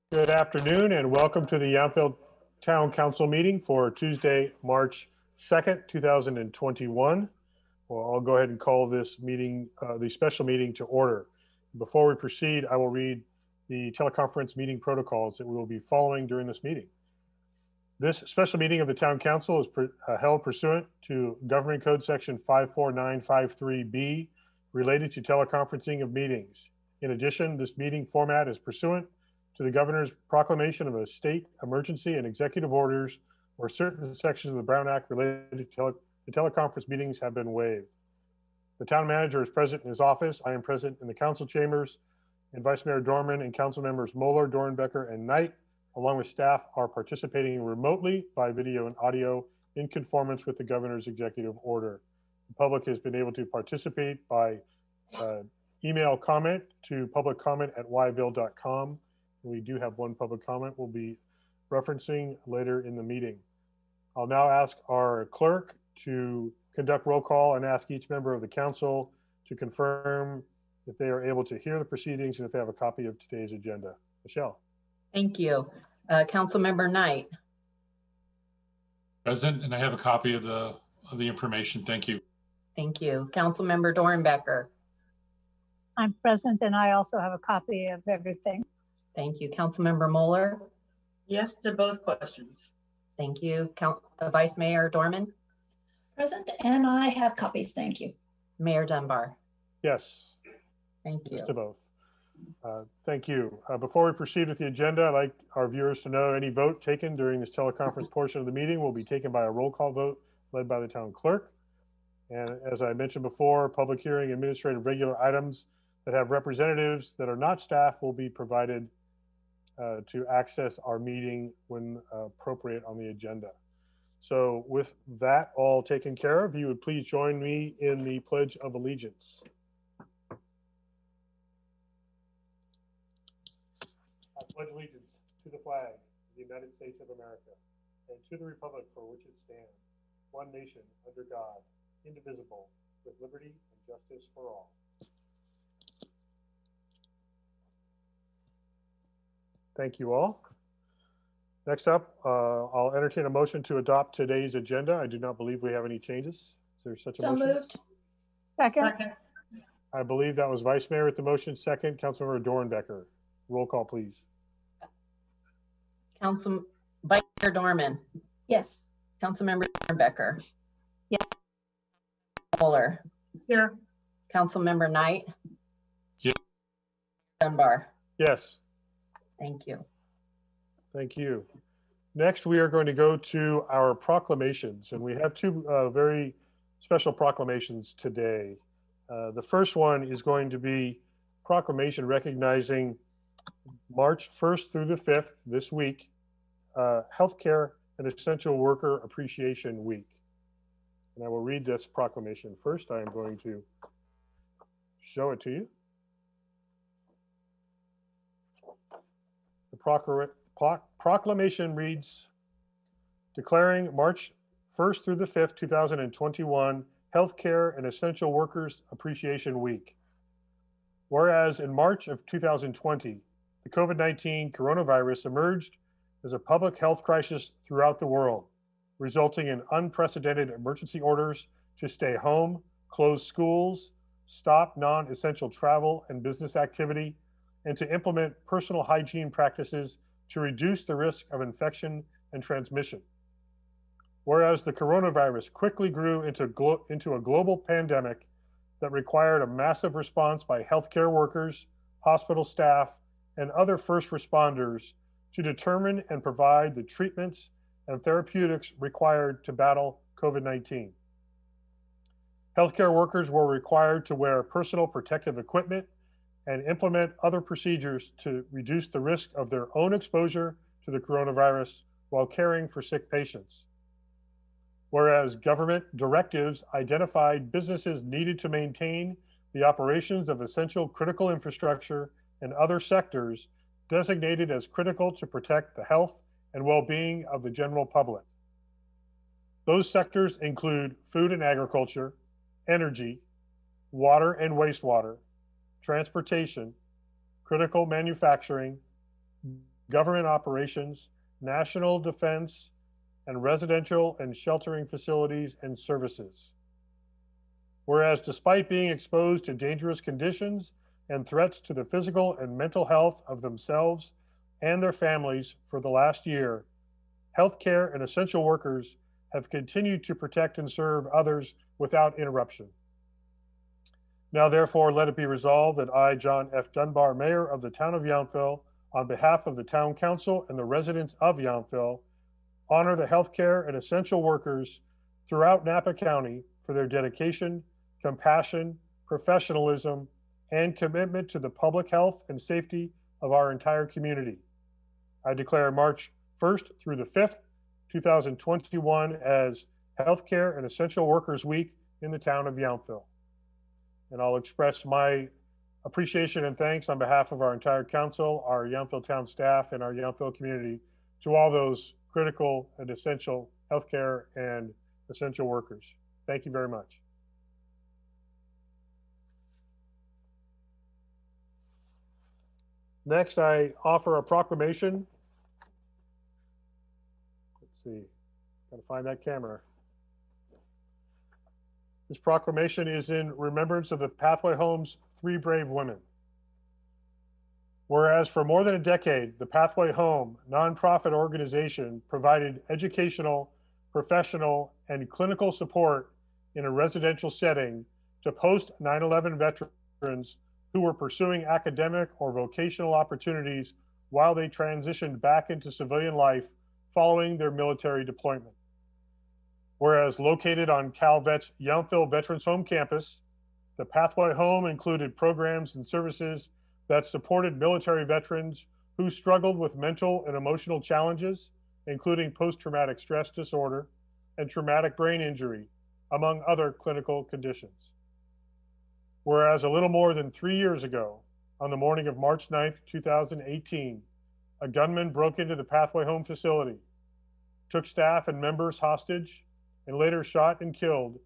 Good afternoon and welcome to the Yelpful Town Council meeting for Tuesday, March 2nd, 2021. Well, I'll go ahead and call this meeting, the special meeting to order. Before we proceed, I will read the teleconference meeting protocols that we will be following during this meeting. This special meeting of the Town Council is held pursuant to Government Code Section 54953B related to teleconferencing of meetings. In addition, this meeting format is pursuant to the Governor's proclamation of a state emergency and executive orders where certain sections of the Brown Act related to teleconference meetings have been waived. The town manager is present in his office. I am present in the council chambers, and Vice Mayor Dorman and council members Moeller, Dornbecker, and Knight, along with staff, are participating remotely by video and audio in conformance with the Governor's executive order. The public has been able to participate by email comment to publiccomment@yville.com. We do have one public comment we'll be referencing later in the meeting. I'll now ask our clerk to conduct roll call and ask each member of the council to confirm if they are able to hear the proceedings and if they have a copy of today's agenda. Michelle. Thank you. Councilmember Knight. Present, and I have a copy of the information. Thank you. Thank you. Councilmember Dornbecker. I'm present and I also have a copy of everything. Thank you. Councilmember Moeller. Yes to both questions. Thank you. Vice Mayor Dorman. Present, and I have copies. Thank you. Mayor Dunbar. Yes. Thank you. Yes to both. Thank you. Before we proceed with the agenda, I'd like our viewers to know any vote taken during this teleconference portion of the meeting will be taken by a roll call vote led by the town clerk. And as I mentioned before, public hearing, administrative regular items that have representatives that are not staff will be provided to access our meeting when appropriate on the agenda. So with that all taken care of, you would please join me in the Pledge of Allegiance. I pledge allegiance to the flag of the United States of America and to the republic for which it stands, one nation under God, indivisible, with liberty and justice for all. Thank you all. Next up, I'll entertain a motion to adopt today's agenda. I do not believe we have any changes. Is there such a motion? So moved. Second. I believe that was Vice Mayor with the motion. Second, Councilmember Dornbecker. Roll call, please. Vice Mayor Dorman. Yes. Councilmember Dornbecker. Yes. Moeller. Here. Councilmember Knight. Yes. Dunbar. Yes. Thank you. Thank you. Next, we are going to go to our proclamations, and we have two very special proclamations today. The first one is going to be proclamation recognizing March 1st through the 5th this week, Healthcare and Essential Worker Appreciation Week. And I will read this proclamation first. I am going to show it to you. The proclamation reads, declaring March 1st through the 5th, 2021, Healthcare and Essential Workers Appreciation Week. Whereas in March of 2020, the COVID-19 coronavirus emerged as a public health crisis throughout the world, resulting in unprecedented emergency orders to stay home, close schools, stop non-essential travel and business activity, and to implement personal hygiene practices to reduce the risk of infection and transmission. Whereas the coronavirus quickly grew into a global pandemic that required a massive response by healthcare workers, hospital staff, and other first responders to determine and provide the treatments and therapeutics required to battle COVID-19. Healthcare workers were required to wear personal protective equipment and implement other procedures to reduce the risk of their own exposure to the coronavirus while caring for sick patients. Whereas government directives identified businesses needed to maintain the operations of essential critical infrastructure and other sectors designated as critical to protect the health and well-being of the general public. Those sectors include food and agriculture, energy, water and wastewater, transportation, critical manufacturing, government operations, national defense, and residential and sheltering facilities and services. Whereas despite being exposed to dangerous conditions and threats to the physical and mental health of themselves and their families for the last year, healthcare and essential workers have continued to protect and serve others without interruption. Now, therefore, let it be resolved that I, John F. Dunbar, Mayor of the Town of Yelpful, on behalf of the Town Council and the residents of Yelpful, honor the healthcare and essential workers throughout Napa County for their dedication, compassion, professionalism, and commitment to the public health and safety of our entire community. I declare March 1st through the 5th, 2021 as Healthcare and Essential Workers Week in the town of Yelpful. And I'll express my appreciation and thanks on behalf of our entire council, our Yelpful town staff, and our Yelpful community to all those critical and essential healthcare and essential workers. Thank you very much. Next, I offer a proclamation. Let's see, gotta find that camera. This proclamation is in remembrance of the Pathway Home's 3 brave women. Whereas for more than a decade, the Pathway Home nonprofit organization provided educational, professional, and clinical support in a residential setting to post 9/11 veterans who were pursuing academic or vocational opportunities while they transitioned back into civilian life following their military deployment. Whereas located on CalVet's Yelpful Veterans Home campus, the Pathway Home included programs and services that supported military veterans who struggled with mental and emotional challenges, including post-traumatic stress disorder and traumatic brain injury, among other clinical conditions. Whereas a little more than 3 years ago, on the morning of March 9th, 2018, a gunman broke into the Pathway Home facility, took staff and members hostage, and later shot and killed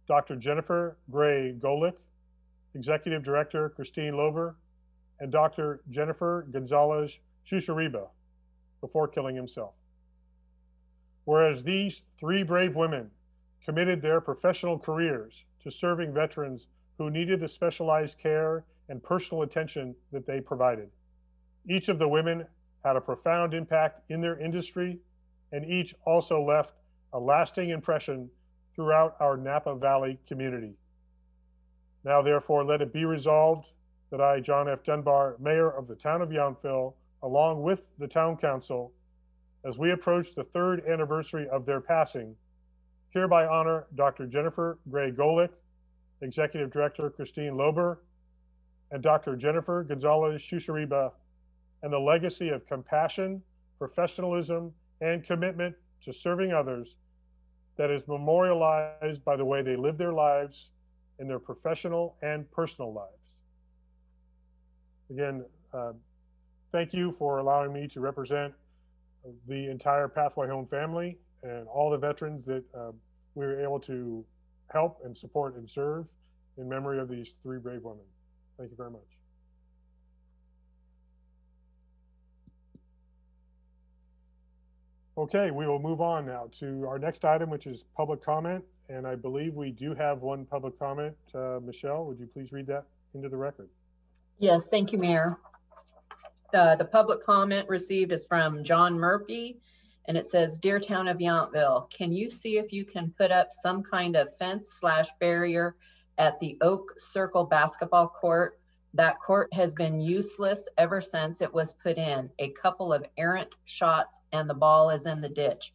Dr. Jennifer Gray Golick, Executive Director Christine Lober, and Dr. Jennifer Gonzalez Chuchariba before killing himself. Whereas these 3 brave women committed their professional careers to serving veterans who needed the specialized care and personal attention that they provided. Each of the women had a profound impact in their industry, and each also left a lasting impression throughout our Napa Valley community. Now, therefore, let it be resolved that I, John F. Dunbar, Mayor of the Town of Yelpful, along with the Town Council, as we approach the 3rd anniversary of their passing, hereby honor Dr. Jennifer Gray Golick, Executive Director Christine Lober, and Dr. Jennifer Gonzalez Chuchariba, and the legacy of compassion, professionalism, and commitment to serving others that is memorialized by the way they live their lives in their professional and personal lives. Again, thank you for allowing me to represent the entire Pathway Home family and all the veterans that we were able to help and support and serve in memory of these 3 brave women. Thank you very much. Okay, we will move on now to our next item, which is public comment. And I believe we do have one public comment. Michelle, would you please read that into the record? Yes, thank you, Mayor. The public comment received is from John Murphy, and it says, "Dear Town of Yountville, can you see if you can put up some kind of fence/barrier at the Oak Circle basketball court? That court has been useless ever since it was put in. A couple of errant shots and the ball is in the ditch.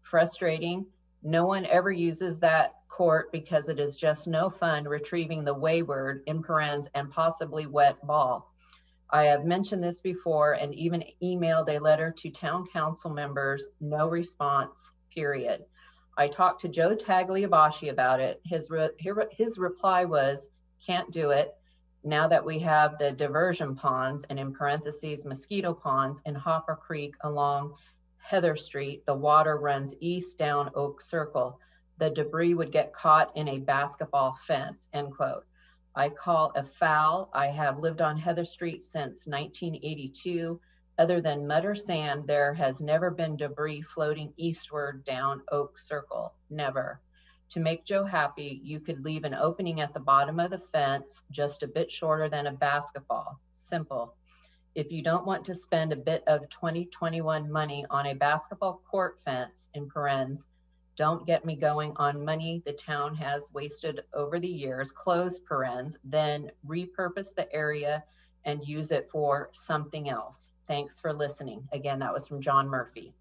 Frustrating. No one ever uses that court because it is just no fun retrieving the wayward, in parens, and possibly wet ball. I have mentioned this before and even emailed a letter to town council members, no response, period. I talked to Joe Tagliabashi about it. His reply was, can't do it. Now that we have the diversion ponds, and in parentheses, mosquito ponds in Hopper Creek along Heather Street, the water runs east down Oak Circle. The debris would get caught in a basketball fence," end quote. I call a foul. I have lived on Heather Street since 1982. Other than mud or sand, there has never been debris floating eastward down Oak Circle. Never. To make Joe happy, you could leave an opening at the bottom of the fence just a bit shorter than a basketball. Simple. If you don't want to spend a bit of 2021 money on a basketball court fence, in parens, don't get me going on money the town has wasted over the years, close parens, then repurpose the area and use it for something else. Thanks for listening. Again, that was from John Murphy.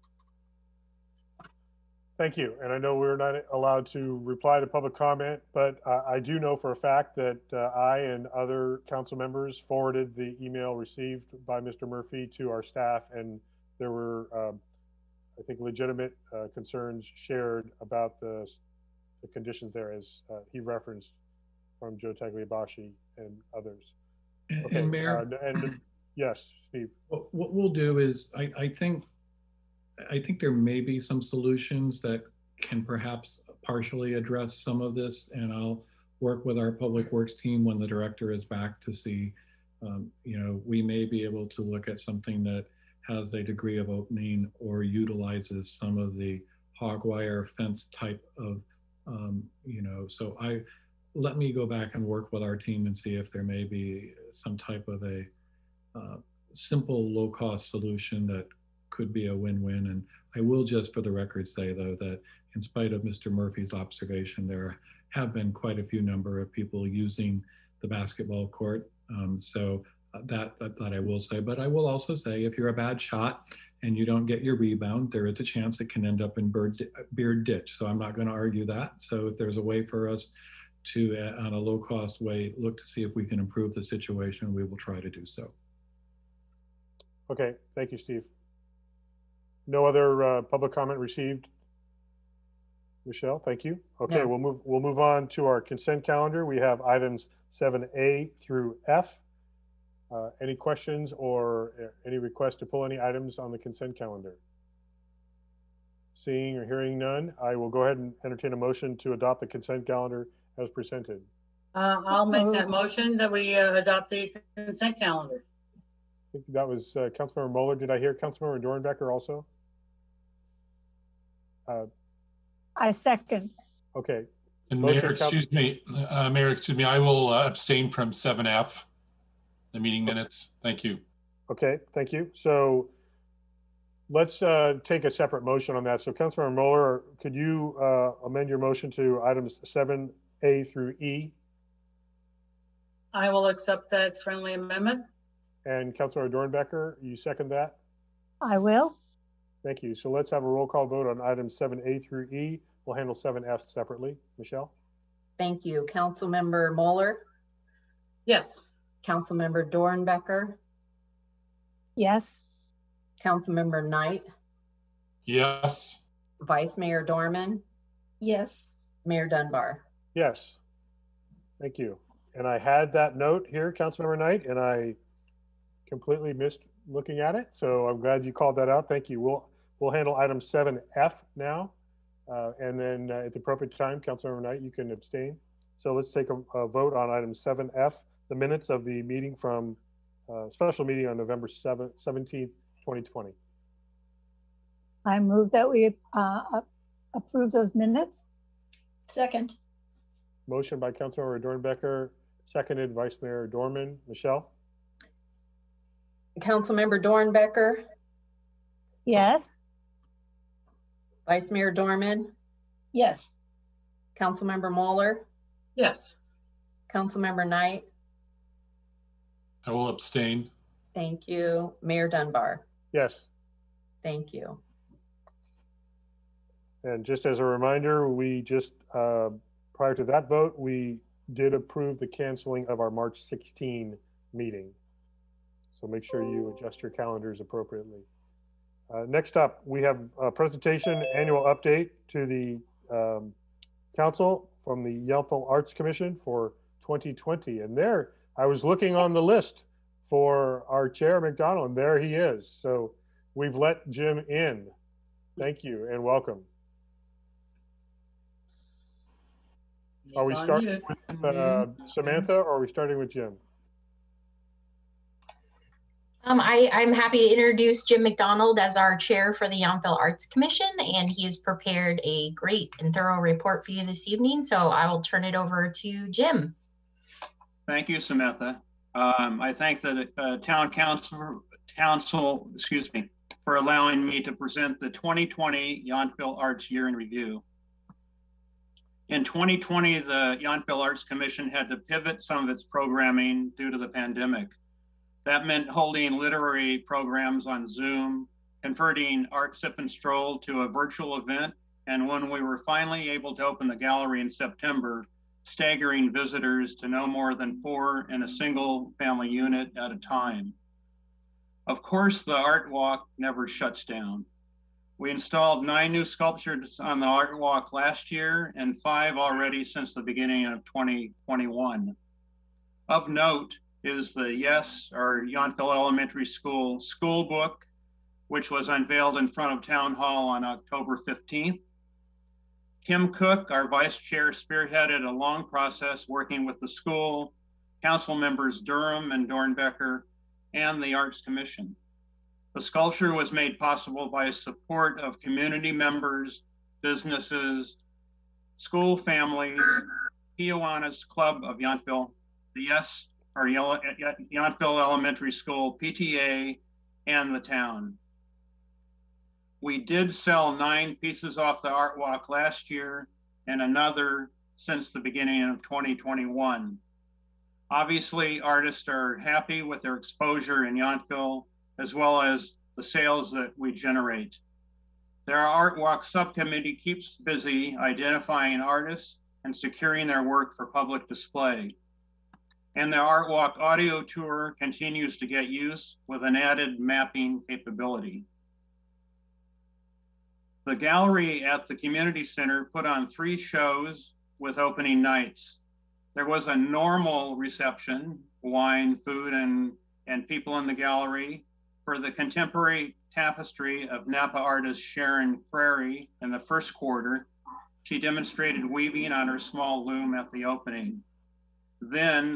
Thank you. And I know we're not allowed to reply to public comment, but I do know for a fact that I and other council members forwarded the email received by Mr. Murphy to our staff, and there were, I think, legitimate concerns shared about the conditions there, as he referenced from Joe Tagliabashi and others. Okay, And Mayor, yes, Steve. what we'll do is, I think there may be some solutions that can perhaps partially address some of this, and I'll work with our public works team when the director is back to see, we may be able to look at something that has a degree of opening or utilizes some of the hog wire fence type of, so let me go back and work with our team and see if there may be some type of a simple low-cost solution that could be a win-win. And I will just for the record say, though, that in spite of Mr. Murphy's observation, there have been quite a few number of people using the basketball court. So that I will say, but I will also say, if you're a bad shot and you don't get your rebound, there is a chance it can end up in Beard Ditch. So I'm not going to argue that. So if there's a way for us to, on a low-cost way, look to see if we can improve the situation, we will try to do so. Okay, thank you, Steve. No other public comment received. Michelle, thank you. Okay, No. we'll move on to our consent calendar. We have items 7A through F. Any questions or any requests to pull any items on the consent calendar? Seeing or hearing none, I will go ahead and entertain a motion to adopt the consent calendar as presented. I'll make that motion that we adopt the consent calendar. I think that was Councilmember Moeller. Did I hear Councilmember Dornbecker also? I second. Okay. And Motion, Mayor, excuse me, I will abstain from 7F, the meeting minutes. Thank you. Okay, thank you. So let's take a separate motion on that. So Councilmember Moeller, could you amend your motion to items 7A through E? I will accept that friendly amendment. And Councilmember Dornbecker, you second that? I will. Thank you. So let's have a roll call vote on items 7A through E. We'll handle 7F separately. Michelle? Thank you. Councilmember Moeller, Yes. Councilmember Dornbecker, Yes. Councilmember Knight, Yes. Vice Mayor Dorman, Yes. Mayor Dunbar. Yes. Thank you. And I had that note here, Councilmember Knight, and I completely missed looking at it. So I'm glad you called that out. Thank you. We'll handle item 7F now. And then at the appropriate time, Councilmember Knight, you can abstain. So let's take a vote on item 7F, the minutes of the meeting from special meeting on November 17th, 2020. I move that we approve those minutes. Second. Motion by Councilmember Dornbecker, seconded Vice Mayor Dorman. Michelle? Councilmember Dornbecker, Yes. Vice Mayor Dorman, Yes. Councilmember Moeller, Yes. Councilmember Knight. I will abstain. Thank you. Mayor Dunbar. Yes. Thank you. And just as a reminder, we just, prior to that vote, we did approve the canceling of our March 16 meeting. So make sure you adjust your calendars appropriately. Next up, we have a presentation, annual update to the council from the Yelpful Arts Commission for 2020. And there, I was looking on the list for our chair, McDonald, and there he is. So we've let Jim in. Thank you and welcome. Are we He's on starting mute. with Samantha or are we starting with Jim? I'm happy to introduce Jim McDonald as our chair for the Yountville Arts Commission, and he has prepared a great and thorough report for you this evening. So I will turn it over to Jim. Thank you, Samantha. I thank the town council, excuse me, for allowing me to present the 2020 Yountville Arts Year in Review. In 2020, the Yountville Arts Commission had to pivot some of its programming due to the pandemic. That meant holding literary programs on Zoom, converting Art Sip and Stroll to a virtual event, and when we were finally able to open the gallery in September, staggering visitors to no more than 4 in a single family unit at a time. Of course, the Art Walk never shuts down. We installed 9 new sculptures on the Art Walk last year and 5 already since the beginning of 2021. Of note is the Yes, or Yountville Elementary School school book, which was unveiled in front of Town Hall on October 15th. Kim Cook, our vice chair, spearheaded a long process working with the school, council members Durham and Dornbecker, and the Arts Commission. The sculpture was made possible by support of community members, businesses, school families, Kiwanis Club of Yountville, the Yes, or Yountville Elementary School, PTA, and the town. We did sell 9 pieces off the Art Walk last year and another since the beginning of 2021. Obviously, artists are happy with their exposure in Yountville, as well as the sales that we generate. Their Art Walk subcommittee keeps busy identifying artists and securing their work for public display. And the Art Walk audio tour continues to get use with an added mapping capability. The gallery at the community center put on 3 shows with opening nights. There was a normal reception, wine, food, and people in the gallery for the contemporary tapestry of Napa artist Sharon Prairie in the first quarter. She demonstrated weaving on her small loom at the opening. Then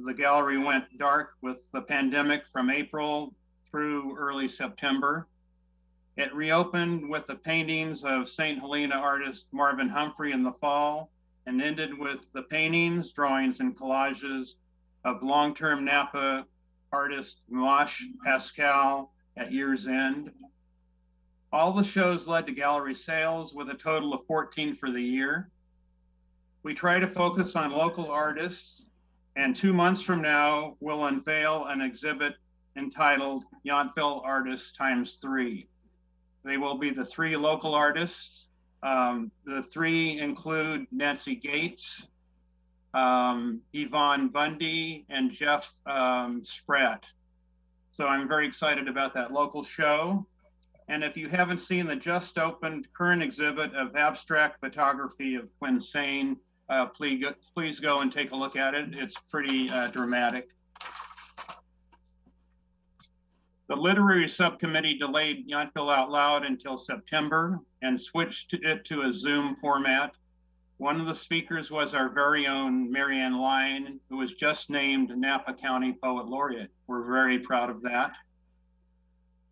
the gallery went dark with the pandemic from April through early September. It reopened with the paintings of St. Helena artist Marvin Humphrey in the fall and ended with the paintings, drawings, and collages of long-term Napa artist Mosh Pascal at year's end. All the shows led to gallery sales with a total of 14 for the year. We try to focus on local artists, and 2 months from now, we'll unveil an exhibit entitled Yountville Artists ×3. They will be the 3 local artists. The 3 include Nancy Gates, Yvonne Bundy, and Jeff Spratt. So I'm very excited about that local show. And if you haven't seen the just opened current exhibit of abstract photography of Quinn Sane, please go and take a look at it. It's pretty dramatic. The literary subcommittee delayed Yountville Out Loud until September and switched it to a Zoom format. One of the speakers was our very own Marianne Lyon, who was just named Napa County Poet Laureate. We're very proud of that.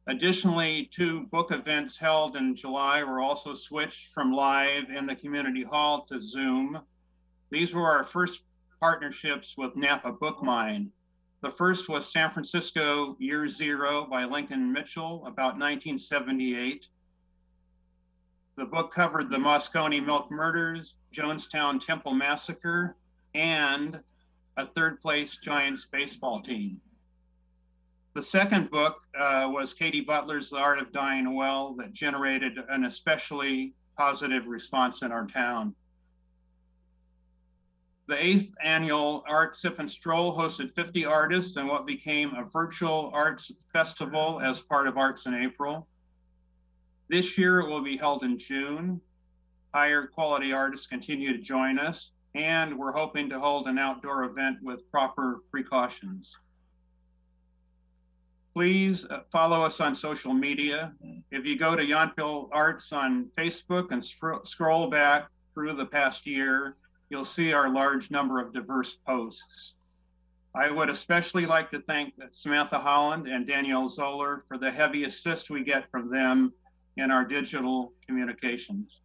Additionally, 2 book events held in July were also switched from live in the community hall to Zoom. These were our first partnerships with Napa Book Mine. The first was San Francisco Year Zero by Lincoln Mitchell, about 1978. The book covered the Moscone Milk Murders, Jonestown Temple Massacre, and a 3rd place Giants baseball team. The second book was Katie Butler's The Art of Dying Well, that generated an especially positive response in our town. The 8th annual Art Sip and Stroll hosted 50 artists in what became a virtual arts festival as part of Arts in April. This year it will be held in June. Higher quality artists continue to join us, and we're hoping to hold an outdoor event with proper precautions. Please follow us on social media. If you go to Yountville Arts on Facebook and scroll back through the past year, you'll see our large number of diverse posts. I would especially like to thank Samantha Holland and Danielle Zoller for the heavy assist we get from them in our digital communications.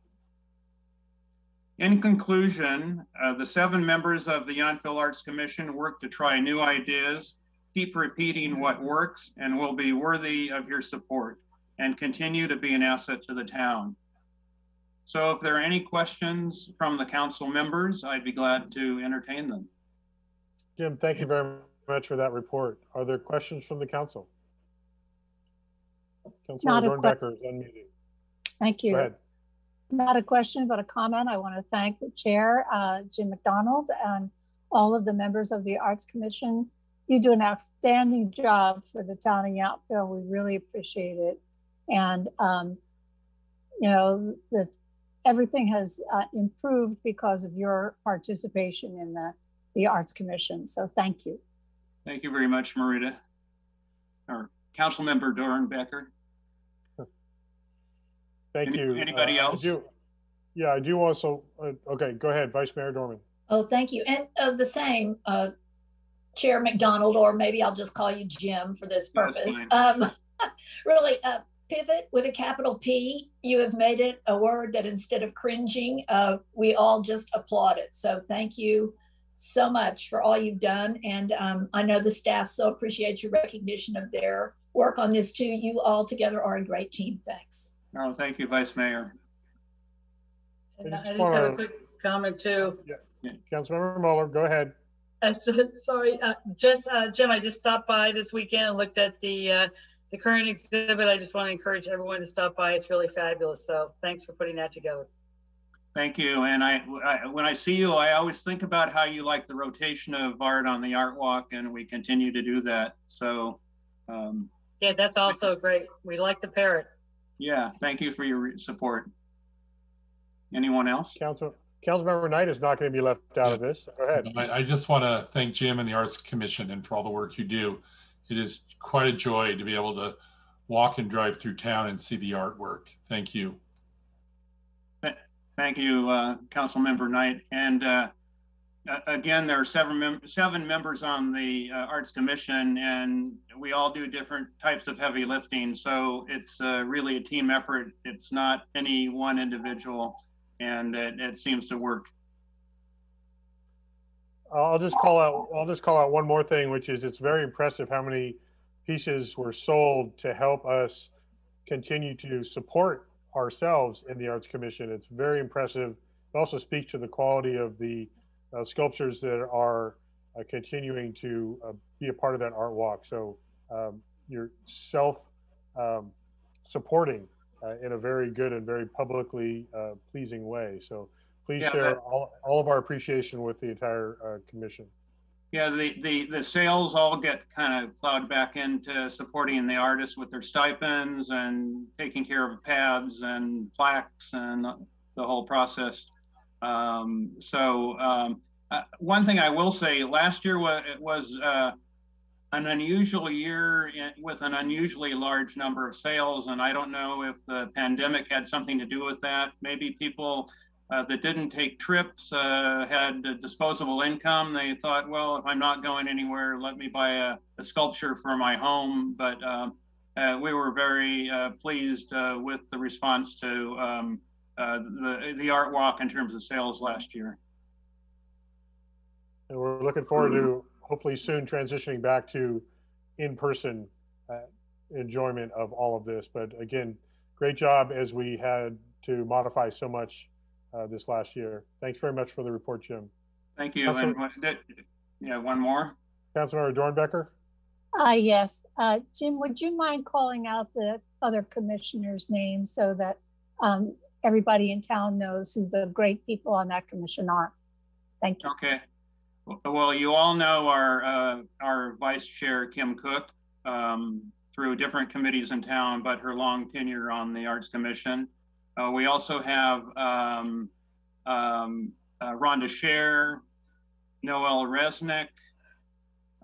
In conclusion, the 7 members of the Yountville Arts Commission work to try new ideas, keep repeating what works, and will be worthy of your support and continue to be an asset to the town. So if there are any questions from the council members, I'd be glad to entertain them. Jim, thank you very much for that report. Are there questions from the council? Not Councilmember a que- Dornbecker is unmuted. Thank Go you. ahead. Not a question, but a comment. I want to thank the chair, Jim McDonald, and all of the members of the Arts Commission. You do an outstanding job for the town of Yountville. We really appreciate it. And, you know, that everything has improved because of your participation in the Arts Commission. So thank you. Thank you very much, Marita. Or Councilmember Dornbecker. Thank you. Anybody else? I do also. Okay, go ahead, Vice Mayor Dorman. Oh, thank you. And the same, Chair McDonald, or maybe I'll just call you Jim for this purpose. Really, pivot with a capital P. You have made it a word that instead of cringing, we all just applaud it. So thank you so much for all you've done. And I know the staff so appreciates your recognition of their work on this too. You all together are a great team. Thanks. Oh, thank you, Vice Mayor. And I just have a quick comment too. Yeah. Councilmember Mueller, go ahead. Sorry, Jim, I just stopped by this weekend and looked at the current exhibit. I just want to encourage everyone to stop by. It's really fabulous, though. Thanks for putting that together. Thank you. And when I see you, I always think about how you like the rotation of art on the art walk, and we continue to do that. So yeah, that's also great. We like the parrot. Yeah, thank you for your support. Anyone else? Councilmember Knight is not going to be left out of this. Go ahead. I just want to thank Jim and the Arts Commission and for all the work you do. It is quite a joy to be able to walk and drive through town and see the artwork. Thank you. Thank you, Councilmember Knight. And again, there are seven members on the Arts Commission, and we all do different types of heavy lifting. So it's really a team effort. It's not any one individual, and it seems to work. I'll just call out one more thing, which is it's very impressive how many pieces were sold to help us continue to support ourselves in the Arts Commission. It's very impressive. It also speaks to the quality of the sculptures that are continuing to be a part of that art walk. So you're self-supporting in a very good and very publicly pleasing way. So please share all of our appreciation with the entire commission. Yeah, the sales all get kind of plowed back into supporting the artists with their stipends and taking care of pads and plaques and the whole process. One thing I will say, last year was an unusual year with an unusually large number of sales, and I don't know if the pandemic had something to do with that. Maybe people that didn't take trips had disposable income. They thought, well, if I'm not going anywhere, let me buy a sculpture for my home. But we were very pleased with the response to the art walk in terms of sales last year. And we're looking forward to hopefully soon transitioning back to in-person enjoyment of all of this. But again, great job as we had to modify so much this last year. Thanks very much for the report, Jim. Thank you. And one more. Councilmember Dornbecker? Yes. Jim, would you mind calling out the other commissioners' names so that everybody in town knows who the great people on that commission are? Thank you. Okay. Well, you all know our Vice Chair, Kim Cook, through different committees in town, but her long tenure on the Arts Commission. We also have Rhonda Scher, Noel Resnick.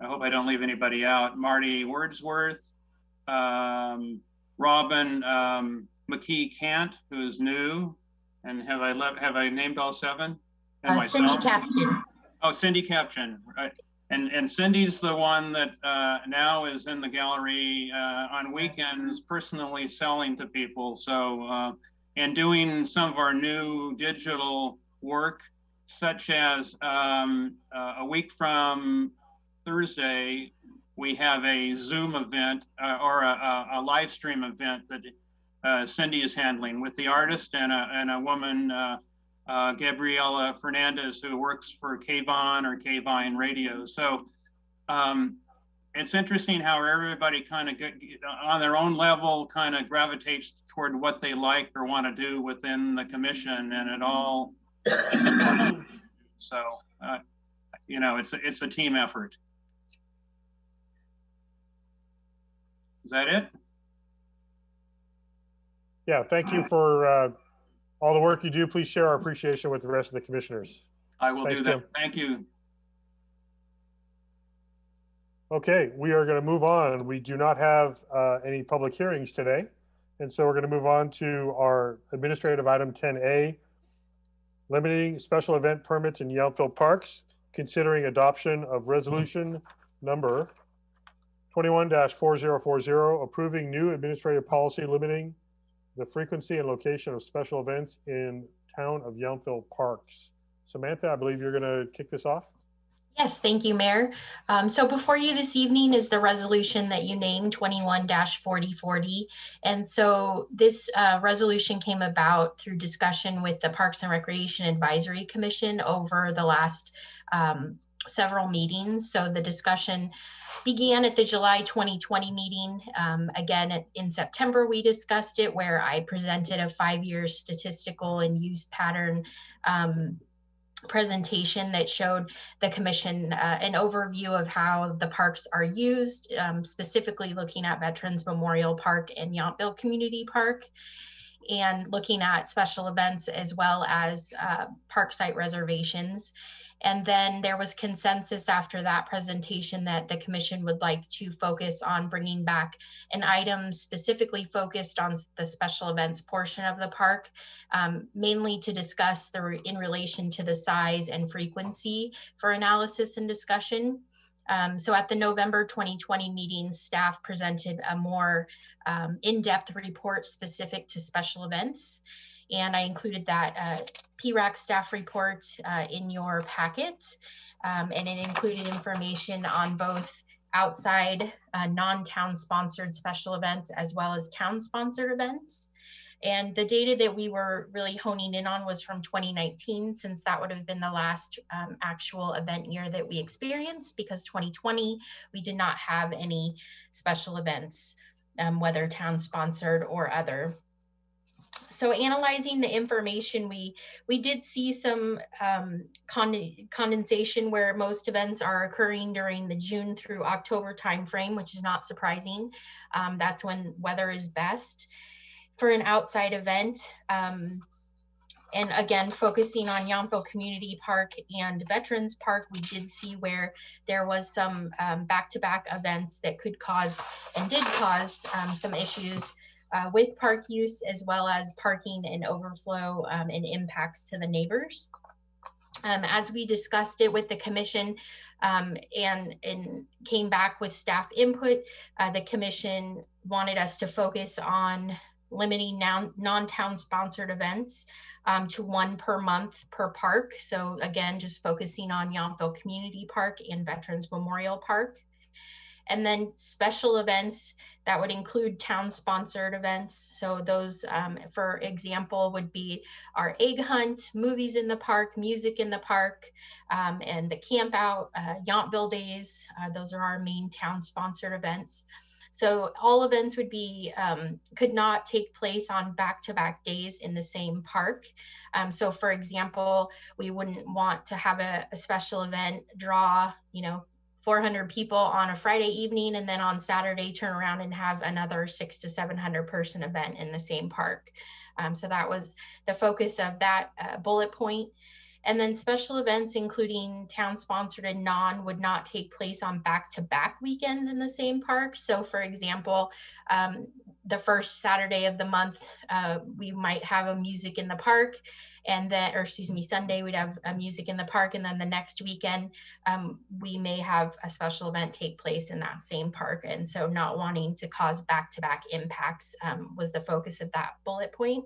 I hope I don't leave anybody out. Marty Wordsworth, Robin McKee Cant, who is new, and have I named all seven? And Cindy Caption. Oh, Cindy Caption, right? And Cindy's the one that now is in the gallery on weekends, personally selling to people. So, and doing some of our new digital work, such as a week from Thursday, we have a Zoom event or a live stream event that Cindy is handling with the artist and a woman, Gabriela Fernandez, who works for Kavon or Kavine Radio. So it's interesting how everybody kind of on their own level kind of gravitates toward what they like or want to do within the commission, and it all so you know, it's a team effort. Is that it? Yeah, thank you for all the work you do. Please share our appreciation with the rest of the commissioners. I will Thanks, do that. Jim. Thank you. Okay, we are going to move on. We do not have any public hearings today. And so we're going to move on to our administrative item 10A, limiting special event permits in Yelpful parks, considering adoption of resolution number 21-4040, approving new administrative policy limiting the frequency and location of special events in town of Yelpful parks. Samantha, I believe you're going to kick this off. Yes, thank you, Mayor. So before you this evening is the resolution that you named, 21-4040. And so this resolution came about through discussion with the Parks and Recreation Advisory Commission over the last several meetings. So the discussion began at the July 2020 meeting. Again, in September, we discussed it, where I presented a 5-year statistical and use pattern presentation that showed the commission an overview of how the parks are used, specifically looking at Veterans Memorial Park and Yelpful Community Park, and looking at special events as well as park site reservations. And then there was consensus after that presentation that the commission would like to focus on bringing back an item specifically focused on the special events portion of the park, mainly to discuss in relation to the size and frequency for analysis and discussion. So at the November 2020 meeting, staff presented a more in-depth report specific to special events. And I included that PRAC staff report in your packet. And it included information on both outside non-town sponsored special events as well as town sponsored events. And the data that we were really honing in on was from 2019, since that would have been the last actual event year that we experienced, because 2020, we did not have any special events, whether town sponsored or other. So analyzing the information, we did see some condensation where most events are occurring during the June through October timeframe, which is not surprising. That's when weather is best for an outside event. And again, focusing on Yelpful Community Park and Veterans Park, we did see where there was some back-to-back events that could cause and did cause some issues with park use, as well as parking and overflow and impacts to the neighbors. As we discussed it with the commission and came back with staff input, the commission wanted us to focus on limiting non-town sponsored events to 1 per month per park. So again, just focusing on Yelpful Community Park and Veterans Memorial Park. And then special events that would include town sponsored events. So those, for example, would be our egg hunt, movies in the park, music in the park, and the camp out, Yelpville days. Those are our main town sponsored events. So all events would be, could not take place on back-to-back days in the same park. So for example, we wouldn't want to have a special event draw, 400 people on a Friday evening, and then on Saturday turn around and have another 600 to 700 person event in the same park. So that was the focus of that bullet point. And then special events, including town-sponsored and non, would not take place on back-to-back weekends in the same park. So for example, the first Saturday of the month, we might have a music in the park, and then, or excuse me, Sunday we'd have a music in the park, and then the next weekend we may have a special event take place in that same park. And so not wanting to cause back-to-back impacts was the focus of that bullet point.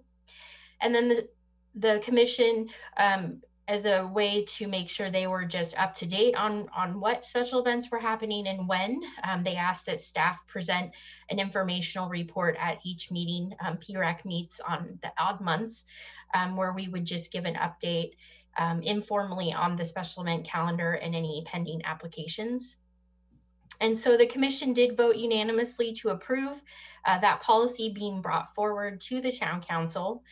And then the commission, as a way to make sure they were just up to date on what special events were happening and when, they asked that staff present an informational report at each meeting. PREC meets on the odd months, where we would just give an update informally on the special event calendar and any pending applications. And so the commission did vote unanimously to approve that policy being brought forward to the town council,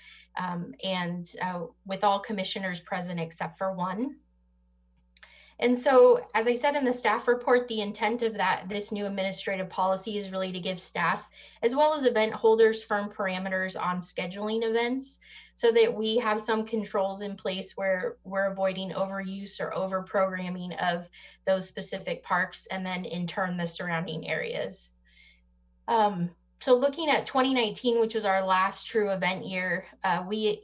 with all commissioners present except for one. And so, as I said in the staff report, the intent of this new administrative policy is really to give staff, as well as event holders, firm parameters on scheduling events, so that we have some controls in place where we're avoiding overuse or over programming of those specific parks, and then in turn the surrounding areas. So looking at 2019, which was our last true event year, that we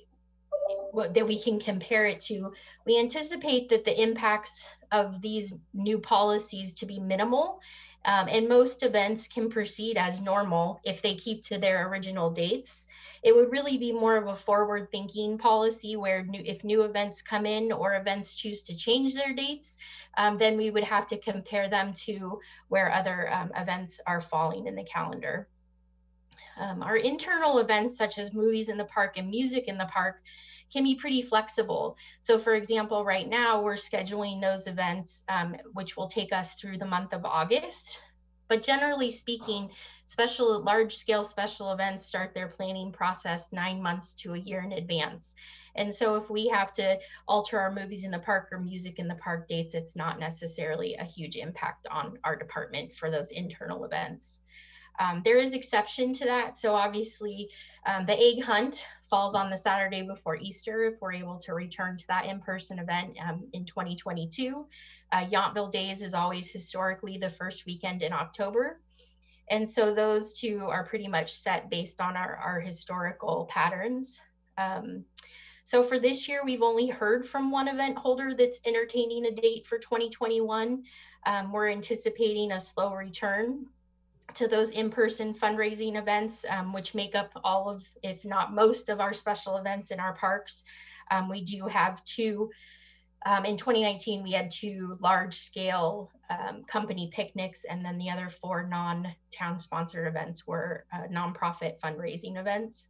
can compare it to, we anticipate that the impacts of these new policies to be minimal, and most events can proceed as normal if they keep to their original dates. It would really be more of a forward-thinking policy where if new events come in or events choose to change their dates, then we would have to compare them to where other events are falling in the calendar. Our internal events, such as movies in the park and music in the park, can be pretty flexible. So for example, right now we're scheduling those events, which will take us through the month of August. But generally speaking, large-scale special events start their planning process 9 months to a year in advance. And so if we have to alter our movies in the park or music in the park dates, it's not necessarily a huge impact on our department for those internal events. There is exception to that. So obviously the egg hunt falls on the Saturday before Easter if we're able to return to that in-person event in 2022. Yelpful Days is always historically the first weekend in October. And so those two are pretty much set based on our historical patterns. So for this year, we've only heard from one event holder that's entertaining a date for 2021. We're anticipating a slow return to those in-person fundraising events, which make up all of, if not most of our special events in our parks. We do have two, in 2019, we had 2 large-scale company picnics, and then the other 4 non-town sponsored events were nonprofit fundraising events.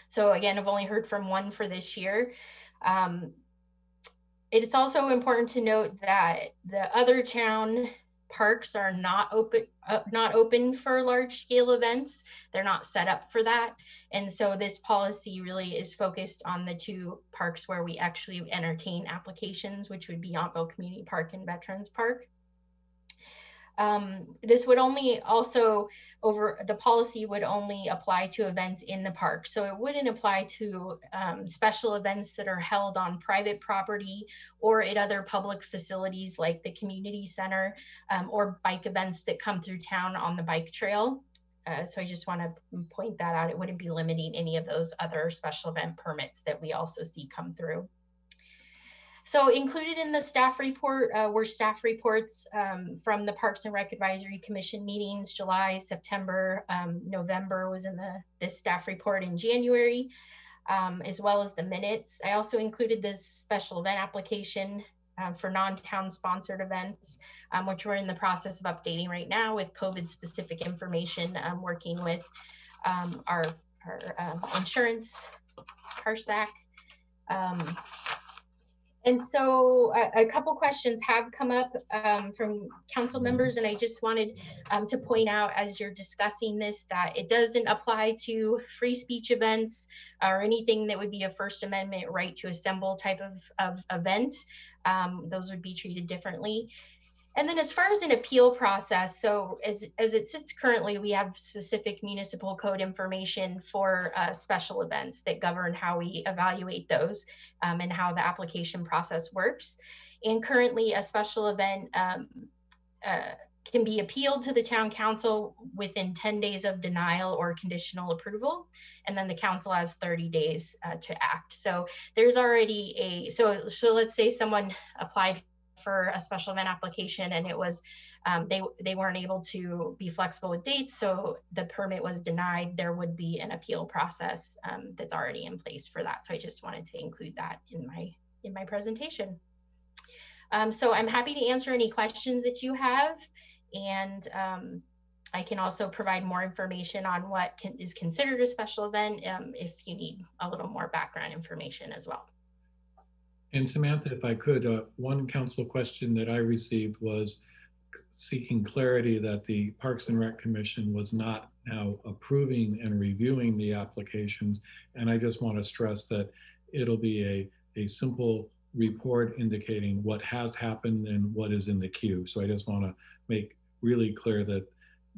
So again, I've only heard from one for this year. It's also important to note that the other town parks are not open for large scale events. They're not set up for that. And so this policy really is focused on the 2 parks where we actually entertain applications, which would be Yelpful Community Park and Veterans Park. This would only the policy would only apply to events in the park. So it wouldn't apply to special events that are held on private property or at other public facilities like the community center, or bike events that come through town on the bike trail. So I just want to point that out. It wouldn't be limiting any of those other special event permits that we also see come through. So included in the staff report were staff reports from the Parks and Rec Advisory Commission meetings, July, September, November was in this staff report in January, as well as the minutes. I also included this special event application for non-town sponsored events, which we're in the process of updating right now with COVID specific information, working with our insurance, CARSAC. And so a couple questions have come up from council members, and I just wanted to point out as you're discussing this that it doesn't apply to free speech events or anything that would be a First Amendment right to assemble type of event. Those would be treated differently. And then as far as an appeal process, so as it sits currently, we have specific municipal code information for special events that govern how we evaluate those and how the application process works. And currently a special event can be appealed to the town council within 10 days of denial or conditional approval. And then the council has 30 days to act. So there's already so let's say someone applied for a special event application and it was, they weren't able to be flexible with dates. So the permit was denied. There would be an appeal process that's already in place for that. So I just wanted to include that in my presentation. So I'm happy to answer any questions that you have. And I can also provide more information on what is considered a special event if you need a little more background information as well. And Samantha, if I could, one council question that I received was seeking clarity that the Parks and Rec Commission was not now approving and reviewing the applications. And I just want to stress that it'll be a simple report indicating what has happened and what is in the queue. So I just want to make really clear that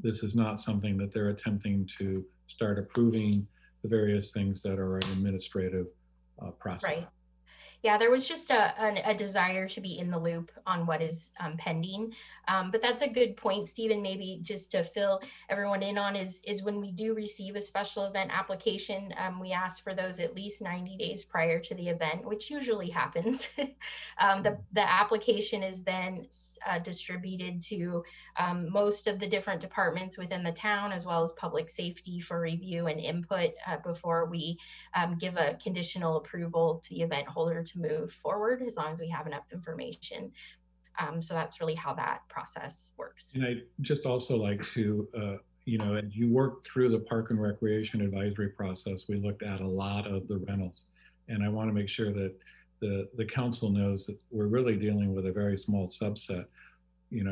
this is not something that they're attempting to start approving the various things that are an administrative process. Right. Yeah, there was just a desire to be in the loop on what is pending. But that's a good point, Stephen, maybe just to fill everyone in on is when we do receive a special event application, we ask for those at least 90 days prior to the event, which usually happens. The application is then distributed to most of the different departments within the town, as well as public safety for review and input before we give a conditional approval to the event holder to move forward, as long as we have enough information. So that's really how that process works. And I just also like to, as you work through the Park and Recreation Advisory process, we looked at a lot of the rentals. And I want to make sure that the council knows that we're really dealing with a very small subset.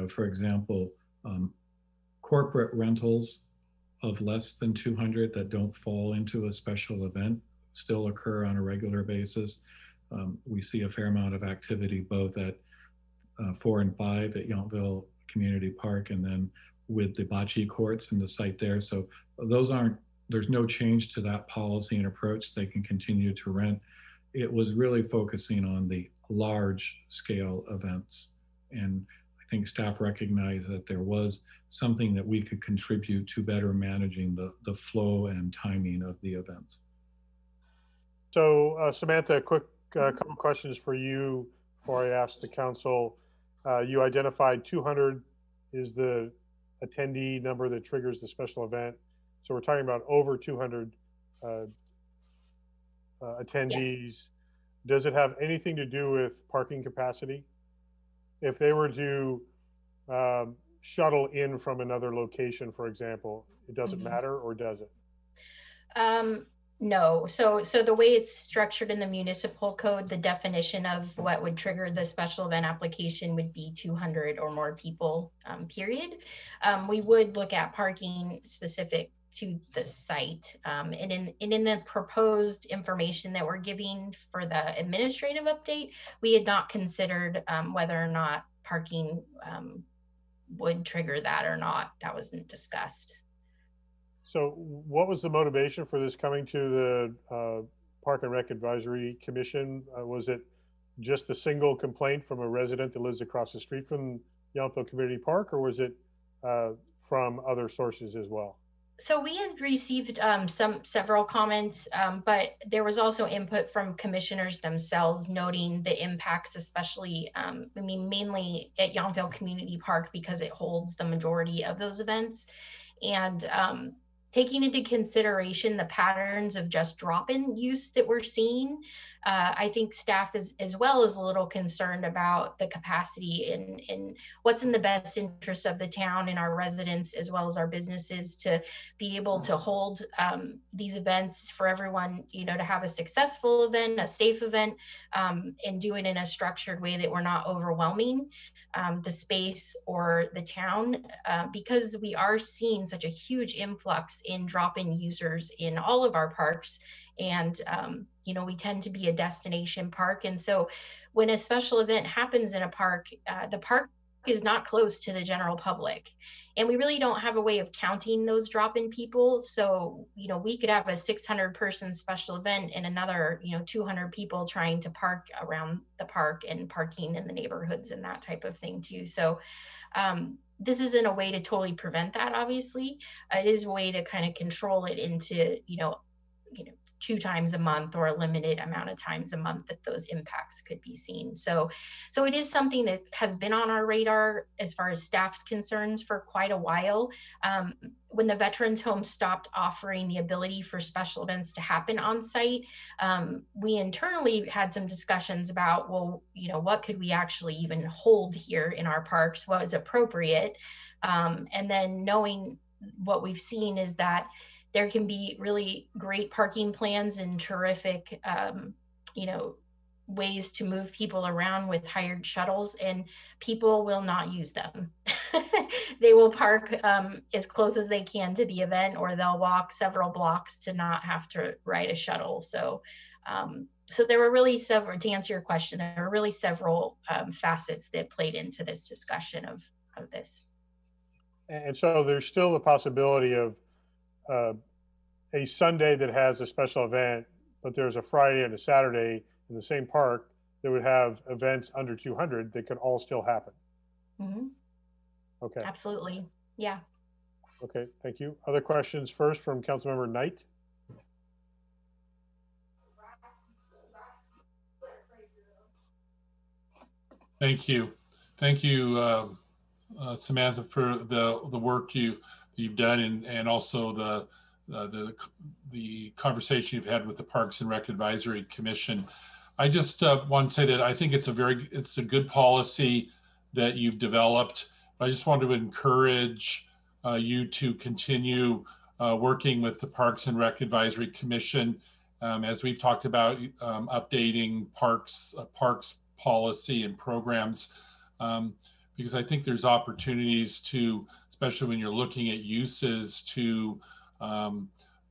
For example, corporate rentals of less than 200 that don't fall into a special event still occur on a regular basis. We see a fair amount of activity both at 4 and 5 at Yelpful Community Park, and then with the bocce courts and the site there. So there's no change to that policy and approach. They can continue to rent. It was really focusing on the large scale events. And I think staff recognized that there was something that we could contribute to better managing the flow and timing of the events. So Samantha, a quick couple questions for you before I ask the council. You identified 200 is the attendee number that triggers the special event. So we're talking about over 200 attendees. Yes. Does it have anything to do with parking capacity? If they were to shuttle in from another location, for example, it doesn't matter, or does it? No. So the way it's structured in the municipal code, the definition of what would trigger the special event application would be 200 or more people, period. We would look at parking specific to the site. And in the proposed information that we're giving for the administrative update, we had not considered whether or not parking would trigger that or not. That wasn't discussed. So what was the motivation for this coming to the Park and Rec Advisory Commission? Was it just a single complaint from a resident that lives across the street from Yelpful Community Park, or was it from other sources as well? So we had received several comments, but there was also input from commissioners themselves noting the impacts, especially, mainly at Yelpful Community Park, because it holds the majority of those events. And taking into consideration the patterns of just drop-in use that we're seeing, I think staff is as well as a little concerned about the capacity and what's in the best interest of the town and our residents, as well as our businesses, to be able to hold these events for everyone, to have a successful event, a safe event, and do it in a structured way that we're not overwhelming the space or the town, because we are seeing such a huge influx in drop-in users in all of our parks. And, we tend to be a destination park. And so when a special event happens in a park, the park is not closed to the general public. And we really don't have a way of counting those drop-in people. So, we could have a 600 person special event and another, 200 people trying to park around the park and parking in the neighborhoods and that type of thing too. So this isn't a way to totally prevent that, obviously. It is a way to kind of control it into, 2 times a month or a limited amount of times a month that those impacts could be seen. So it is something that has been on our radar as far as staff's concerns for quite a while. When the Veterans Home stopped offering the ability for special events to happen on site, we internally had some discussions about, well, what could we actually even hold here in our parks? What is appropriate? And then knowing what we've seen is that there can be really great parking plans and terrific, ways to move people around with hired shuttles, and people will not use them. They will park as close as they can to the event, or they'll walk several blocks to not have to ride a shuttle. So there were really several, to answer your question, there were really several facets that played into this discussion of this. And so there's still the possibility of a Sunday that has a special event, but there's a Friday and a Saturday in the same park that would have events under 200 that could all still happen. Mm-hmm. Okay. Absolutely. Yeah. Okay, thank you. Other questions first from Councilmember Knight? Thank you. Thank you, Samantha, for the work you've done, and also the conversation you've had with the Parks and Rec Advisory Commission. I just want to say that I think it's a good policy that you've developed. I just want to encourage you to continue working with the Parks and Rec Advisory Commission as we've talked about updating parks policy and programs, because I think there's opportunities to, especially when you're looking at uses, to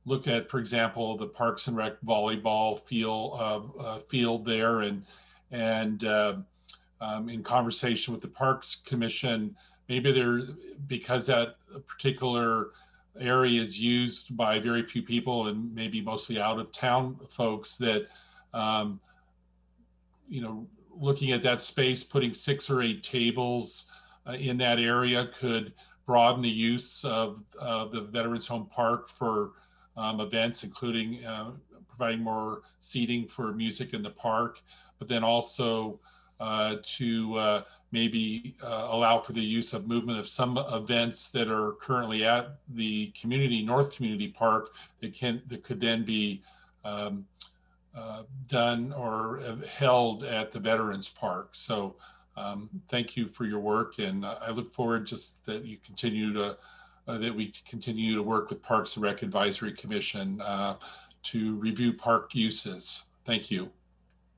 look at, for example, the Parks and Rec volleyball field there, and in conversation with the Parks Commission, maybe because that particular area is used by very few people and maybe mostly out of town folks, that looking at that space, putting 6 or 8 tables in that area could broaden the use of the Veterans Home Park for events, including providing more seating for music in the park, but then also to maybe allow for the use of movement of some events that are currently at the North Community Park that could then be done or held at the Veterans Park. So thank you for your work, and I look forward just that you continue to that we continue to work with Parks and Rec Advisory Commission to review park uses. Thank you.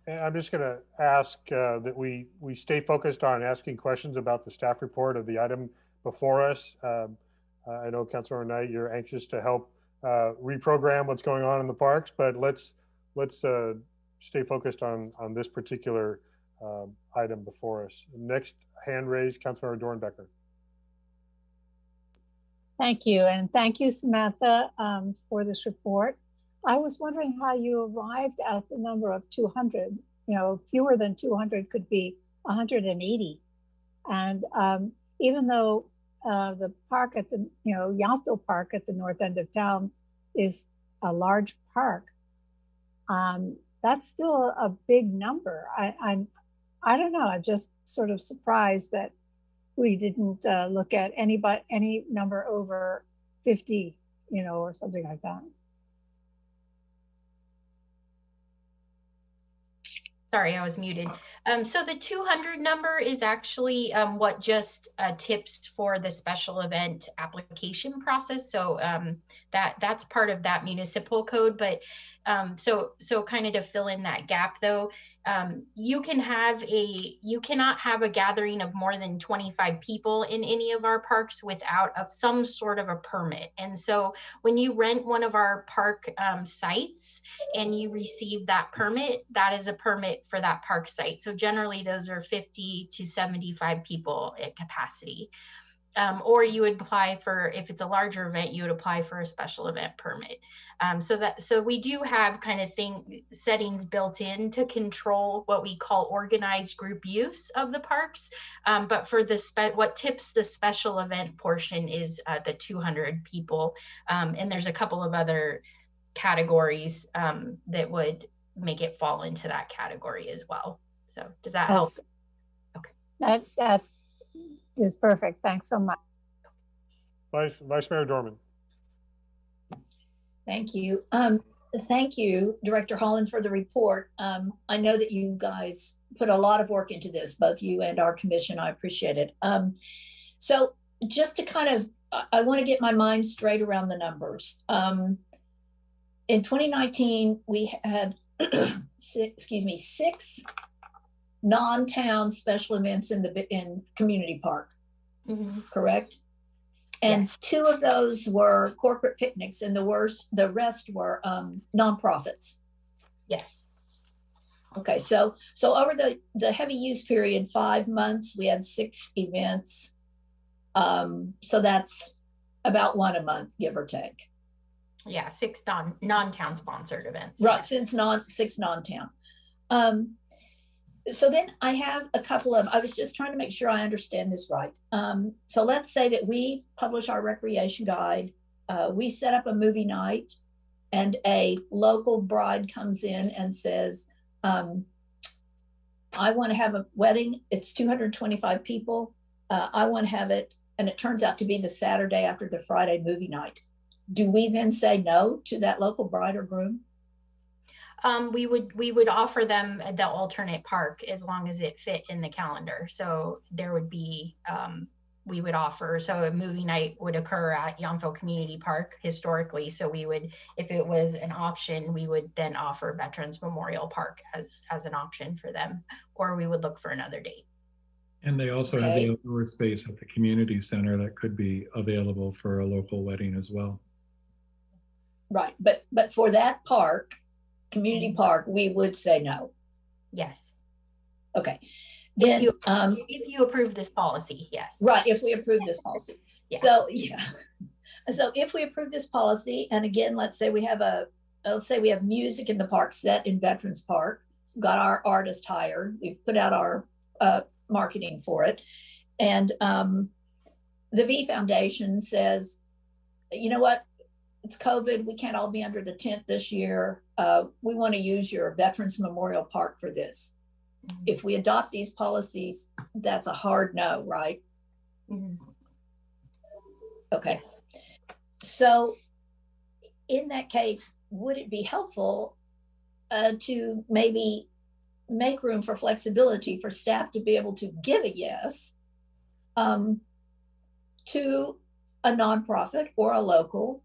And I'm just going to ask that we stay focused on asking questions about the staff report of the item before us. I know Councilmember Knight, you're anxious to help reprogram what's going on in the parks, but let's stay focused on this particular item before us. Next hand raised, Councilmember Dornbecker. Thank you, and thank you, Samantha, for this report. I was wondering how you arrived at the number of 200. Fewer than 200 could be 180. And even though the park at the, Yelpful Park at the north end of town is a large park, that's still a big number. I don't know, I'm just sort of surprised that we didn't look at any number over 50, or something like that. Sorry, I was muted. So the 200 number is actually what just tips for the special event application process. So that's part of that municipal code. But so kind of to fill in that gap, though, You cannot have a gathering of more than 25 people in any of our parks without some sort of a permit. And so when you rent one of our park sites and you receive that permit, that is a permit for that park site. So generally those are 50 to 75 people at capacity. Or you would apply for, if it's a larger event, you would apply for a special event permit. So we do have kind of settings built in to control what we call organized group use of the parks. But for what tips the special event portion is the 200 people. And there's a couple of other categories that would make it fall into that category as well. So does that help? Okay. That is perfect. Thanks so much. Vice Mayor Dorman. Thank you. Thank you, Director Holland, for the report. I know that you guys put a lot of work into this, both you and our commission. I appreciate it. So just to kind of, I want to get my mind straight around the numbers. In 2019, we had, six non-town special events in Community Park, correct? And yes. 2 of those were corporate picnics, and the rest were nonprofits. Yes. Okay, so over the heavy use period, 5 months, we had 6 events. So that's about 1 a month, give or take. Yeah, 6 non-town sponsored events. Right, since 6 non-town. So then I have a couple of, I was just trying to make sure I understand this right. So let's say that we publish our recreation guide, we set up a movie night, and a local bride comes in and says, I want to have a wedding. It's 225 people. I want to have it. And it turns out to be the Saturday after the Friday movie night. Do we then say no to that local bride or groom? We would offer them the alternate park as long as it fit in the calendar. So there would be, we would offer, so a movie night would occur at Yelpful Community Park historically. So we would, if it was an option, we would then offer Veterans Memorial Park as an option for them, or we would look for another date. And they also have the outdoor space at the community center that could be available for a local wedding as well. Right, but for that park, Community Park, we would say no. Yes. Okay. Then if you approve this policy, yes. Right, if we approve this policy. Yeah. So yeah. So if we approve this policy, and again, let's say we have music in the park set in Veterans Park, got our artist hired, we've put out our marketing for it, and the V Foundation says, you know what? It's COVID. We can't all be under the tent this year. We want to use your Veterans Memorial Park for this. Mm-hmm. If we adopt these policies, that's a hard no, right? Mm-hmm. Okay. Yes. So in that case, would it be helpful to maybe make room for flexibility for staff to be able to give a yes to a nonprofit or a local?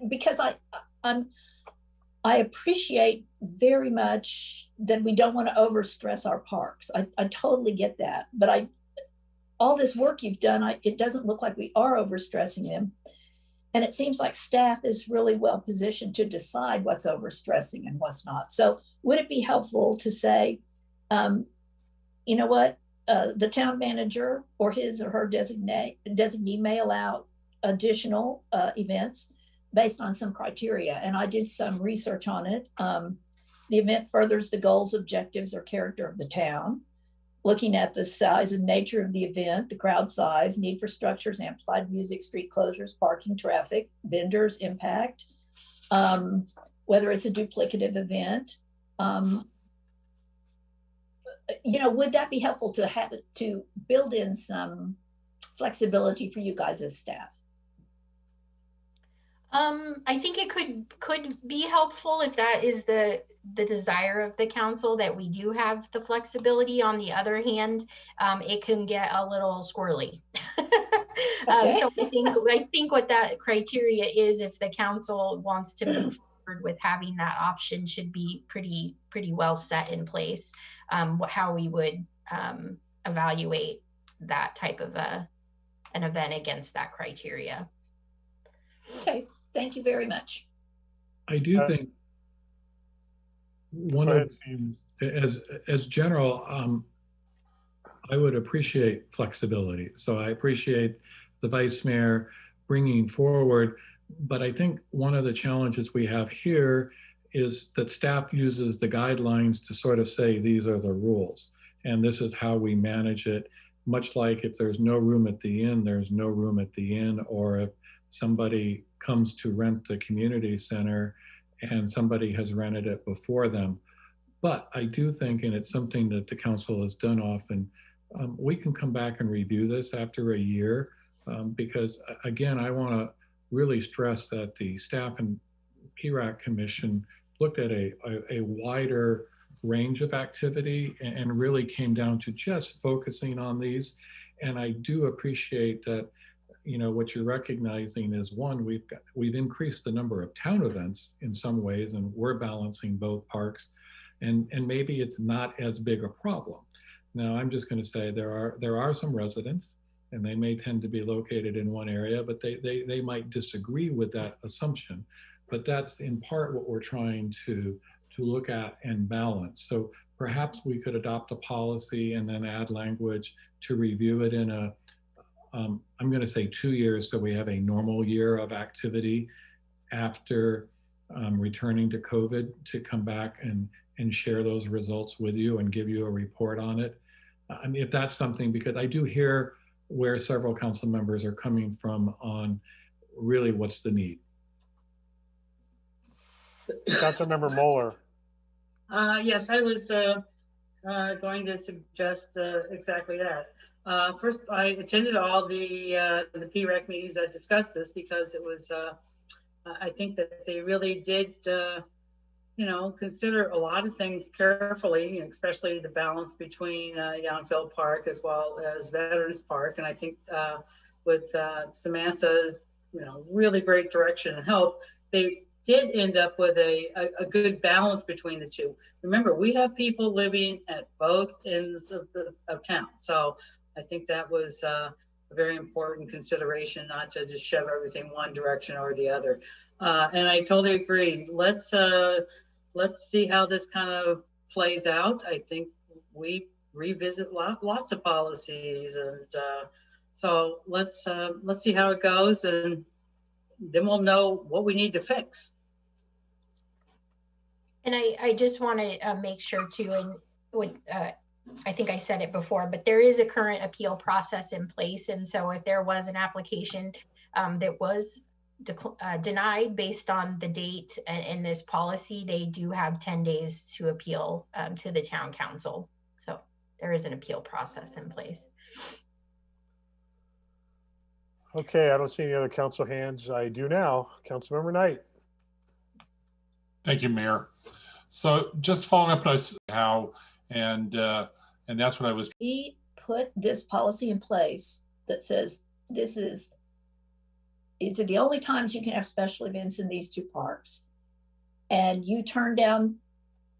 Because I appreciate very much that we don't want to overstress our parks. I totally get that, but all this work you've done, it doesn't look like we are overstressing them. And it seems like staff is really well positioned to decide what's overstressing and what's not. So would it be helpful to say, you know what, the town manager or his or her designee may allow additional events based on some criteria. And I did some research on it. The event furthers the goals, objectives, or character of the town, looking at the size and nature of the event, the crowd size, need for structures, amplified music, street closures, parking, traffic, vendors, impact, whether it's a duplicative event. You know, would that be helpful to build in some flexibility for you guys as staff? I think it could be helpful if that is the desire of the council, that we do have the flexibility. On the other hand, it can get a little squirrely. Okay. So I think what that criteria is, if the council wants to move forward with having that option, should be pretty pretty well set in place, how we would evaluate that type of an event against that criteria. Okay, thank you very much. I do think one Go of the things, as general, I would appreciate flexibility. So I appreciate the vice mayor bringing forward, but I think one of the challenges we have here is that staff uses the guidelines to sort of say, these are the rules, and this is how we manage it. Much like if there's no room at the inn, there's no room at the inn, or if somebody comes to rent the community center and somebody has rented it before them. But I do think, and it's something that the council has done often, we can come back and review this after a year, because again, I want to really stress that the staff and PRAC commission looked at a wider range of activity and really came down to just focusing on these. And I do appreciate that, you know, what you're recognizing is, one, we've increased the number of town events in some ways, and we're balancing both parks, and maybe it's not as big a problem. Now, I'm just going to say there are some residents, and they may tend to be located in one area, but they might disagree with that assumption. But that's in part what we're trying to look at and balance. So perhaps we could adopt a policy and then add language to review it in a, I'm going to say 2 years, so we have a normal year of activity after returning to COVID, to come back and share those results with you and give you a report on it. I mean, if that's something, because I do hear where several council members are coming from on really what's the need. Councilmember Moeller. Yes, I was going to suggest exactly that. First, I attended all the PRAC meetings that discussed this, because it was, I think that they really did, you know, consider a lot of things carefully, especially the balance between Yelpful Park as well as Veterans Park. And I think with Samantha's, you know, really great direction and help, they did end up with a good balance between the two. Remember, we have people living at both ends of town. So I think that was a very important consideration, not to just shove everything one direction or the other. And I totally agree. Let's see how this kind of plays out. I think we revisit lots of policies, and so let's see how it goes, and then we'll know what we need to fix. And I just want to make sure too, and with, I think I said it before, but there is a current appeal process in place. And so if there was an application that was denied based on the date in this policy, they do have 10 days to appeal to the town council. So there is an appeal process in place. Okay, I don't see any other council hands. I do now. Councilmember Knight. Thank you, Mayor. So just following up on how, and that's what I was. We put this policy in place that says these are the only times you can have special events in these two parks. And you turn down,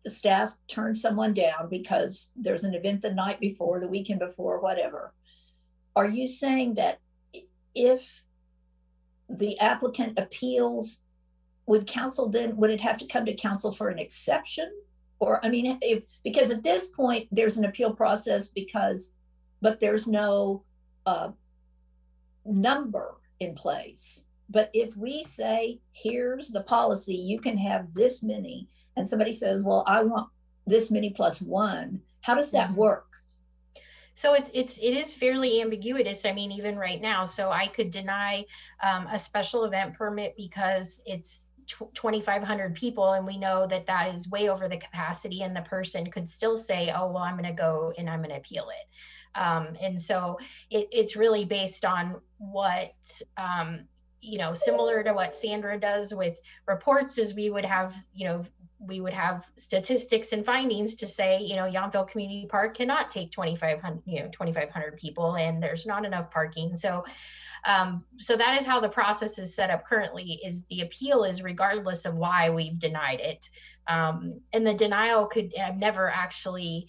the staff turns someone down because there's an event the night before, the weekend before, whatever. Are you saying that if the applicant appeals, would council then, would it have to come to council for an exception? Or, I mean, because at this point there's an appeal process but there's no number in place. But if we say, here's the policy, you can have this many, and somebody says, well, I want this many plus one, how does that work? So it is fairly ambiguous. I mean, even right now, so I could deny a special event permit because it's 2,500 people, and we know that that is way over the capacity, and the person could still say, oh, well, I'm going to go and I'm going to appeal it. And so it's really based on what, you know, similar to what Sandra does with reports, is we would have, you know, we would have statistics and findings to say, you know, Yelpful Community Park cannot take 2,500 people, and there's not enough parking. So, so that is how the process is set up currently, is the appeal is regardless of why we've denied it. And the denial I've never actually,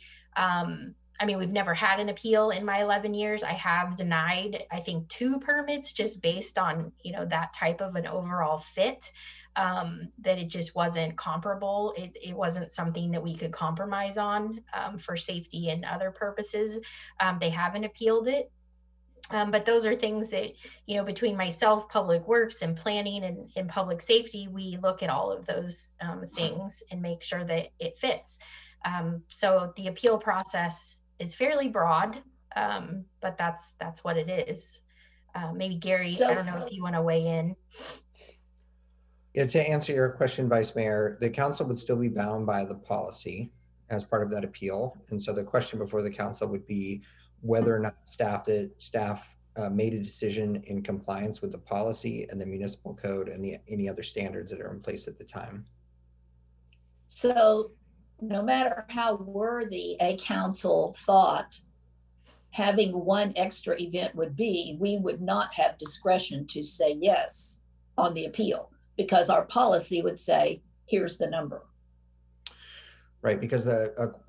we've never had an appeal in my 11 years. I have denied, I think, 2 permits just based on, that type of an overall fit, that it just wasn't comparable. It wasn't something that we could compromise on for safety and other purposes. They haven't appealed it. But those are things that, between myself, Public Works, and planning and public safety, we look at all of those things and make sure that it fits. So the appeal process is fairly broad, but that's what it is. Maybe Gary, I don't know if you want to weigh in. Yeah, to answer your question, Vice Mayor, the council would still be bound by the policy as part of that appeal. And so the question before the council would be whether or not staff made a decision in compliance with the policy and the municipal code and any other standards that are in place at the time. So no matter how worthy a council thought having one extra event would be, we would not have discretion to say yes on the appeal, because our policy would say, here's the number. Right, because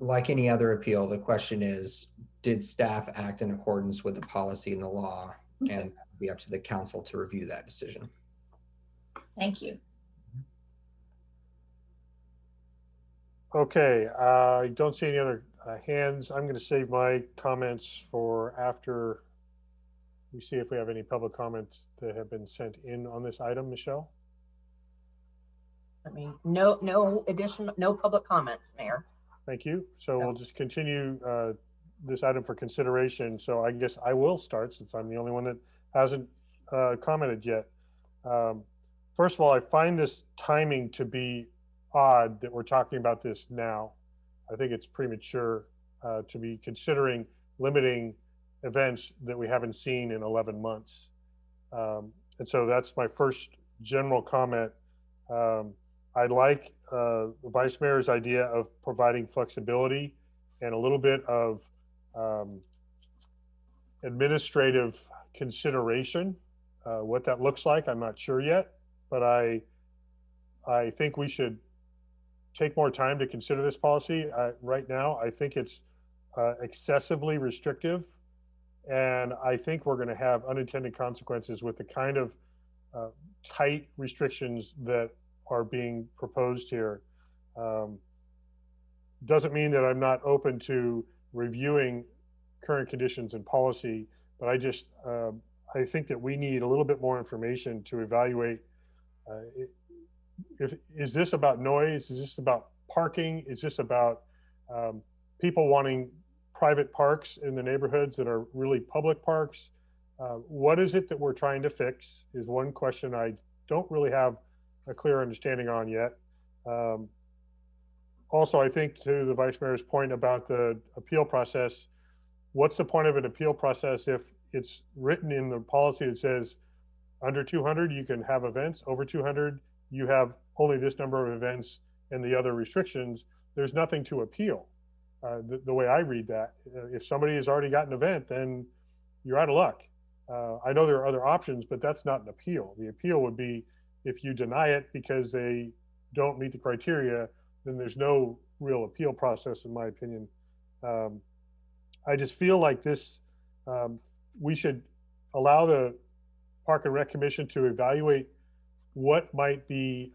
like any other appeal, the question is, did staff act in accordance with the policy and the law? And it would be up to the council to review that decision. Thank you. Okay, I don't see any other hands. I'm going to save my comments for after we see if we have any public comments that have been sent in on this item. Michelle? No public comments, Mayor. Thank you. So we'll just continue this item for consideration. So I guess I will start, since I'm the only one that hasn't commented yet. First of all, I find this timing to be odd that we're talking about this now. I think it's premature to be considering limiting events that we haven't seen in 11 months. And so that's my first general comment. I like the Vice Mayor's idea of providing flexibility and a little bit of administrative consideration. What that looks like, I'm not sure yet, but I think we should take more time to consider this policy. Right now, I think it's excessively restrictive, and I think we're going to have unintended consequences with the kind of tight restrictions that are being proposed here. Doesn't mean that I'm not open to reviewing current conditions and policy, but I think that we need a little bit more information to evaluate. Is this about noise? Is this about parking? Is this about people wanting private parks in the neighborhoods that are really public parks? What is it that we're trying to fix is one question I don't really have a clear understanding on yet. Also, I think to the Vice Mayor's point about the appeal process, what's the point of an appeal process if it's written in the policy that says under 200 you can have events, over 200 you have only this number of events and the other restrictions? There's nothing to appeal. The way I read that, if somebody has already got an event, then you're out of luck. I know there are other options, but that's not an appeal. The appeal would be if you deny it because they don't meet the criteria, then there's no real appeal process, in my opinion. I just feel like this, we should allow the Park and Rec Commission to evaluate what might be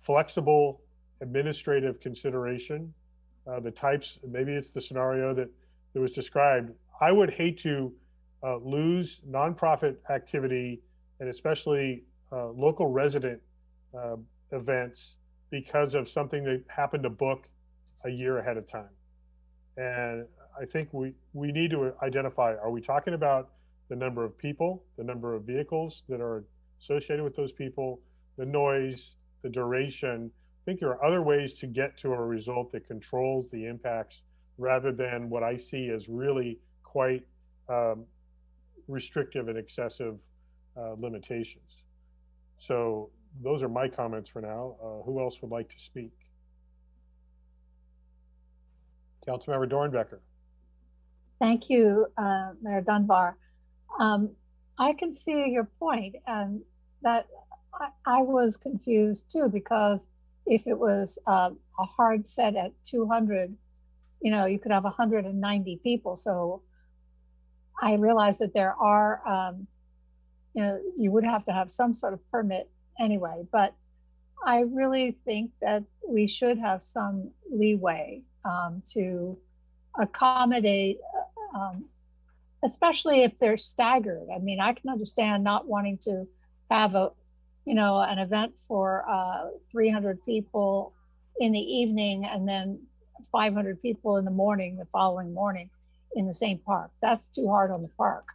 flexible administrative consideration, the types, maybe it's the scenario that was described. I would hate to lose nonprofit activity, and especially local resident events, because of something that happened to book a year ahead of time. And I think we need to identify, are we talking about the number of people, the number of vehicles that are associated with those people, the noise, the duration? I think there are other ways to get to a result that controls the impacts rather than what I see as really quite restrictive and excessive limitations. So those are my comments for now. Who else would like to speak? Councilmember Dornbecker. Thank you, Mayor Dunbar. I can see your point, and that I was confused too, because if it was a hard set at 200, you know, you could have 190 people. So I realize that there are, you know, you would have to have some sort of permit anyway, but I really think that we should have some leeway to accommodate, especially if they're staggered. I mean, I can understand not wanting to have a, you know, an event for 300 people in the evening and then 500 people in the morning, the following morning in the same park. That's too hard on the park.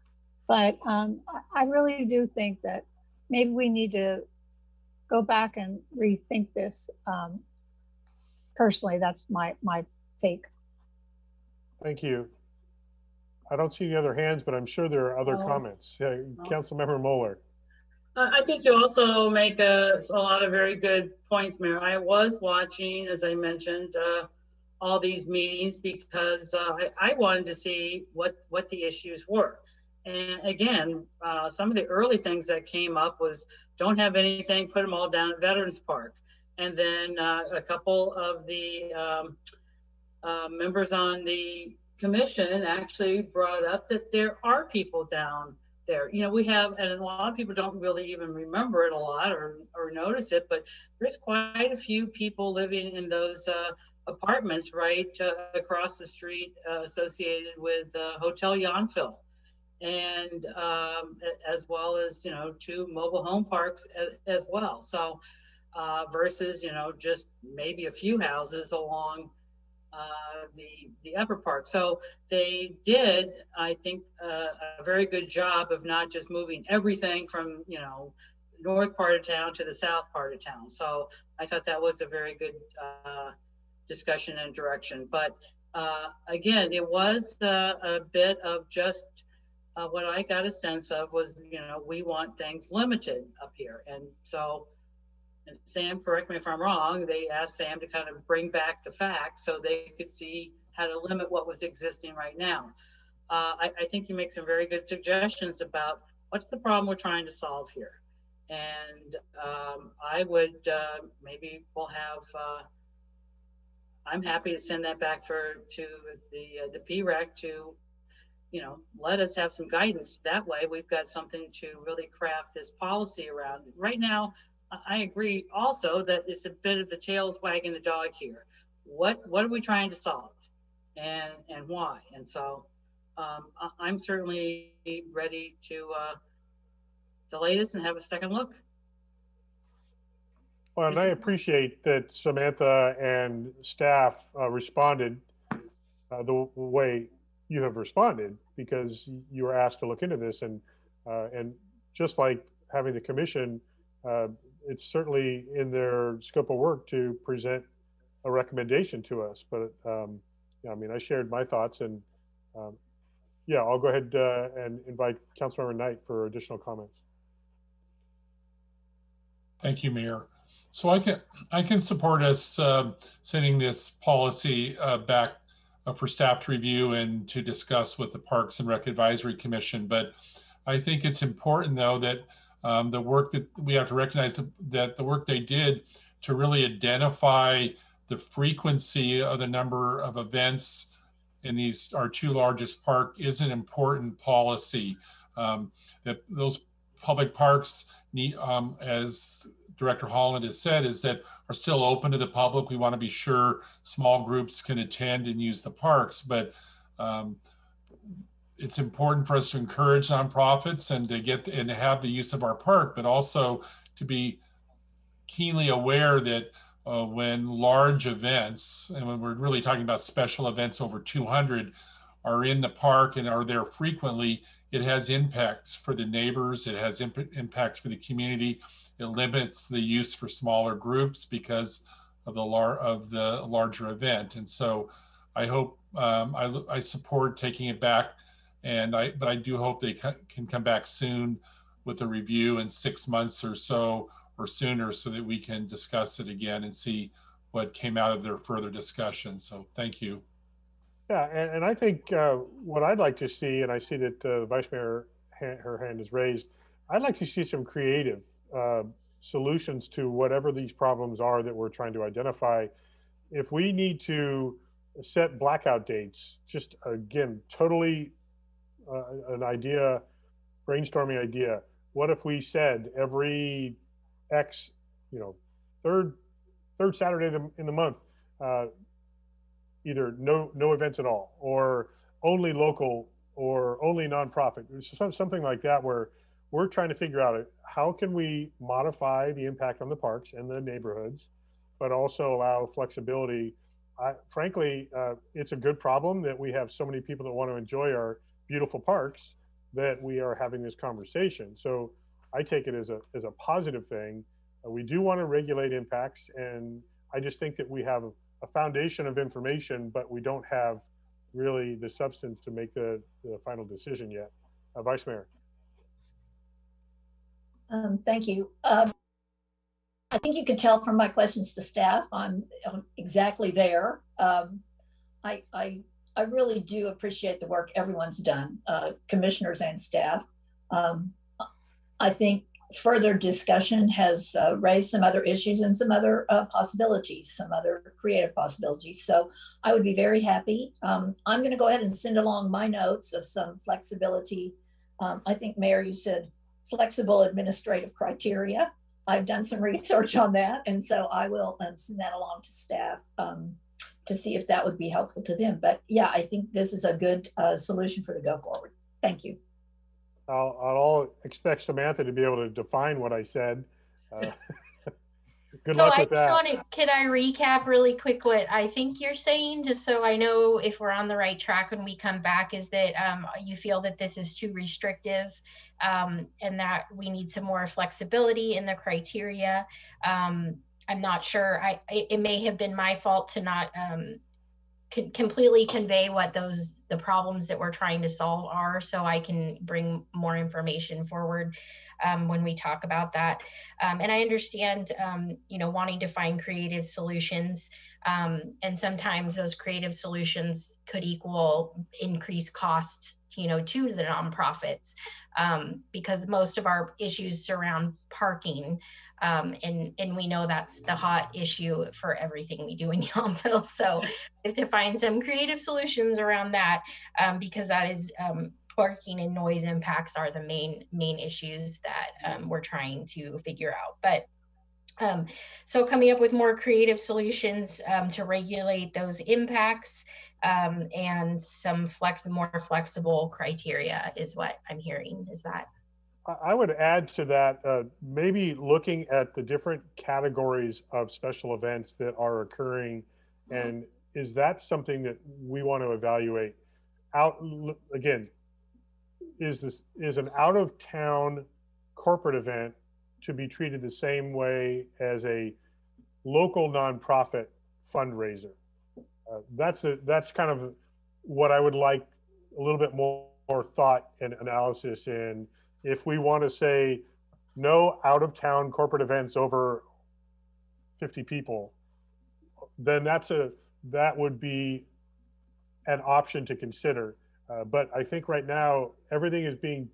But I really do think that maybe we need to go back and rethink this. Personally, that's my take. Thank you. I don't see any other hands, but I'm sure there are other comments. Yeah, Councilmember Moeller. I think you also make a lot of very good points, Mayor. I was watching, as I mentioned, all these meetings because I wanted to see what the issues were. And again, some of the early things that came up was don't have anything, put them all down at Veterans Park. And then a couple of the members on the commission actually brought up that there are people down there. You know, we have, and a lot of people don't really even remember it a lot or notice it, but there's quite a few people living in those apartments right across the street associated with Hotel Yelpful. And as well as, you know, 2 mobile home parks as well. So versus, you know, just maybe a few houses along the upper park. So they did, I think, a very good job of not just moving everything from, you know, north part of town to the south part of town. So I thought that was a very good discussion and direction. But again, it was a bit of just what I got a sense of was, you know, we want things limited up here. And so, and Sam, correct me if I'm wrong, they asked Sam to kind of bring back the facts so they could see how to limit what was existing right now. I think you make some very good suggestions about what's the problem we're trying to solve here. And I would, maybe we'll have, I'm happy to send that back to the PREC to, you know, let us have some guidance. That way we've got something to really craft this policy around. Right now, I agree also that it's a bit of the tails wagging the dog here. What are we trying to solve and why? And so I'm certainly ready to delay this and have a second look. Well, and I appreciate that Samantha and staff responded the way you have responded, because you were asked to look into this, and just like having the commission, it's certainly in their scope of work to present a recommendation to us. But yeah, I mean, I shared my thoughts, and yeah, I'll go ahead and invite Councilmember Knight for additional comments. Thank you, Mayor. So I can support us sending this policy back for staff to review and to discuss with the Parks and Rec Advisory Commission. But I think it's important, though, that the work that we have to recognize that the work they did to really identify the frequency of the number of events in these, our 2 largest park, is an important policy. That those public parks need, as Director Holland has said, is that are still open to the public. We want to be sure small groups can attend and use the parks, but it's important for us to encourage nonprofits and to get and to have the use of our park, but also to be keenly aware that when large events, and when we're really talking about special events over 200, are in the park and are there frequently, it has impacts for the neighbors. It has impacts for the community. It limits the use for smaller groups because of the larger event. And so I hope, I support taking it back, but I do hope they can come back soon with a review in 6 months or so, or sooner, so that we can discuss it again and see what came out of their further discussion. So thank you. Yeah, and I think what I'd like to see, and I see that Vice Mayor, her hand is raised, I'd like to see some creative solutions to whatever these problems are that we're trying to identify. If we need to set blackout dates, just again, totally an idea, brainstorming idea. What if we said every X, third Saturday in the month, either no events at all, or only local, or only nonprofit, something like that, where we're trying to figure out how can we modify the impact on the parks and the neighborhoods, but also allow flexibility. Frankly, it's a good problem that we have so many people that want to enjoy our beautiful parks that we are having this conversation. So I take it as a positive thing. We do want to regulate impacts, and I just think that we have a foundation of information, but we don't have really the substance to make the final decision yet. Vice Mayor. Thank you. I think you could tell from my questions to staff, I'm exactly there. I really do appreciate the work everyone's done, commissioners and staff. I think further discussion has raised some other issues and some other possibilities, some other creative possibilities. So I would be very happy. I'm going to go ahead and send along my notes of some flexibility. I think, Mayor, you said flexible administrative criteria. I've done some research on that, and so I will send that along to staff to see if that would be helpful to them. But yeah, I think this is a good solution for the go forward. Thank you. I'll expect Samantha to be able to define what I said. Good luck with that. Can I recap really quick what I think you're saying, just so I know if we're on the right track when we come back, is that you feel that this is too restrictive and that we need some more flexibility in the criteria. I'm not sure. It may have been my fault to not completely convey what the problems that we're trying to solve are, so I can bring more information forward when we talk about that. And I understand, wanting to find creative solutions, and sometimes those creative solutions could equal increased cost, to the nonprofits, because most of our issues surround parking. And we know that's the hot issue for everything we do in Yelpful. So we have to find some creative solutions around that, because that is parking and noise impacts are the main issues that we're trying to figure out. But so coming up with more creative solutions to regulate those impacts, and some more flexible criteria is what I'm hearing. Is that? I would add to that, maybe looking at the different categories of special events that are occurring, and is that something that we want to evaluate? Again, is an out-of-town corporate event to be treated the same way as a local nonprofit fundraiser? That's kind of what I would like a little bit more thought and analysis in. If we want to say no out-of-town corporate events over 50 people, then that would be an option to consider. But I think right now everything is being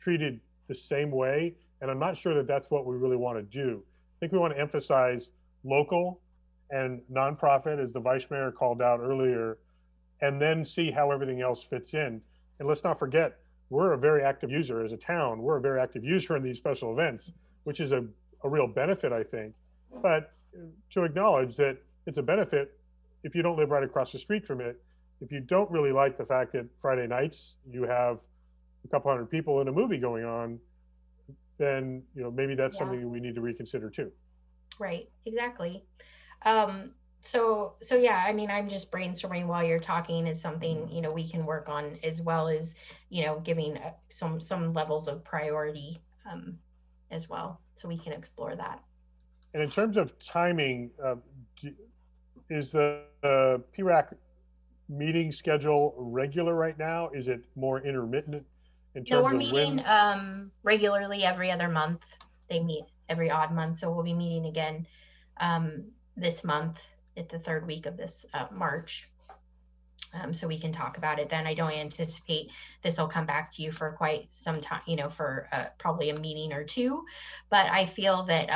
treated the same way, and I'm not sure that that's what we really want to do. I think we want to emphasize local and nonprofit, as the Vice Mayor called out earlier, and then see how everything else fits in. And let's not forget, we're a very active user as a town. We're a very active user in these special events, which is a real benefit, I think. But to acknowledge that it's a benefit if you don't live right across the street from it. If you don't really like the fact that Friday nights you have a couple hundred people in a movie going on, then maybe that's something we need to reconsider too. Right, exactly. So yeah, I mean, I'm just brainstorming while you're talking is something, we can work on, as well as, giving some levels of priority as well. So we can explore that. And in terms of timing, is the PRAC meeting schedule regular right now? Is it more intermittent in terms of we're meeting regularly every other month. They meet every odd month. So we'll be meeting again this month at the third week of this March. so we can talk about it then. I don't anticipate this will come back to you for quite some time, you know, for probably a meeting or two. But I feel that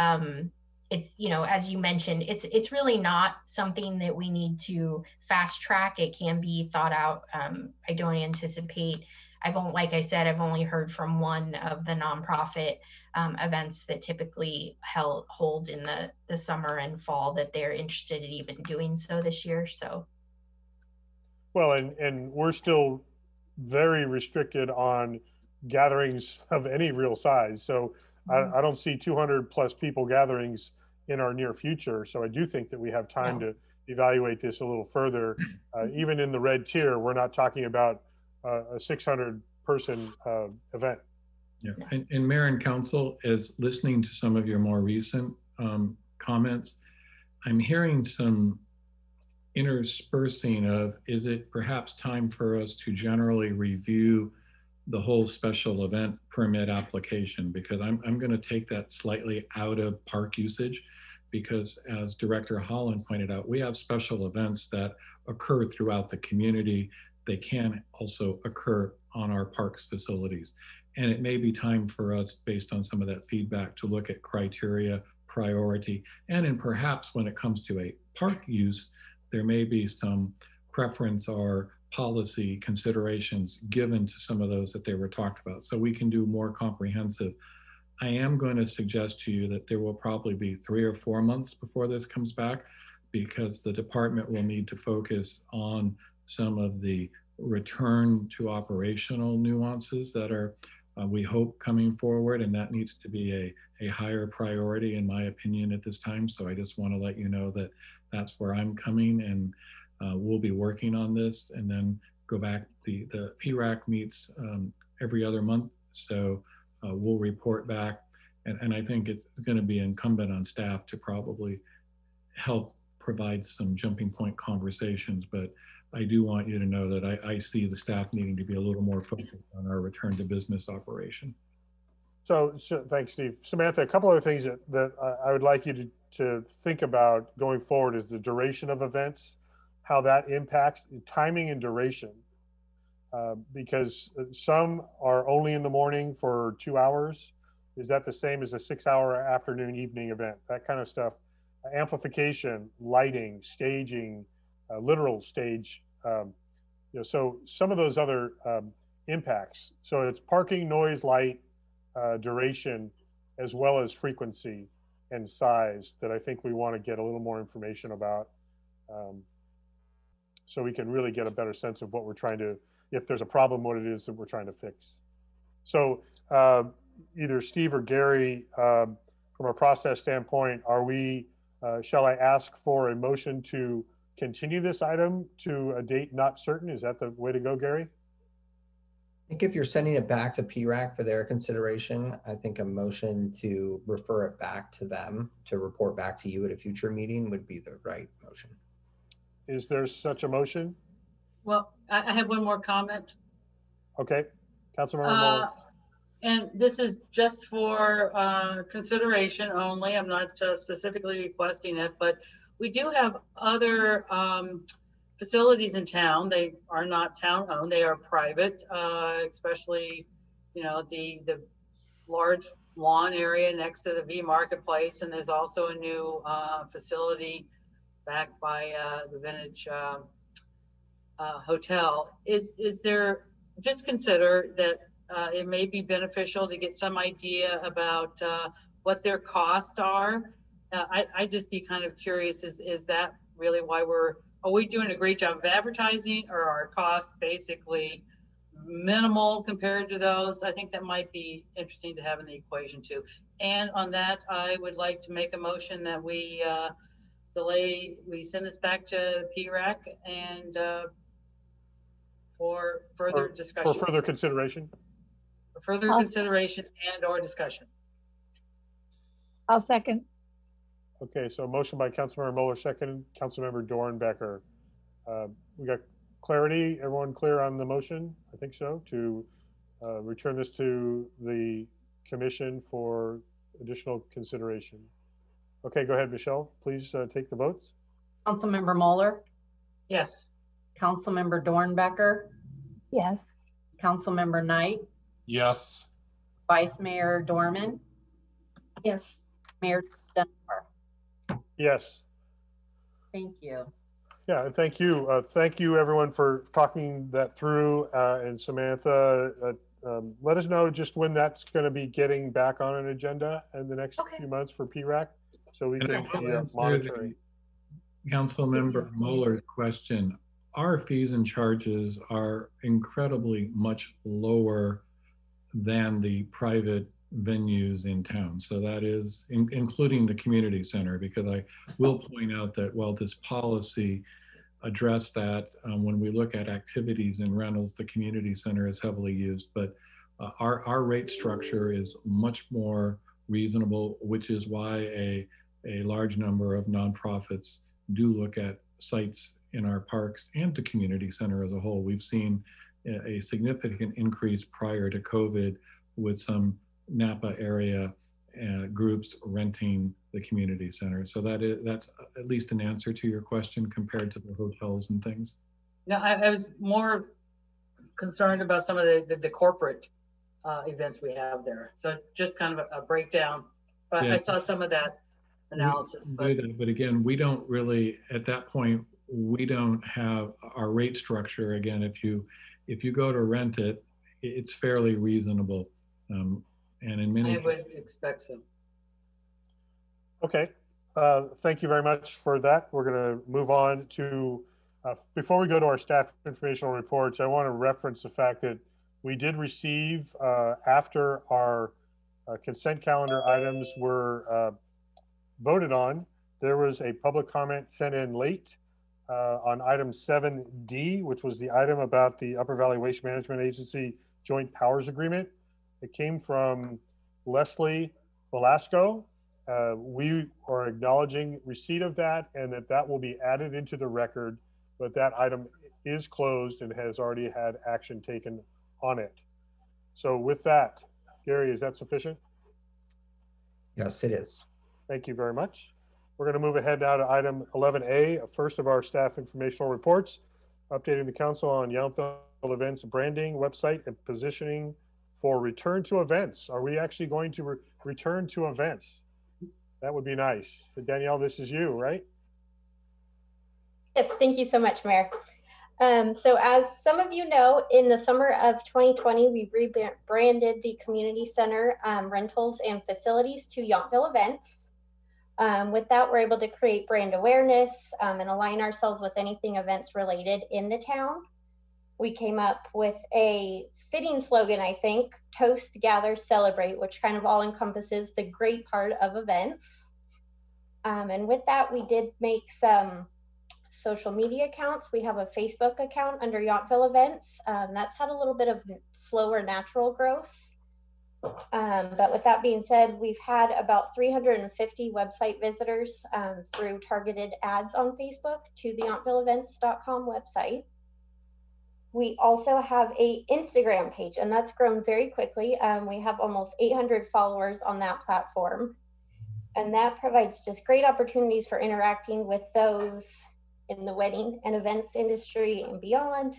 it's, you know, as you mentioned, it's really not something that we need to fast track. It can be thought out. I don't anticipate, like I said, I've only heard from one of the nonprofit events that typically hold in the summer and fall that they're interested in even doing so this year. So. Well, and we're still very restricted on gatherings of any real size. So I don't see 200 plus people gatherings in our near future. So I do think that we have time to evaluate this a little further. Even in the red tier, we're not talking about a 600 person event. Yeah, and Mayor and Council, as listening to some of your more recent comments, I'm hearing some interspersing of, is it perhaps time for us to generally review the whole special event permit application? Because I'm going to take that slightly out of park usage, because as Director Holland pointed out, we have special events that occur throughout the community. They can also occur on our parks facilities. And it may be time for us, based on some of that feedback, to look at criteria, priority, and then perhaps when it comes to a park use, there may be some preference or policy considerations given to some of those that they were talked about, so we can do more comprehensive. I am going to suggest to you that there will probably be 3 or 4 months before this comes back, because the department will need to focus on some of the return to operational nuances that are, we hope, coming forward, and that needs to be a higher priority in my opinion at this time. So I just want to let you know that that's where I'm coming, and we'll be working on this, and then go back. The PRAC meets every other month, so we'll report back, and I think it's going to be incumbent on staff to probably help provide some jumping point conversations. But I do want you to know that I see the staff needing to be a little more focused on our return to business operation. So thanks, Steve. Samantha, a couple other things that I would like you to think about going forward is the duration of events, how that impacts timing and duration. Because some are only in the morning for 2 hours. Is that the same as a 6-hour afternoon, evening event? That kind of stuff. Amplification, lighting, staging, literal stage. So some of those other impacts. So it's parking, noise, light, duration, as well as frequency and size that I think we want to get a little more information about, so we can really get a better sense of what we're trying to, if there's a problem, what it is that we're trying to fix. So either Steve or Gary, from a process standpoint, are we, shall I ask for a motion to continue this item to a date not certain? Is that the way to go, Gary? I think if you're sending it back to PRAC for their consideration, I think a motion to refer it back to them to report back to you at a future meeting would be the right motion. Is there such a motion? Well, I have one more comment. Okay, Councilmember Muller. And this is just for consideration only. I'm not specifically requesting it, but we do have other facilities in town. They are not town owned, they are private, especially, you know, the large lawn area next to the V Marketplace. And there's also a new facility back by the Vintage Hotel. Is there, just consider that it may be beneficial to get some idea about what their costs are. I'd just be kind of curious, is that really why are we doing a great job of advertising, or are our costs basically minimal compared to those? I think that might be interesting to have in the equation too. And on that, I would like to make a motion that we send this back to PRAC and for further discussion. For further consideration? For further consideration and or discussion. I'll second. Okay, so a motion by Councilmember Muller, second, Councilmember Dornbecker. We got clarity? Everyone clear on the motion? I think so, to return this to the commission for additional consideration. Okay, go ahead, Michelle. Please take the votes. Councilmember Muller, Yes. Councilmember Dornbecker, Yes. Councilmember Knight, Yes. Vice Mayor Dorman, Yes. Mayor Dunbar. Yes. Thank you. Yeah, and thank you. Thank you, everyone, for talking that through. And Samantha, let us know just when that's going to be getting back on an agenda in the next Okay. few months for PRAC, so we And can Yes. be I'll answer monitoring. Councilmember Muller's question. Our fees and charges are incredibly much lower than the private venues in town. So that is including the community center, because I will point out that while this policy addressed that, when we look at activities and rentals, the community center is heavily used, but our rate structure is much more reasonable, which is why a large number of nonprofits do look at sites in our parks and the community center as a whole. We've seen a significant increase prior to COVID with some Napa area groups renting the community center. So that's at least an answer to your question compared to the hotels and things. No, I was more concerned about some of the corporate events we have there. So just kind of a breakdown, but Yeah. I saw some of that analysis. But again, we don't really, at that point, we don't have our rate structure. Again, if you go to rent it, it's fairly reasonable. And in many I would expect so. Okay, thank you very much for that. We're going to move on to, before we go to our staff informational reports, I want to reference the fact that we did receive, after our consent calendar items were voted on, there was a public comment sent in late on item 7D, which was the item about the Upper Valley Waste Management Agency Joint Powers Agreement. It came from Leslie Velasco. We are acknowledging receipt of that and that will be added into the record, but that item is closed and has already had action taken on it. So with that, Gary, is that sufficient? Yes, it is. Thank you very much. We're going to move ahead now to item 11A, first of our staff informational reports, updating the council on Yelpful events branding, website, and positioning for return to events. Are we actually going to return to events? That would be nice. So Danielle, this is you, right? Yes, thank you so much, Mayor. So as some of you know, in the summer of 2020, we rebranded the community center rentals and facilities to Yelpful Events. With that, we're able to create brand awareness and align ourselves with anything events related in the town. We came up with a fitting slogan, I think, Toast, Gather, Celebrate, which kind of all encompasses the great part of events. And with that, we did make some social media accounts. We have a Facebook account under Yelpful Events. That's had a little bit of slower natural growth. But with that being said, we've had about 350 website visitors through targeted ads on Facebook to the YelpfulEvents.com website. We also have a Instagram page, and that's grown very quickly. We have almost 800 followers on that platform. And that provides just great opportunities for interacting with those in the wedding and events industry and beyond.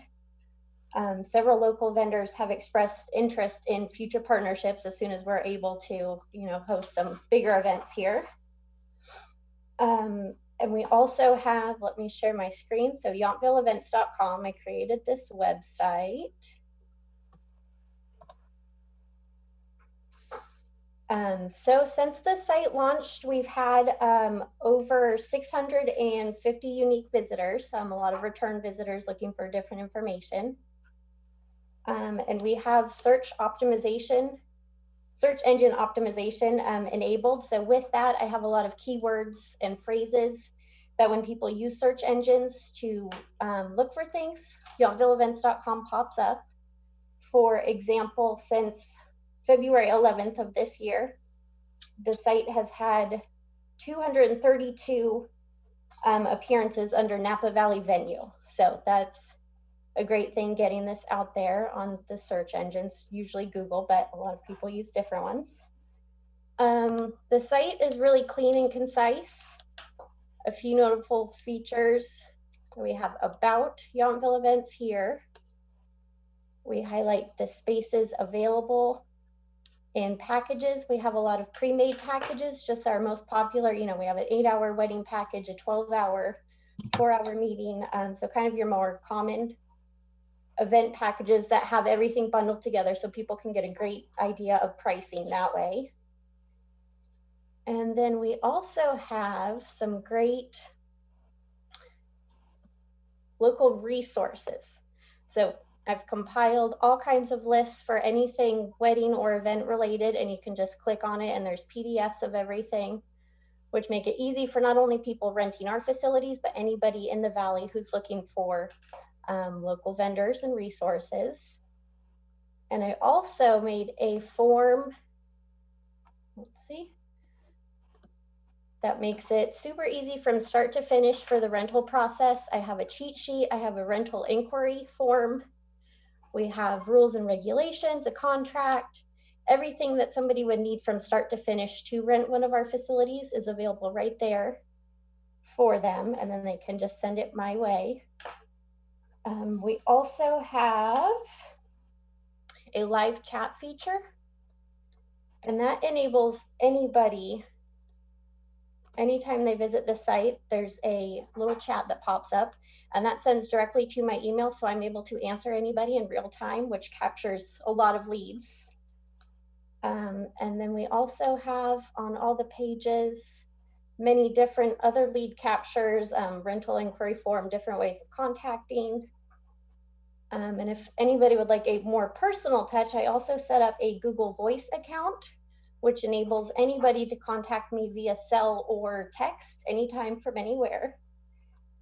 Several local vendors have expressed interest in future partnerships as soon as we're able to, host some bigger events here. And we also have, let me share my screen. So YelpfulEvents.com, I created this website. So since the site launched, we've had over 650 unique visitors, a lot of return visitors looking for different information. And we have search engine optimization enabled. So with that, I have a lot of keywords and phrases that when people use search engines to look for things, YelpfulEvents.com pops up. For example, since February 11th of this year, the site has had 232 appearances under Napa Valley venue. So that's a great thing, getting this out there on the search engines, usually Google, but a lot of people use different ones. The site is really clean and concise. A few notable features. We have about Yountville events here. We highlight the spaces available in packages. We have a lot of pre-made packages, just our most popular. You know, we have an 8-hour wedding package, a 12-hour, 4-hour meeting. So kind of your more common event packages that have everything bundled together so people can get a great idea of pricing that way. And then we also have some great local resources. So I've compiled all kinds of lists for anything wedding or event related, and you can just click on it and there's PDFs of everything, which make it easy for not only people renting our facilities, but anybody in the Valley who's looking for local vendors and resources. And I also made a form, let's see, that makes it super easy from start to finish for the rental process. I have a cheat sheet, I have a rental inquiry form. We have rules and regulations, a contract, everything that somebody would need from start to finish to rent one of our facilities is available right there for them, and then they can just send it my way. We also have a live chat feature, and that enables anybody, anytime they visit the site, there's a little chat that pops up, and that sends directly to my email, so I'm able to answer anybody in real time, which captures a lot of leads. And then we also have on all the pages many different other lead captures, rental inquiry form, different ways of contacting. And if anybody would like a more personal touch, I also set up a Google Voice account, which enables anybody to contact me via cell or text anytime from anywhere.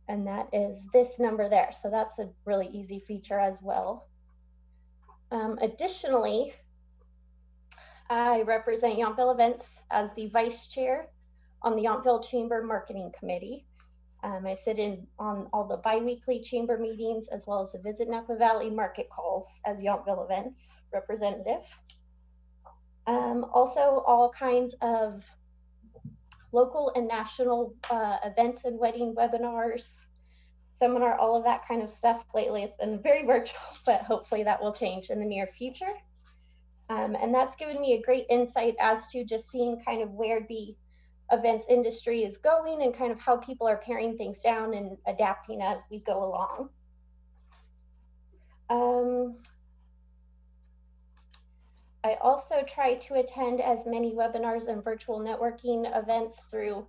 And that is this number there. So that's a really easy feature as well. Additionally, I represent Yountville Events as the vice chair on the Yountville Chamber Marketing Committee. I sit in on all the bi-weekly chamber meetings as well as the Visit Napa Valley market calls as Yountville Events representative. Also all kinds of local and national events and wedding webinars, seminar, all of that kind of stuff. Lately it's been very virtual, but hopefully that will change in the near future. And that's given me a great insight as to just seeing kind of where the events industry is going and kind of how people are paring things down and adapting as we go along. I also try to attend as many webinars and virtual networking events through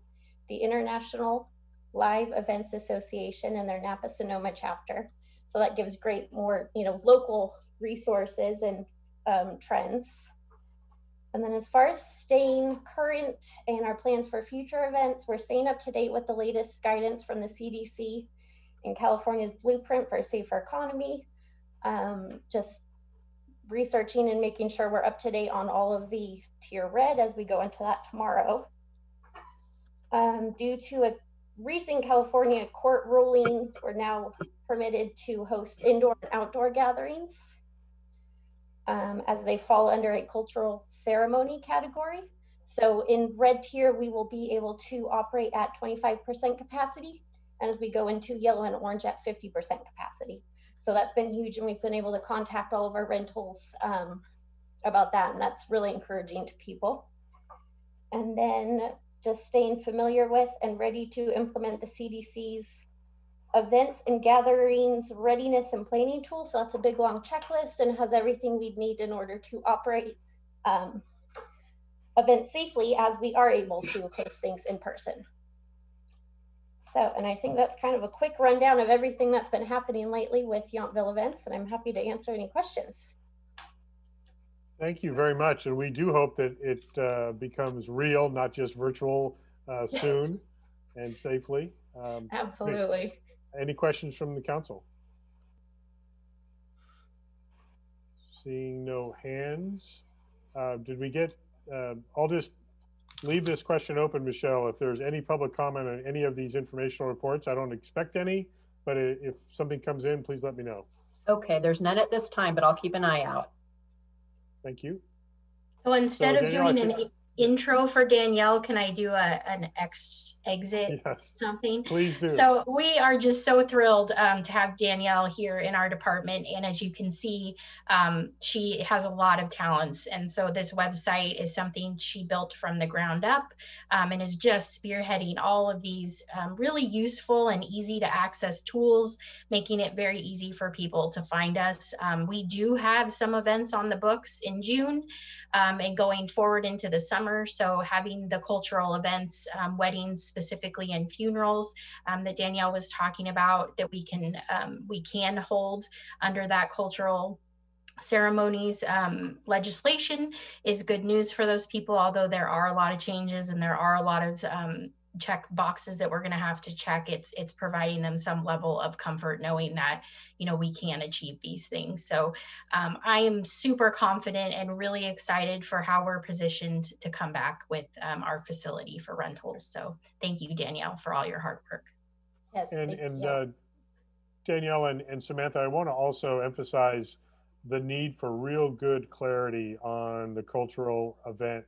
the International Live Events Association and their Napa Sonoma chapter. So that gives great more, local resources and trends. And then as far as staying current and our plans for future events, we're staying up to date with the latest guidance from the CDC and California's blueprint for a safer economy. Just researching and making sure we're up to date on all of the tier red as we go into that tomorrow. Due to a recent California court ruling, we're now permitted to host indoor and outdoor gatherings as they fall under a cultural ceremony category. So in red tier, we will be able to operate at 25% capacity, and as we go into yellow and orange at 50% capacity. So that's been huge, and we've been able to contact all of our rentals about that, and that's really encouraging to people. And then just staying familiar with and ready to implement the CDC's events and gatherings readiness and planning tool. So that's a big long checklist and has everything we'd need in order to operate events safely as we are able to host things in person. So, and I think that's kind of a quick rundown of everything that's been happening lately with Yountville Events, and I'm happy to answer any questions. Thank you very much. And we do hope that it becomes real, not just virtual soon and safely. Absolutely. Great. Any questions from the council? Seeing no hands. Did we get, I'll just leave this question open, Michelle. If there's any public comment on any of these informational reports, I don't expect any, but if something comes in, please let me know. Okay, there's none at this time, but I'll keep an eye out. Thank you. So instead of Danielle, doing an intro for Danielle. Can I do an exit Yes, something? please do. So we are just so thrilled to have Danielle here in our department. And as you can see, she has a lot of talents. And so this website is something she built from the ground up and is just spearheading all of these really useful and easy to access tools, making it very easy for people to find us. We do have some events on the books in June and going forward into the summer. So having the cultural events, weddings specifically, and funerals that Danielle was talking about, that we can hold under that cultural ceremonies legislation is good news for those people, although there are a lot of changes and there are a lot of check boxes that we're going to have to check. It's providing them some level of comfort knowing that, you know, we can achieve these things. So I am super confident and really excited for how we're positioned to come back with our facility for rentals. So thank you, Danielle, for all your hard work. Yes, And Danielle and Samantha, I want to also emphasize the need for real good clarity on the cultural event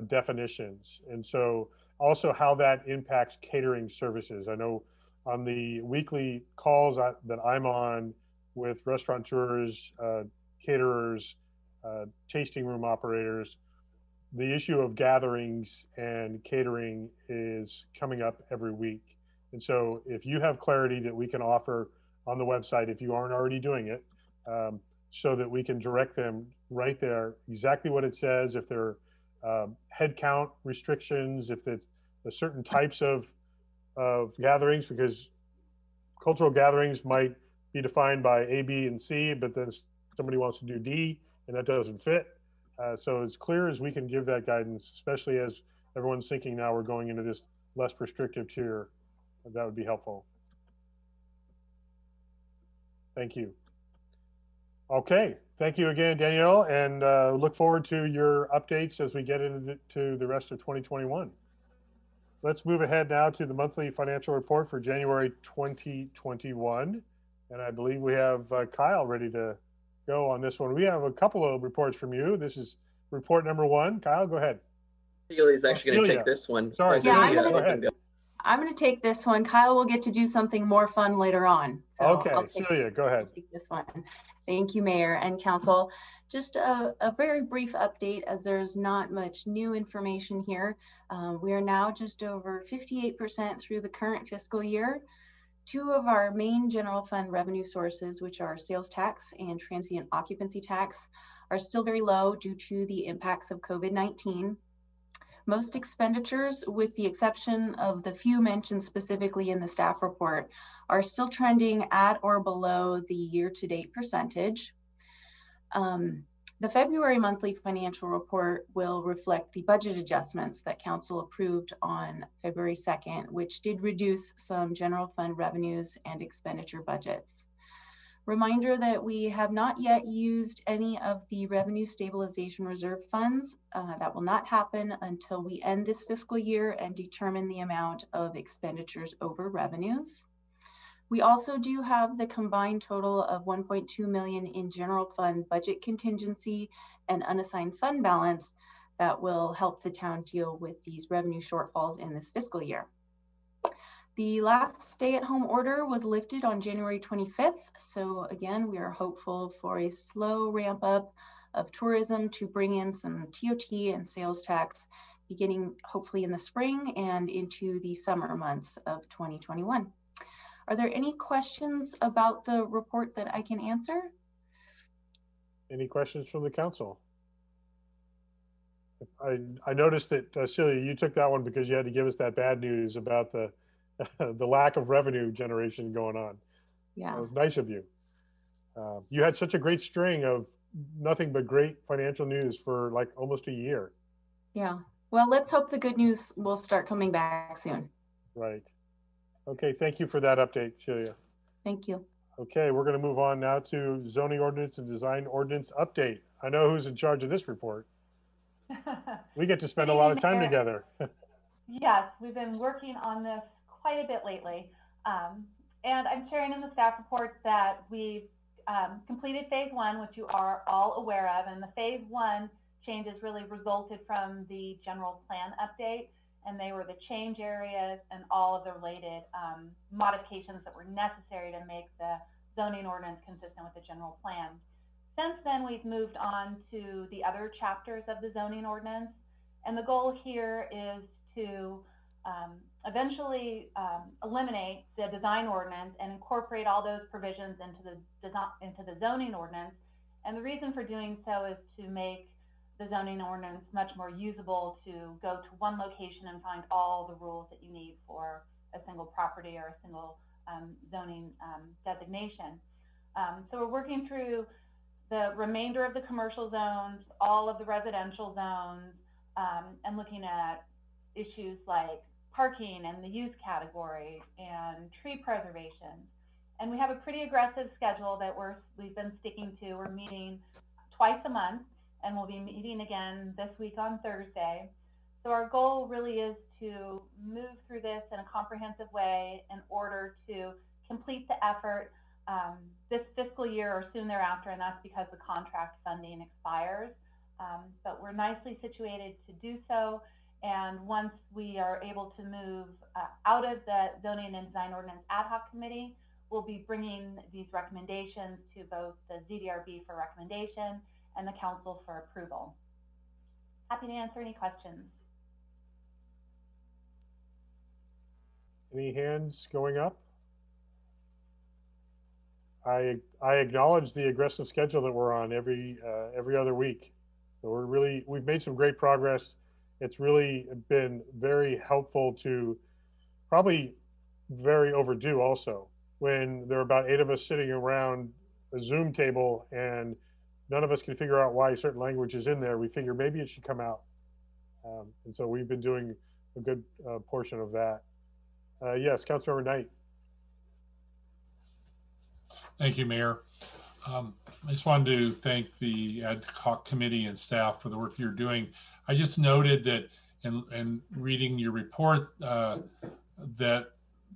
definitions. And so also how that impacts catering services. I know on the weekly calls that I'm on with restaurateurs, caterers, tasting room operators, the issue of gatherings and catering is coming up every week. And so if you have clarity that we can offer on the website, if you aren't already doing it, so that we can direct them right there, exactly what it says, if there are head count restrictions, if it's the certain types of gatherings, because cultural gatherings might be defined by A, B, and C, but then somebody wants to do D and that doesn't fit. So as clear as we can give that guidance, especially as everyone's thinking now we're going into this less restrictive tier, that would be helpful. Thank you. Okay, thank you again, Danielle, and look forward to your updates as we get into the rest of 2021. Let's move ahead now to the monthly financial report for January 2021. And I believe we have Kyle ready to go on this one. We have a couple of reports from you. This is report number 1. Kyle, go ahead. Celia's actually going to take this one. Sorry, yeah, Celia, go ahead. I'm going to take this one. Kyle will get to do something more fun later on. So okay, Celia, go ahead. I'll take this one. Thank you, Mayor and Council. Just a very brief update, as there's not much new information here. We are now just over 58% through the current fiscal year. 2 of our main general fund revenue sources, which are sales tax and transient occupancy tax, are still very low due to the impacts of COVID-19. Most expenditures, with the exception of the few mentioned specifically in the staff report, are still trending at or below the year-to-date percentage. The February monthly financial report will reflect the budget adjustments that Council approved on February 2nd, which did reduce some general fund revenues and expenditure budgets. Reminder that we have not yet used any of the revenue stabilization reserve funds. That will not happen until we end this fiscal year and determine the amount of expenditures over revenues. We also do have the combined total of $1.2 million in general fund budget contingency and unassigned fund balance that will help the town deal with these revenue shortfalls in this fiscal year. The last stay-at-home order was lifted on January 25th. So again, we are hopeful for a slow ramp up of tourism to bring in some TOT and sales tax beginning hopefully in the spring and into the summer months of 2021. Are there any questions about the report that I can answer? Any questions from the council? I noticed that Celia, you took that one because you had to give us that bad news about the the lack of revenue generation going on. Yeah, it was nice of you. You had such a great string of nothing but great financial news for like almost a year. Yeah, well, let's hope the good news will start coming back soon. Right. Okay, thank you for that update, Celia. Thank you. Okay, we're going to move on now to zoning ordinance and design ordinance update. I know who's in charge of this report. We get to spend a lot of time together. Yes, we've been working on this quite a bit lately. And I'm sharing in the staff report that we've completed phase 1, which you are all aware of. And the phase 1 changes really resulted from the general plan update, and they were the change areas and all of the related modifications that were necessary to make the zoning ordinance consistent with the general plan. Since then, we've moved on to the other chapters of the zoning ordinance, and the goal here is to eventually eliminate the design ordinance and incorporate all those provisions into the zoning ordinance. And the reason for doing so is to make the zoning ordinance much more usable, to go to one location and find all the rules that you need for a single property or a single zoning designation. So we're working through the remainder of the commercial zones, all of the residential zones, and looking at issues like parking and the use category and tree preservation. And we have a pretty aggressive schedule that we've been sticking to. We're meeting twice a month, and we'll be meeting again this week on Thursday. So our goal really is to move through this in a comprehensive way in order to complete the effort this fiscal year or soon thereafter, and that's because the contract funding expires. But we're nicely situated to do so. And once we are able to move out of the Zoning and Design Ordinance Ad Hoc Committee, we'll be bringing these recommendations to both the ZDRB for recommendation and the Council for approval. Happy to answer any questions. Any hands going up? I acknowledge the aggressive schedule that we're on every other week. So we've made some great progress. It's really been very helpful, to probably very overdue also, when there are about 8 of us sitting around a Zoom table and none of us can figure out why certain language is in there. We figure maybe it should come out. And so we've been doing a good portion of that. Yes, Councilmember Knight. Thank you, Mayor. I just wanted to thank the ad hoc committee and staff for the work you're doing. I just noted that in reading your report that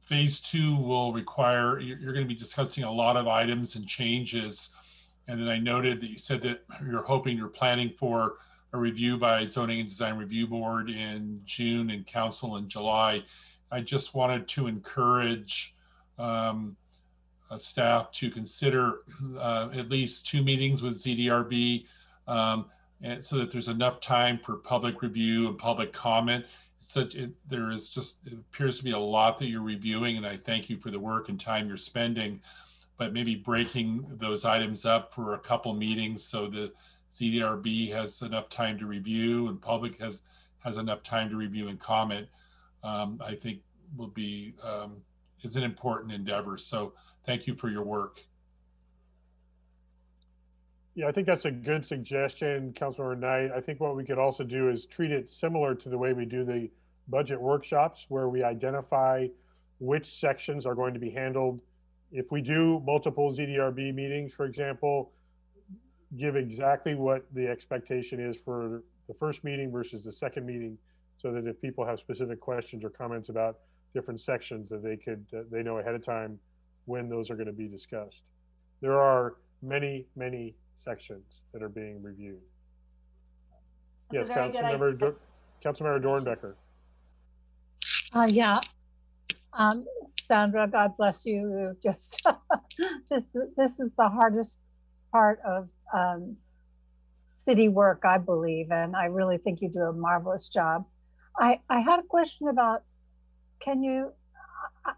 phase 2 will require, you're going to be discussing a lot of items and changes. And then I noted that you said that you're planning for a review by Zoning and Design Review Board in June and Council in July. I just wanted to encourage staff to consider at least 2 meetings with ZDRB, and so that there's enough time for public review and public comment. There is just, it appears to be a lot that you're reviewing, and I thank you for the work and time you're spending, but maybe breaking those items up for a couple meetings so the ZDRB has enough time to review and public has enough time to review and comment, I think will be, is an important endeavor. So thank you for your work. Yeah, I think that's a good suggestion, Councilmember Knight. I think what we could also do is treat it similar to the way we do the budget workshops, where we identify which sections are going to be handled. If we do multiple ZDRB meetings, for example, give exactly what the expectation is for the first meeting versus the second meeting, so that if people have specific questions or comments about different sections, that they know ahead of time when those are going to be discussed. There are many sections that are being reviewed. Yes, Councilmember Dornbecker. Yeah, Sandra, God bless you. Just this is the hardest part of city work, I believe, and I really think you do a marvelous job. I had a question about, can you,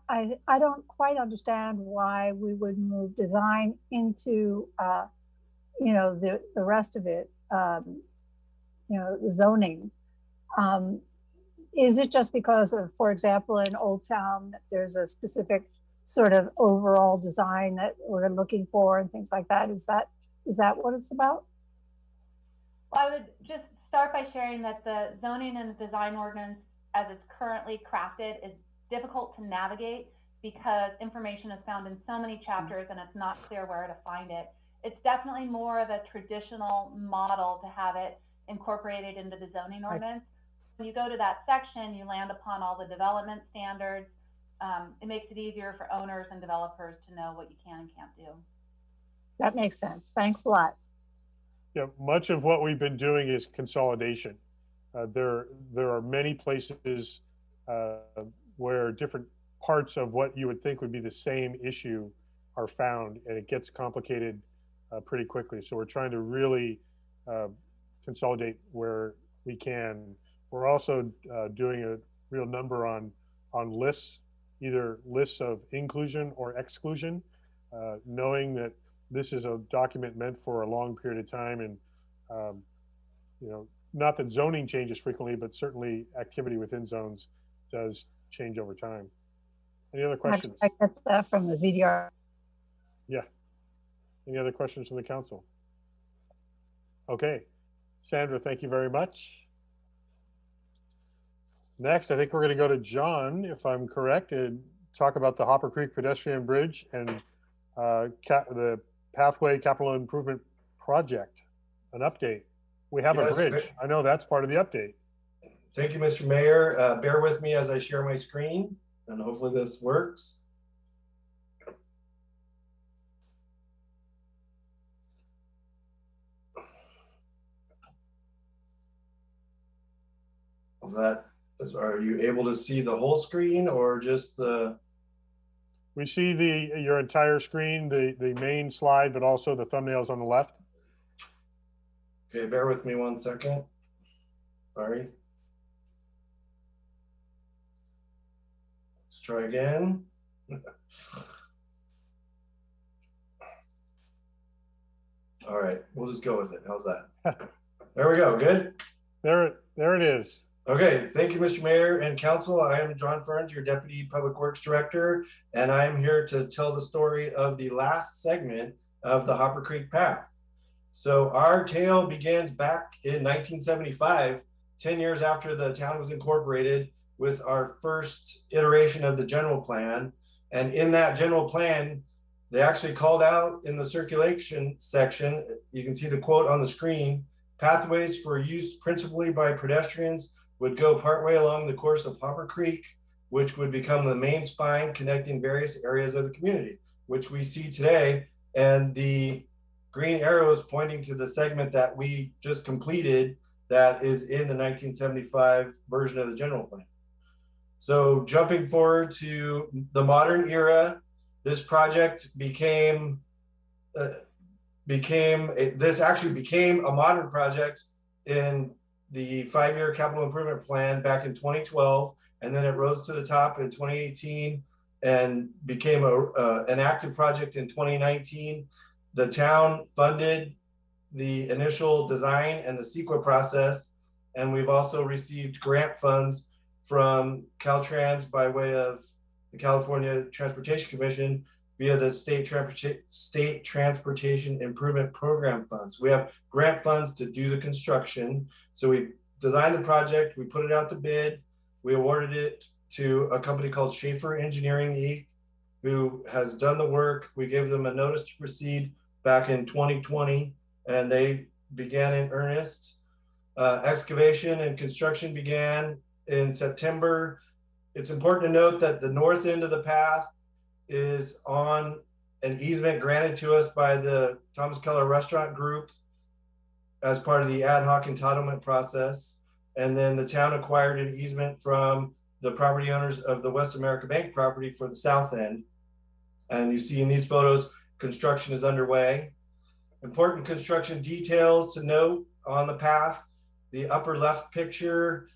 I don't quite understand why we would move design into, you know, the rest of it, you know, the zoning. Is it just because of, for example, in Old Town, there's a specific sort of overall design that we're looking for and things like that? Is that what it's about? Well, I would just start by sharing that the zoning and design ordinance as it's currently crafted is difficult to navigate because information is found in so many chapters and it's not clear where to find it. It's definitely more of a traditional model to have it incorporated into the zoning ordinance. When you go to that section, you land upon all the development standards. It makes it easier for owners and developers to know what you can and can't do. That makes sense. Thanks a lot. Yeah, much of what we've been doing is consolidation. There are many places where different parts of what you would think would be the same issue are found, and it gets complicated pretty quickly. So we're trying to really consolidate where we can. We're also doing a real number on lists, either lists of inclusion or exclusion, knowing that this is a document meant for a long period of time, and you know, not that zoning changes frequently, but certainly activity within zones does change over time. Any other questions? I get that from the ZDR. Yeah. Any other questions from the council? Okay. Sandra, thank you very much. Next, I think we're going to go to John, if I'm correct, and talk about the Hopper Creek Pedestrian Bridge and the Pathway Capital Improvement Project, an update. We have a bridge. I know that's part of the update. Thank you, Mr. Mayor. Bear with me as I share my screen, and hopefully this works. Are you able to see the whole screen or just the? We see your entire screen, the main slide, but also the thumbnails on the left. Okay, bear with me 1 second. Sorry. Let's try again. All right, we'll just go with it. How's that? There we go. Good. There it is. Okay, thank you, Mr. Mayor and Council. I am John Ferns, your Deputy Public Works Director, and I am here to tell the story of the last segment of the Hopper Creek Path. So our tale begins back in 1975, 10 years after the town was incorporated, with our first iteration of the general plan. And in that general plan, they actually called out in the circulation section, you can see the quote on the screen, pathways for use principally by pedestrians would go partway along the course of Hopper Creek, which would become the main spine connecting various areas of the community, which we see today. And the green arrows pointing to the segment that we just completed that is in the 1975 version of the general plan. So jumping forward to the modern era, this project this actually became a modern project in the 5-year capital improvement plan back in 2012, and then it rose to the top in 2018 and became an active project in 2019. The town funded the initial design and the CEQA process, and we've also received grant funds from Caltrans by way of the California Transportation Commission via the State Transportation Improvement Program funds. We have grant funds to do the construction. So we designed the project, we put it out to bid, we awarded it to a company called Schaefer Engineering Inc., who has done the work. We gave them a notice to proceed back in 2020, and they began in earnest. Excavation and construction began in September. It's important to note that the north end of the path is on an easement granted to us by the Thomas Keller Restaurant Group as part of the ad hoc entitlement process. And then the town acquired an easement from the property owners of the West America Bank property for the south end. And you see in these photos, construction is underway. Important construction details to note on the path. The upper left picture,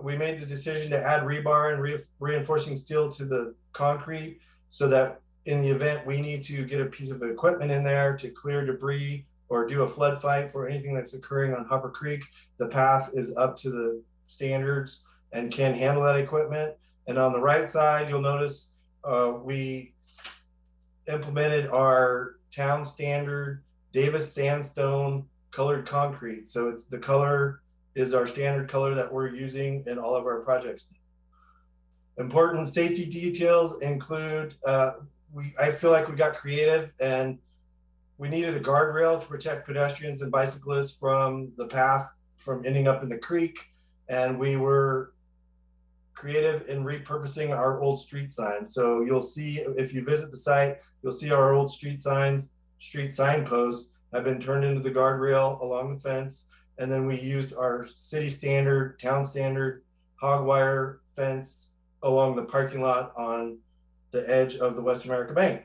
we made the decision to add rebar and reinforcing steel to the concrete so that in the event we need to get a piece of equipment in there to clear debris or do a flood fight for anything that's occurring on Hopper Creek, the path is up to the standards and can handle that equipment. And on the right side, you'll notice we implemented our town standard Davis sandstone colored concrete. So it's the color is our standard color that we're using in all of our projects. Important safety details include, I feel like we got creative and we needed a guardrail to protect pedestrians and bicyclists from the path from ending up in the creek. And we were creative in repurposing our old street signs. So you'll see, if you visit the site, you'll see our old street signs, street signposts, have been turned into the guardrail along the fence. And then we used our city standard, town standard hog wire fence along the parking lot on the edge of the West America Bank.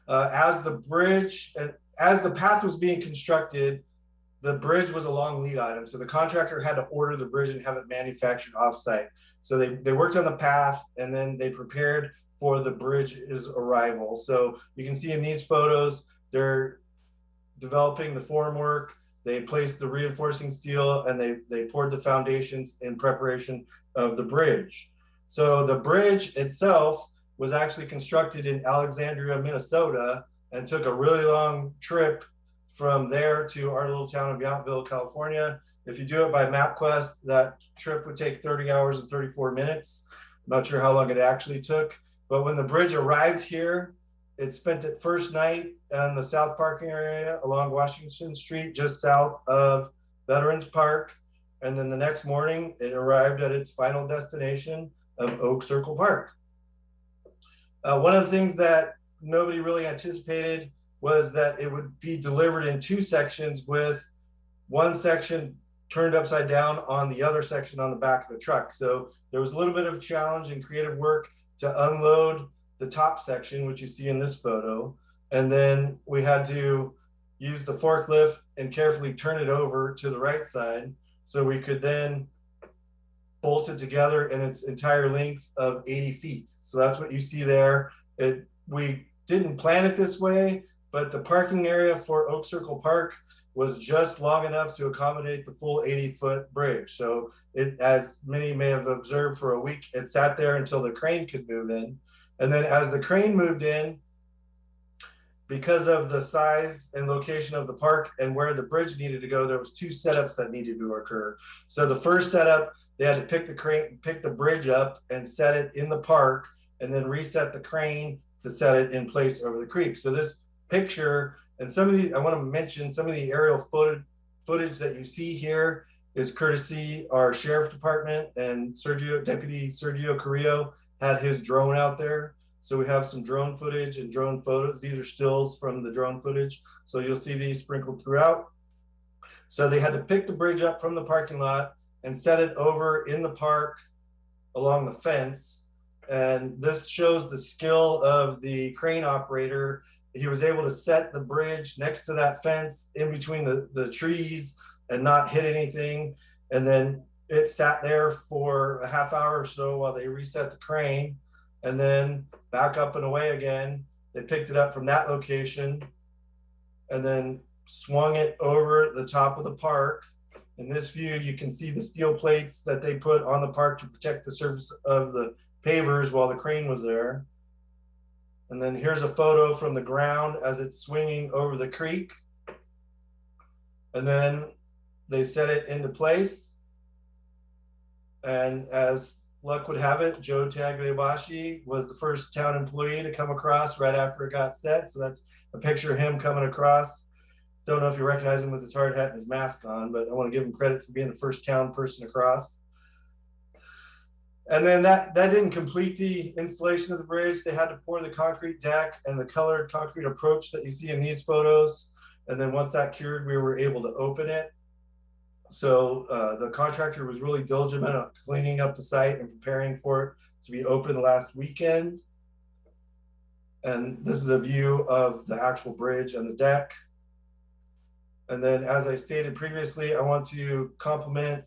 As the bridge, and as the path was being constructed, the bridge was a long lead item. So the contractor had to order the bridge and have it manufactured offsite. So they worked on the path and then they prepared for the bridge's arrival. So you can see in these photos, they're developing the formwork. They placed the reinforcing steel and they poured the foundations in preparation of the bridge. So the bridge itself was actually constructed in Alexandria, Minnesota, and took a really long trip from there to our little town of Yountville, California. If you do it by MapQuest, that trip would take 30 hours and 34 minutes. I'm not sure how long it actually took, but when the bridge arrived here, it spent its first night in the South Parking area along Washington Street, just south of Veterans Park. And then the next morning, it arrived at its final destination of Oak Circle Park. One of the things that nobody really anticipated was that it would be delivered in two sections, with one section turned upside down on the other section on the back of the truck. So there was a little bit of challenge and creative work to unload the top section, which you see in this photo. And then we had to use the forklift and carefully turn it over to the right side so we could then bolt it together in its entire length of 80 feet. So that's what you see there. We didn't plan it this way, but the parking area for Oak Circle Park was just long enough to accommodate the full 80-foot bridge. So it, as many may have observed, for a week, it sat there until the crane could move in. And then as the crane moved in, because of the size and location of the park and where the bridge needed to go, there was two setups that needed to occur. So the first setup, they had to pick the bridge up and set it in the park, and then reset the crane to set it in place over the creek. So this picture, and some of these, I want to mention some of the aerial footage that you see here is courtesy our sheriff department, and Deputy Sergio Carrillo had his drone out there. So we have some drone footage and drone photos. These are stills from the drone footage. So you'll see these sprinkled throughout. So they had to pick the bridge up from the parking lot and set it over in the park along the fence. And this shows the skill of the crane operator. He was able to set the bridge next to that fence in between the trees and not hit anything. And then it sat there for a half hour or so while they reset the crane, and then back up and away again. They picked it up from that location and then swung it over the top of the park. In this view, you can see the steel plates that they put on the park to protect the surface of the pavers while the crane was there. And then here's a photo from the ground as it's swinging over the creek. And then they set it into place. And as luck would have it, Joe Tagliabashi was the first town employee to come across right after it got set. So that's a picture of him coming across. Don't know if you recognize him with his hard hat and his mask on, but I want to give him credit for being the first town person across. And then that didn't complete the installation of the bridge. They had to pour the concrete deck and the colored concrete approach that you see in these photos. And then once that cured, we were able to open it. So the contractor was really diligent about cleaning up the site and preparing for it to be open last weekend. And this is a view of the actual bridge and the deck. And then, as I stated previously, I want to compliment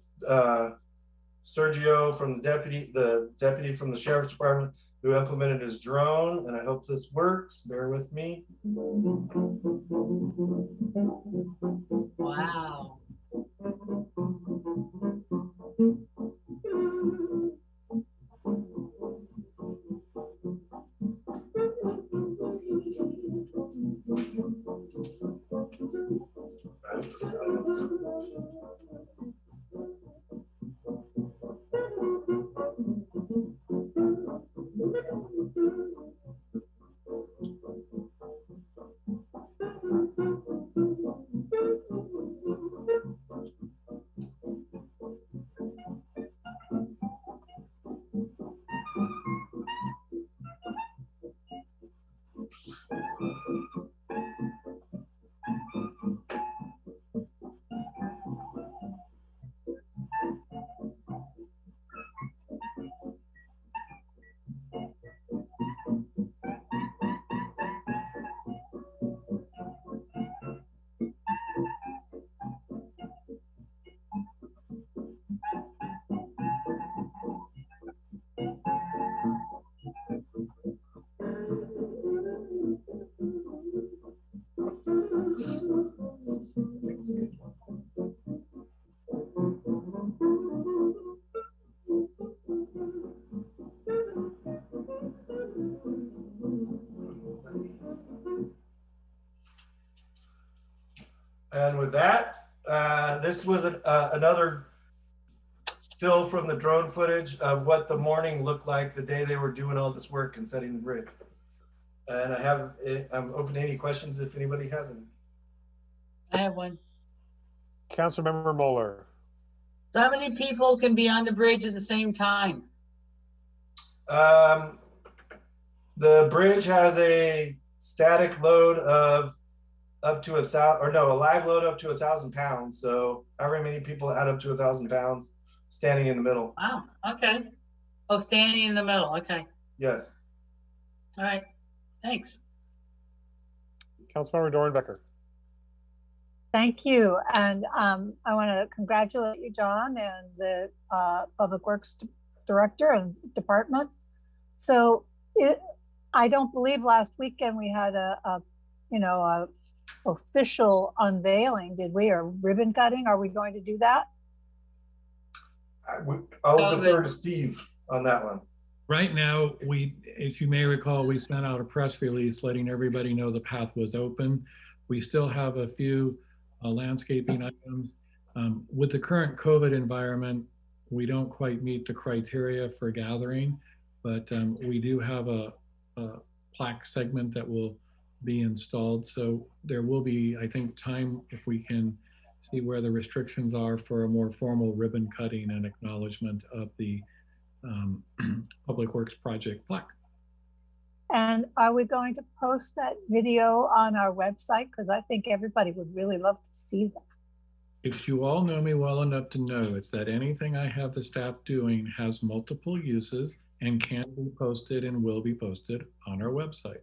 Sergio from the deputy from the sheriff's department who implemented his drone, and I hope this works. Bear with me. Wow. with that, this was another still from the drone footage of what the morning looked like the day they were doing all this work and setting the bridge. And I'm open to any questions if anybody has any. I have one. Councilmember Mueller. So how many people can be on the bridge at the same time? The bridge has a static load of up to 1,000, or no, a live load up to 1,000 pounds. So however many people add up to 1,000 pounds standing in the middle. Wow, okay. Oh, standing in the middle, okay. Yes. All right, thanks. Councilmember Dornbecker. Thank you. And I want to congratulate you, John, and the Public Works Director and Department. So I don't believe last weekend we had a official unveiling, did we, or ribbon cutting? Are we going to do that? I'll defer to Steve on that one. Right now, as you may recall, we sent out a press release letting everybody know the path was open. We still have a few landscaping items. With the current COVID environment, we don't quite meet the criteria for gathering, but we do have a plaque segment that will be installed. So there will be, I think, time if we can see where the restrictions are for a more formal ribbon cutting and acknowledgement of the Public Works Project plaque. And are we going to post that video on our website? Because I think everybody would really love to see that. If you all know me well enough to know, it's that anything I have the staff doing has multiple uses and can be posted and will be posted on our website.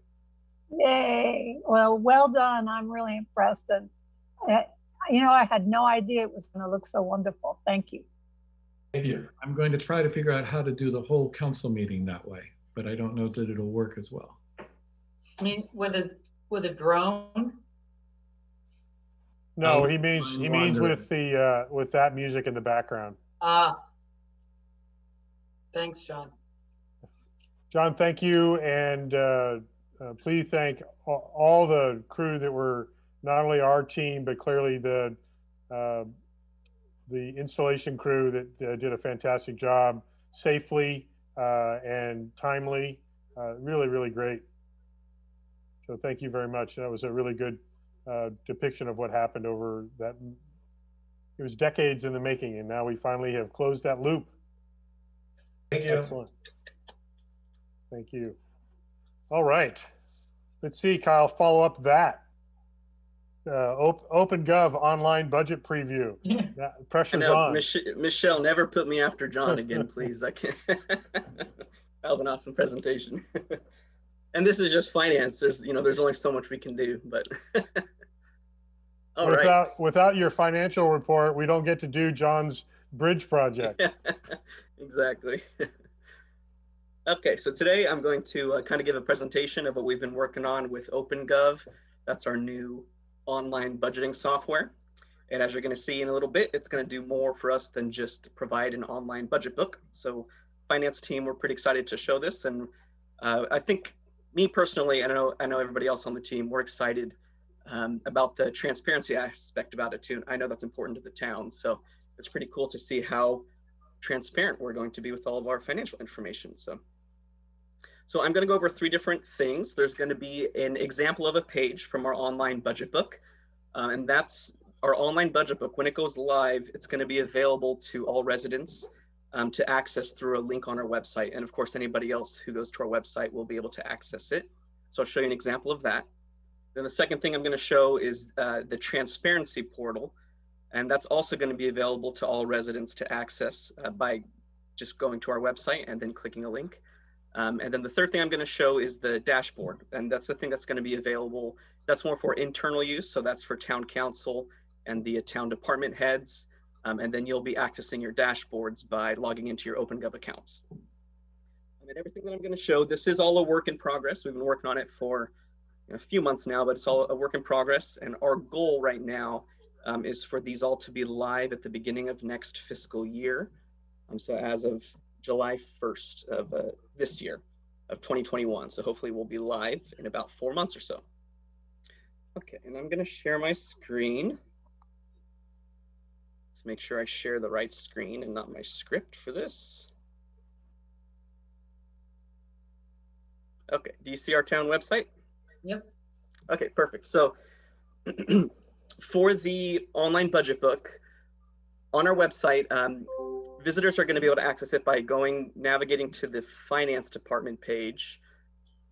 Yay. Well done. I'm really impressed. And, I had no idea it was going to look so wonderful. Thank you. Thank you. I'm going to try to figure out how to do the whole council meeting that way, but I don't know that it'll work as well. I mean, with a drone? No, he means with the with that music in the background. Thanks, John. John, thank you, and please thank all the crew that were not only our team, but clearly the installation crew that did a fantastic job, safely and timely. Really, really great. So thank you very much. That was a really good depiction of what happened over that. It was decades in the making, and now we finally have closed that loop. Thank you. Excellent. Thank you. All right. Let's see, Kyle, follow up that. OpenGov online budget preview. Pressure's on. Michelle, never put me after John again, please. I can't. That was an awesome presentation. And this is just finance. There's only so much we can do, but all right. Without your financial report, we don't get to do John's bridge project. Exactly. Okay, so today I'm going to kind of give a presentation of what we've been working on with OpenGov. That's our new online budgeting software. And as you're going to see in a little bit, it's going to do more for us than just provide an online budget book. So finance team, we're pretty excited to show this. And I think me personally, and I know everybody else on the team, we're excited about the transparency aspect about it too. I know that's important to the town. So it's pretty cool to see how transparent we're going to be with all of our financial information. So I'm going to go over 3 different things. There's going to be an example of a page from our online budget book. And that's our online budget book. When it goes live, it's going to be available to all residents to access through a link on our website. And of course, anybody else who goes to our website will be able to access it. So I'll show you an example of that. Then the second thing I'm going to show is the transparency portal. And that's also going to be available to all residents to access by just going to our website and then clicking a link. And then the third thing I'm going to show is the dashboard. And that's the thing that's going to be available. That's more for internal use. So that's for town council and the town department heads. And then you'll be accessing your dashboards by logging into your OpenGov accounts. And everything that I'm going to show, this is all a work in progress. We've been working on it for a few months now, but it's all a work in progress. And our goal right now is for these all to be live at the beginning of next fiscal year. So as of July 1st of this year of 2021. So hopefully we'll be live in about 4 months or so. Okay, and I'm going to share my screen. Let's make sure I share the right screen and not my script for this. Okay, do you see our town website? Yep. Okay, perfect. So for the online budget book on our website, visitors are going to be able to access it by navigating to the finance department page.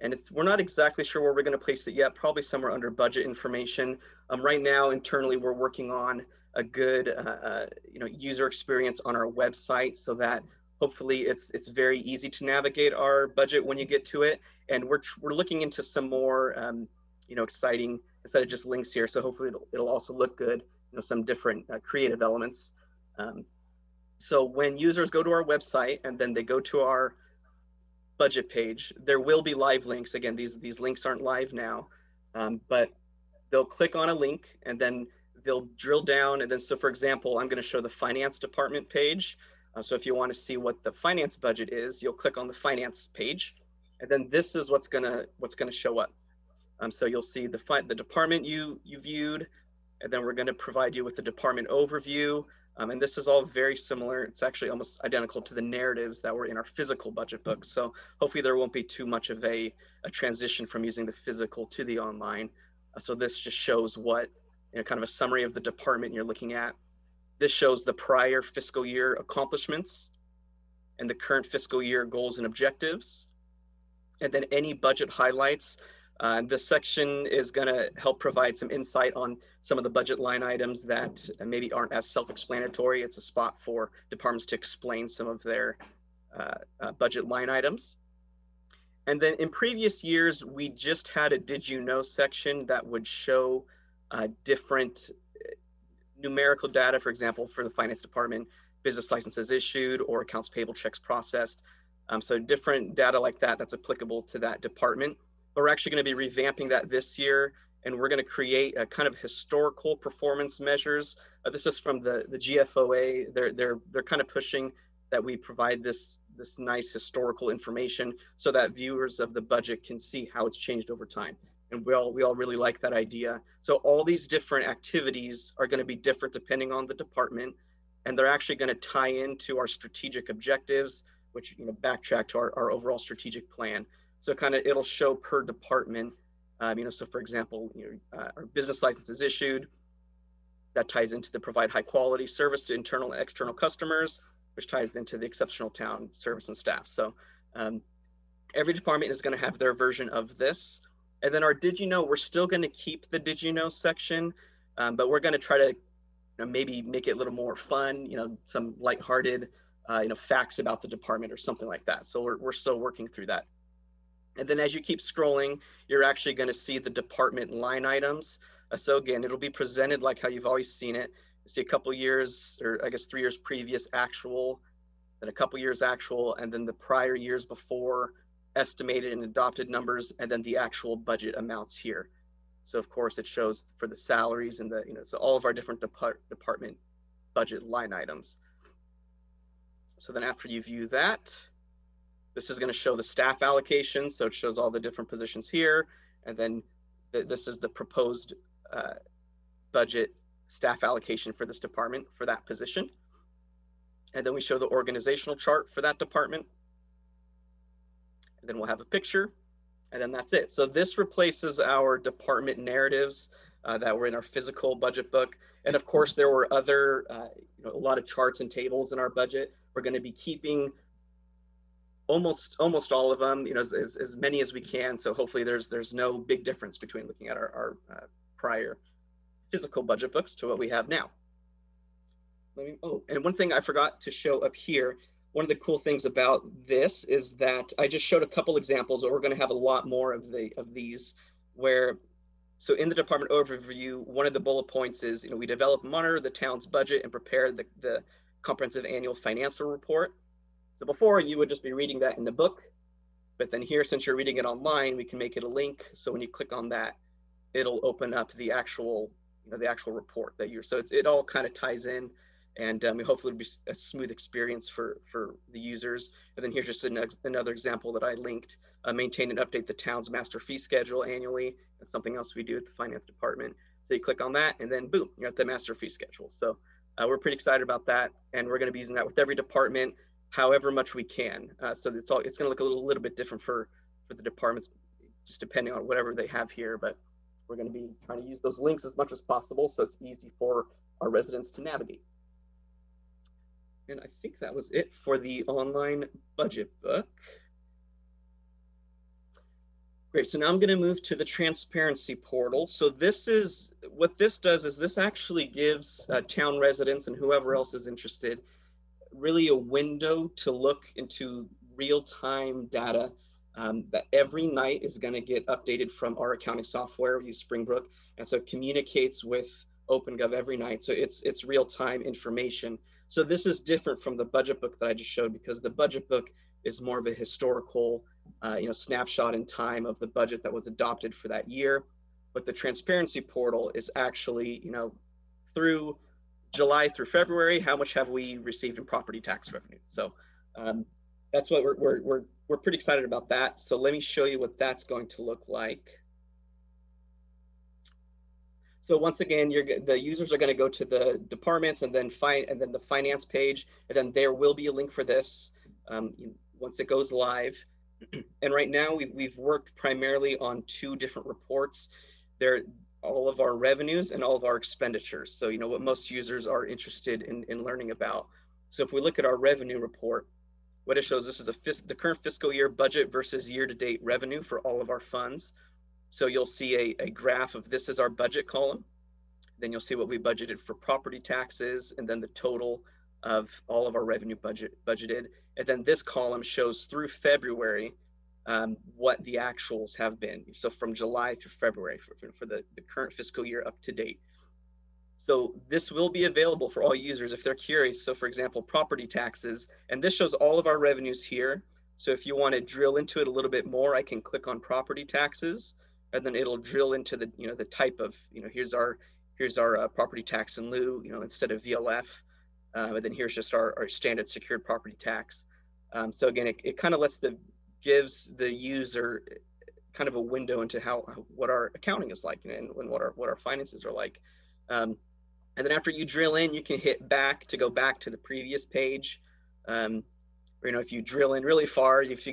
And we're not exactly sure where we're going to place it yet, probably somewhere under budget information. Right now, internally, we're working on a good user experience on our website so that hopefully it's very easy to navigate our budget when you get to it. And we're looking into some more exciting, instead of just links here. So hopefully it'll also look good, some different creative elements. So when users go to our website and then they go to our budget page, there will be live links. Again, these links aren't live now, but they'll click on a link and then they'll drill down. And then, so for example, I'm going to show the finance department page. So if you want to see what the finance budget is, you'll click on the finance page, and then this is what's gonna show up. So you'll see the department you viewed, and then we're going to provide you with the department overview. And this is all very similar. It's actually almost identical to the narratives that were in our physical budget book. So hopefully there won't be too much of a transition from using the physical to the online. So this just shows what, kind of a summary of the department you're looking at. This shows the prior fiscal year accomplishments and the current fiscal year goals and objectives. And then any budget highlights. This section is going to help provide some insight on some of the budget line items that maybe aren't as self-explanatory. It's a spot for departments to explain some of their budget line items. And then in previous years, we just had a did you know section that would show different numerical data, for example, for the finance department, business licenses issued or accounts payable checks processed. So different data like that that's applicable to that department. But we're actually going to be revamping that this year, and we're going to create a kind of historical performance measures. This is from the GFOA. They're kind of pushing that we provide this nice historical information so that viewers of the budget can see how it's changed over time. And we all really like that idea. So all these different activities are going to be different depending on the department, and they're actually going to tie into our strategic objectives, which backtrack to our overall strategic plan. So kind of it'll show per department, so for example, our business license is issued. That ties into the provide high quality service to internal and external customers, which ties into the exceptional town service and staff. So every department is going to have their version of this. And then our did you know, we're still going to keep the did you know section, but we're going to try to maybe make it a little more fun, some lighthearted, facts about the department or something like that. So we're still working through that. And then as you keep scrolling, you're actually going to see the department line items. So again, it'll be presented like how you've always seen it. You see a couple years, or I guess 3 years previous actual, then a couple years actual, and then the prior years before estimated and adopted numbers, and then the actual budget amounts here. So of course it shows for the salaries and so all of our different department budget line items. So then after you view that, this is going to show the staff allocation. So it shows all the different positions here. And then this is the proposed budget staff allocation for this department for that position. And then we show the organizational chart for that department. And then we'll have a picture, and then that's it. So this replaces our department narratives that were in our physical budget book. And of course, there were other, a lot of charts and tables in our budget. We're going to be keeping almost all of them, as many as we can. So hopefully there's no big difference between looking at our prior physical budget books to what we have now. And one thing I forgot to show up here, one of the cool things about this is that I just showed a couple examples, but we're going to have a lot more of these where, so in the department overview, one of the bullet points is, we develop and monitor the town's budget and prepare the comprehensive annual financial report. So before, you would just be reading that in the book, but then here, since you're reading it online, we can make it a link. So when you click on that, it'll open up the actual, the actual report that so it all kind of ties in, and hopefully it'll be a smooth experience for the users. And then here's just another example that I linked: maintain and update the town's master fee schedule annually. That's something else we do at the finance department. So you click on that, and then boom, you're at the master fee schedule. So We're pretty excited about that, and we're going to be using that with every department, however much we can. So it's going to look a little bit different for the departments, just depending on whatever they have here. But we're going to be trying to use those links as much as possible, so it's easy for our residents to navigate. And I think that was it for the online budget book. Great, so now I'm going to move to the transparency portal. So this is, what this does is this actually gives town residents and whoever else is interested really a window to look into real-time data that every night is going to get updated from our accounting software. We use Springbrook, and so it communicates with OpenGov every night. So it's real-time information. So this is different from the budget book that I just showed, because the budget book is more of a historical snapshot in time of the budget that was adopted for that year. But the transparency portal is actually, through July through February, how much have we received in property tax revenue? So that's what we're pretty excited about that. So let me show you what that's going to look like. So once again, the users are going to go to the departments and then the finance page, and then there will be a link for this once it goes live. And right now we've worked primarily on 2 different reports. They're all of our revenues and all of our expenditures. So what most users are interested in learning about. So if we look at our revenue report, what it shows, this is the current fiscal year budget versus year-to-date revenue for all of our funds. So you'll see a graph of, this is our budget column. Then you'll see what we budgeted for property taxes, and then the total of all of our revenue budgeted. And then this column shows through February what the actuals have been. So from July through February for the current fiscal year up to date. So this will be available for all users if they're curious. So for example, property taxes, and this shows all of our revenues here. So if you want to drill into it a little bit more, I can click on property taxes, and then it'll drill into the the type of here's our property tax in lieu instead of VLF, and then here's just our standard secured property tax. So again, it kind of gives the user kind of a window into what our accounting is like and what our finances are like. And then after you drill in, you can hit back to go back to the previous page. Or if you drill in really far, if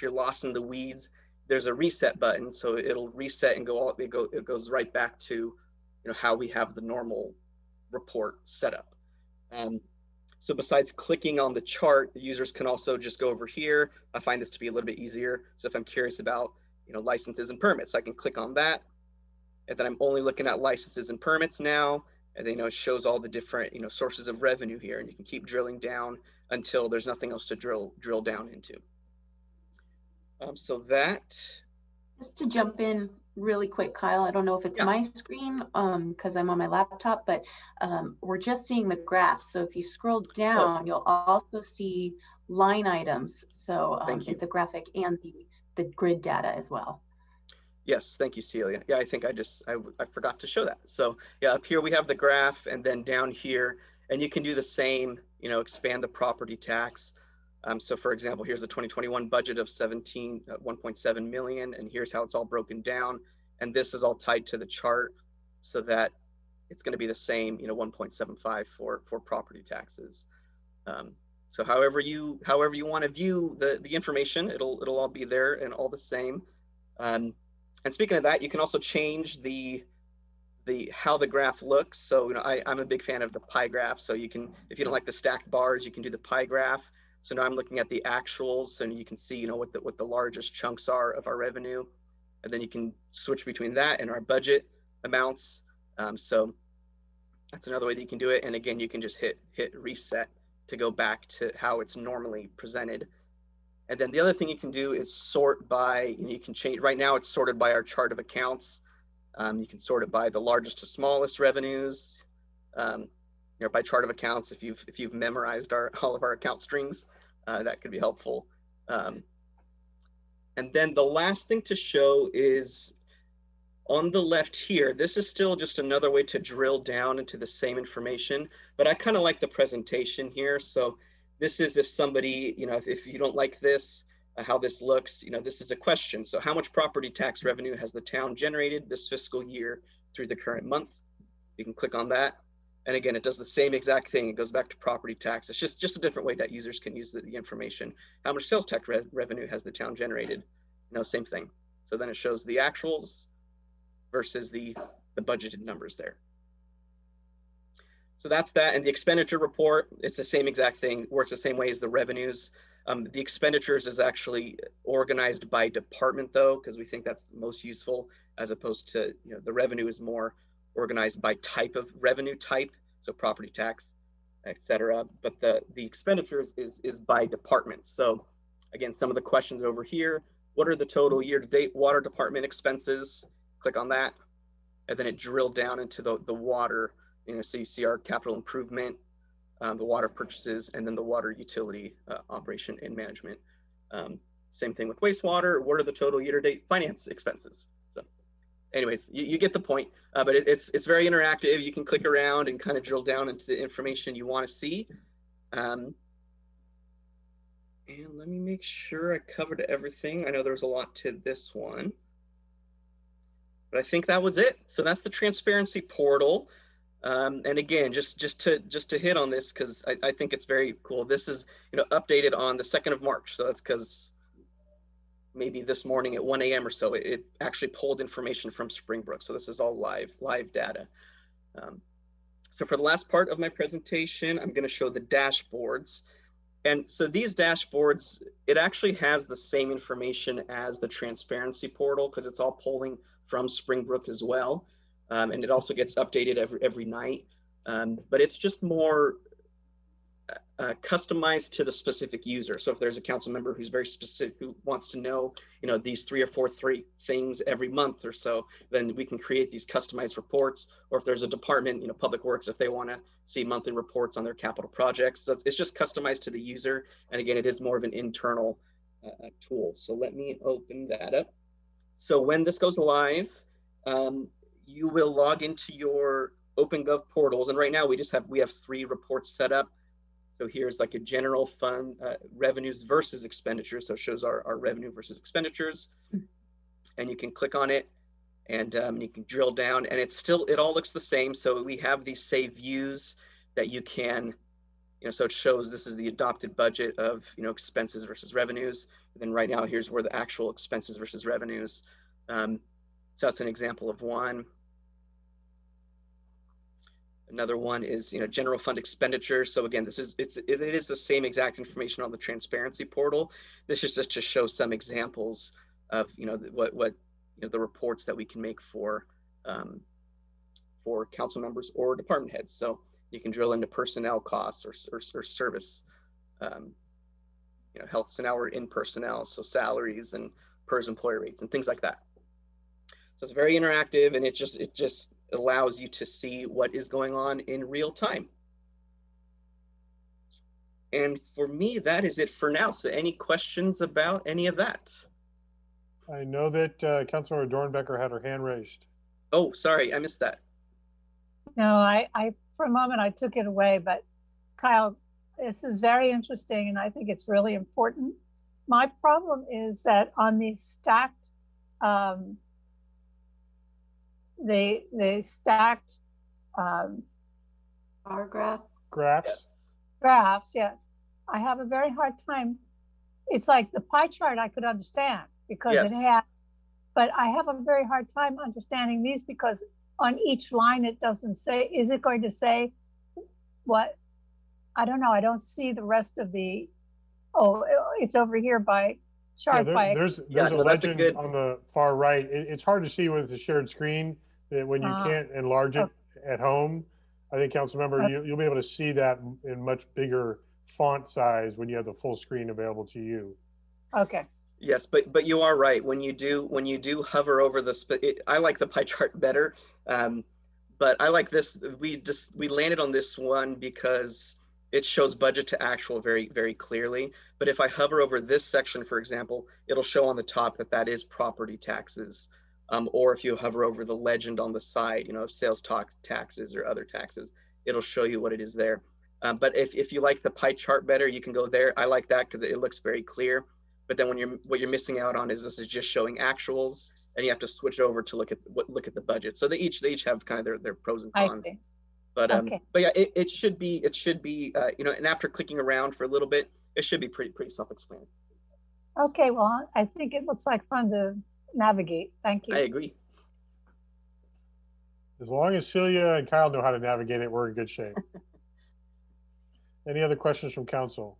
you're lost in the weeds, there's a reset button, so it'll reset and it goes right back to how we have the normal report set up. So besides clicking on the chart, the users can also just go over here. I find this to be a little bit easier. So if I'm curious about licenses and permits, I can click on that, and then I'm only looking at licenses and permits now. And then it shows all the different sources of revenue here, and you can keep drilling down until there's nothing else to drill down into. So that. Just to jump in really quick, Kyle, I don't know if it's my screen because I'm on my laptop, but we're just seeing the graph. So if you scroll down, you'll also see line items. So it's a graphic and the grid data as well. Yes, thank you, Celia. Yeah, I think I forgot to show that. So yeah, up here we have the graph, and then down here, and you can do the same, expand the property tax. So for example, here's the 2021 budget of 1.7 million, and here's how it's all broken down. And this is all tied to the chart so that it's going to be the same, 1.75 for property taxes. So however you want to view the information, it'll all be there and all the same. And speaking of that, you can also change how the graph looks. So I'm a big fan of the pie graph. So you can, if you don't like the stacked bars, you can do the pie graph. So now I'm looking at the actuals, and you can see what the largest chunks are of our revenue, and then you can switch between that and our budget amounts. So that's another way that you can do it. And again, you can just hit reset to go back to how it's normally presented. And then the other thing you can do is sort by, you can change, right now it's sorted by our chart of accounts. You can sort it by the largest to smallest revenues, by chart of accounts. If you've memorized all of our account strings, that could be helpful. And then the last thing to show is on the left here. This is still just another way to drill down into the same information, but I kind of like the presentation here. So this is if somebody, if you don't like this, how this looks, this is a question. So how much property tax revenue has the town generated this fiscal year through the current month? You can click on that. And again, it does the same exact thing. It goes back to property tax. It's just a different way that users can use the information. How much sales tax revenue has the town generated? Same thing. So then it shows the actuals versus the budgeted numbers there. So that's that. And the expenditure report, it's the same exact thing, works the same way as the revenues. The expenditures is actually organized by department though, because we think that's the most useful, as opposed to, the revenue is more organized by type of revenue type, so property tax, etc. But the expenditures is by department. So again, some of the questions over here, what are the total year-to-date water department expenses? Click on that, and then it drilled down into the water, so you see our capital improvement, the water purchases, and then the water utility operation and management. Same thing with wastewater. What are the total year-to-date finance expenses? So anyways, you get the point, but it's very interactive. You can click around and kind of drill down into the information you want to see. And let me make sure I covered everything. I know there's a lot to this one, but I think that was it. So that's the transparency portal. And again, just to hit on this, because I think it's very cool. This is updated on the 2nd of March. So that's because maybe this morning at 1 a.m. or so, it actually pulled information from Springbrook. So this is all live data. So for the last part of my presentation, I'm going to show the dashboards. And so these dashboards, it actually has the same information as the transparency portal, because it's all pulling from Springbrook as well. And it also gets updated every night. But it's just more customized to the specific user. So if there's a council member who's very specific, who wants to know, these 3 or 4 things every month or so, then we can create these customized reports. Or if there's a department, Public Works, if they want to see monthly reports on their capital projects, so it's just customized to the user. And again, it is more of an internal tool. So let me open that up. So when this goes live, you will log into your OpenGov portals. And right now we have 3 reports set up. So here's like a general fund revenues versus expenditures. So it shows our revenue versus expenditures. And you can click on it and you can drill down, and it all looks the same. So we have these save views that you can, so it shows this is the adopted budget of, expenses versus revenues. And then right now, here's where the actual expenses versus revenues. So that's an example of one. Another one is, general fund expenditure. So again, it is the same exact information on the transparency portal. This is just to show some examples of, what the reports that we can make for council members or department heads. So you can drill into personnel costs or service, health. So now we're in personnel, so salaries and PERS employee rates and things like that. So it's very interactive, and it just allows you to see what is going on in real time. And for me, that is it for now. So any questions about any of that? I know that Councilmember Dornbecker had her hand raised. Oh, sorry, I missed that. No, I for a moment I took it away, but Kyle, this is very interesting, and I think it's really important. My problem is that on the stacked, the stacked bar graph. Graphs, yes. I have a very hard time. It's like the pie chart I could understand because it had, but I have a very hard time understanding these because on each line it doesn't say, is it going to say what? I don't know. I don't see the rest of the, it's over here by chart. There's a legend on the far right. It's hard to see with the shared screen when you can't enlarge it at home. I think, Councilmember, you'll be able to see that in much bigger font size when you have the full screen available to you. Okay. Yes, but you are right. When you do hover over I like the pie chart better, but I like this. We landed on this one because it shows budget to actual very, very clearly. But if I hover over this section, for example, it'll show on the top that is property taxes. Or if you hover over the legend on the side, of sales taxes or other taxes, it'll show you what it is there. But if you like the pie chart better, you can go there. I like that because it looks very clear. But then what you're missing out on is this is just showing actuals, and you have to switch over to look at the budget. So they each have kind of their pros and cons. But Okay. but yeah, it should be you know, and after clicking around for a little bit, it should be pretty self-explanatory. Okay, well, I think it looks like fun to navigate. Thank you. I agree. As long as Celia and Kyle know how to navigate it, we're in good shape. Any other questions from council?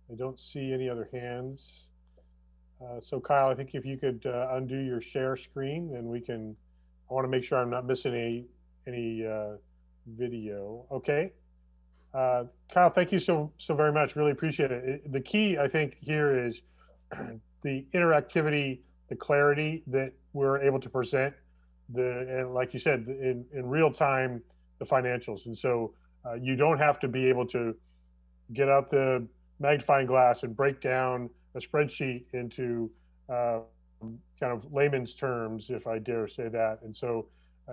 I don't see any other hands. So Kyle, I think if you could undo your share screen, then we can, I want to make sure I'm not missing any video. Okay. Kyle, thank you so very much. Really appreciate it. The key, I think, here is the interactivity, the clarity that we're able to present, and like you said, in real time, the financials. And so you don't have to be able to get out the magnifying glass and break down a spreadsheet into kind of layman's terms, if I dare say that. And so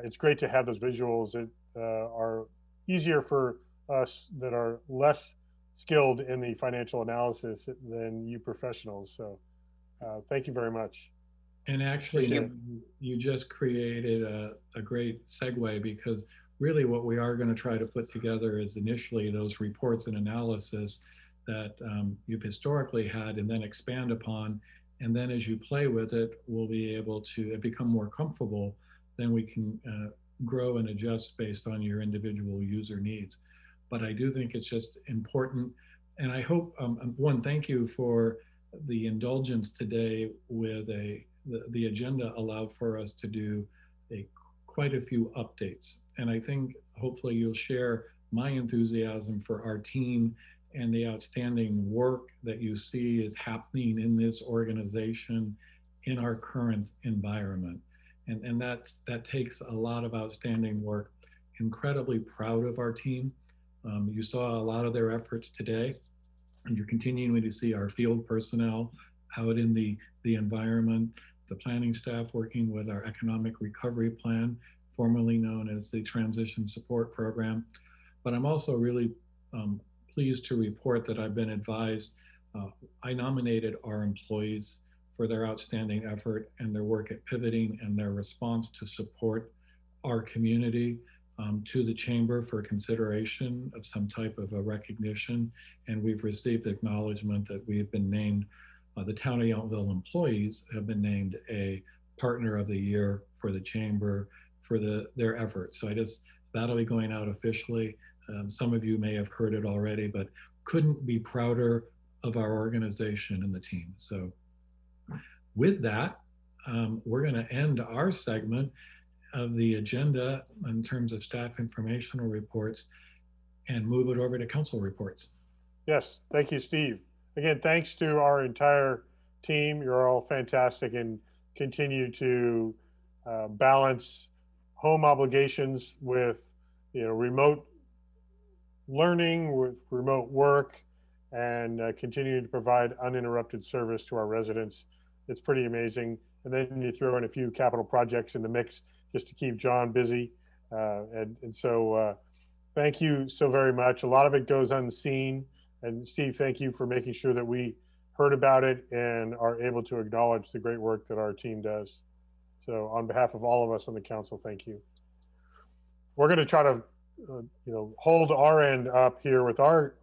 it's great to have those visuals that are easier for us that are less skilled in the financial analysis than you professionals. So thank you very much. And actually, you just created a great segue, because really what we are going to try to put together is initially those reports and analysis that you've historically had, and then expand upon. And then as you play with it, we'll be able to become more comfortable. Then we can grow and adjust based on your individual user needs. But I do think it's just important. And I hope, one, thank you for the indulgence today with the agenda allowed for us to do quite a few updates. And I think hopefully you'll share my enthusiasm for our team and the outstanding work that you see is happening in this organization in our current environment. And that takes a lot of outstanding work. Incredibly proud of our team. You saw a lot of their efforts today, and you're continuing to see our field personnel out in the environment, the planning staff working with our economic recovery plan, formerly known as the Transition Support Program. But I'm also really pleased to report that I've been advised, I nominated our employees for their outstanding effort and their work at pivoting and their response to support our community to the Chamber for consideration of some type of a recognition. And we've received acknowledgement that we've been named, the Town of Yountville employees have been named a Partner of the Year for the Chamber for their efforts. So that'll be going out officially. Some of you may have heard it already, but couldn't be prouder of our organization and the team. So with that, we're going to end our segment of the agenda in terms of staff informational reports and move it over to council reports. Yes, thank you, Steve. Again, thanks to our entire team. You're all fantastic and continue to balance home obligations with remote learning, with remote work, and continuing to provide uninterrupted service to our residents. It's pretty amazing. And then you throw in a few capital projects in the mix just to keep John busy. And so thank you so very much. A lot of it goes unseen. And Steve, thank you for making sure that we heard about it and are able to acknowledge the great work that our team does. So on behalf of all of us on the council, thank you. We're going to try to hold our end up here with our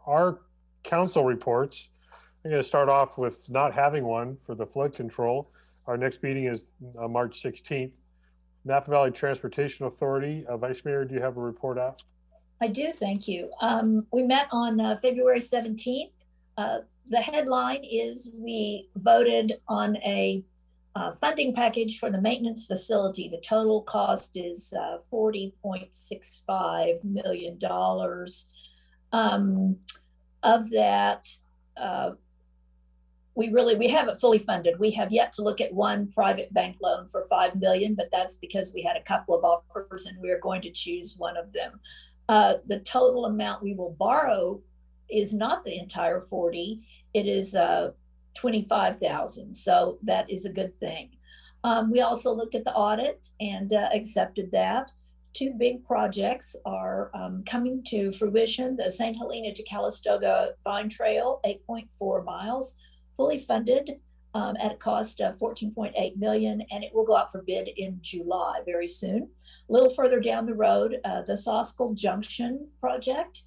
council reports. I'm going to start off with not having one for the flood control. Our next meeting is March 16th. Napa Valley Transportation Authority. Vice Mayor, do you have a report out? I do, thank you. We met on February 17th. The headline is we voted on a funding package for the maintenance facility. The total cost is $40.65 million. Of that, we have it fully funded. We have yet to look at one private bank loan for $5 million, but that's because we had a couple of offers and we are going to choose one of them. The total amount we will borrow is not the entire 40. It is 25,000. So that is a good thing. We also looked at the audit and accepted that. Two big projects are coming to fruition. The St. Helena to Calistoga Vine Trail, 8.4 miles, fully funded at a cost of $14.8 million, and it will go out for bid in July, very soon. A little further down the road, the Soskel Junction project,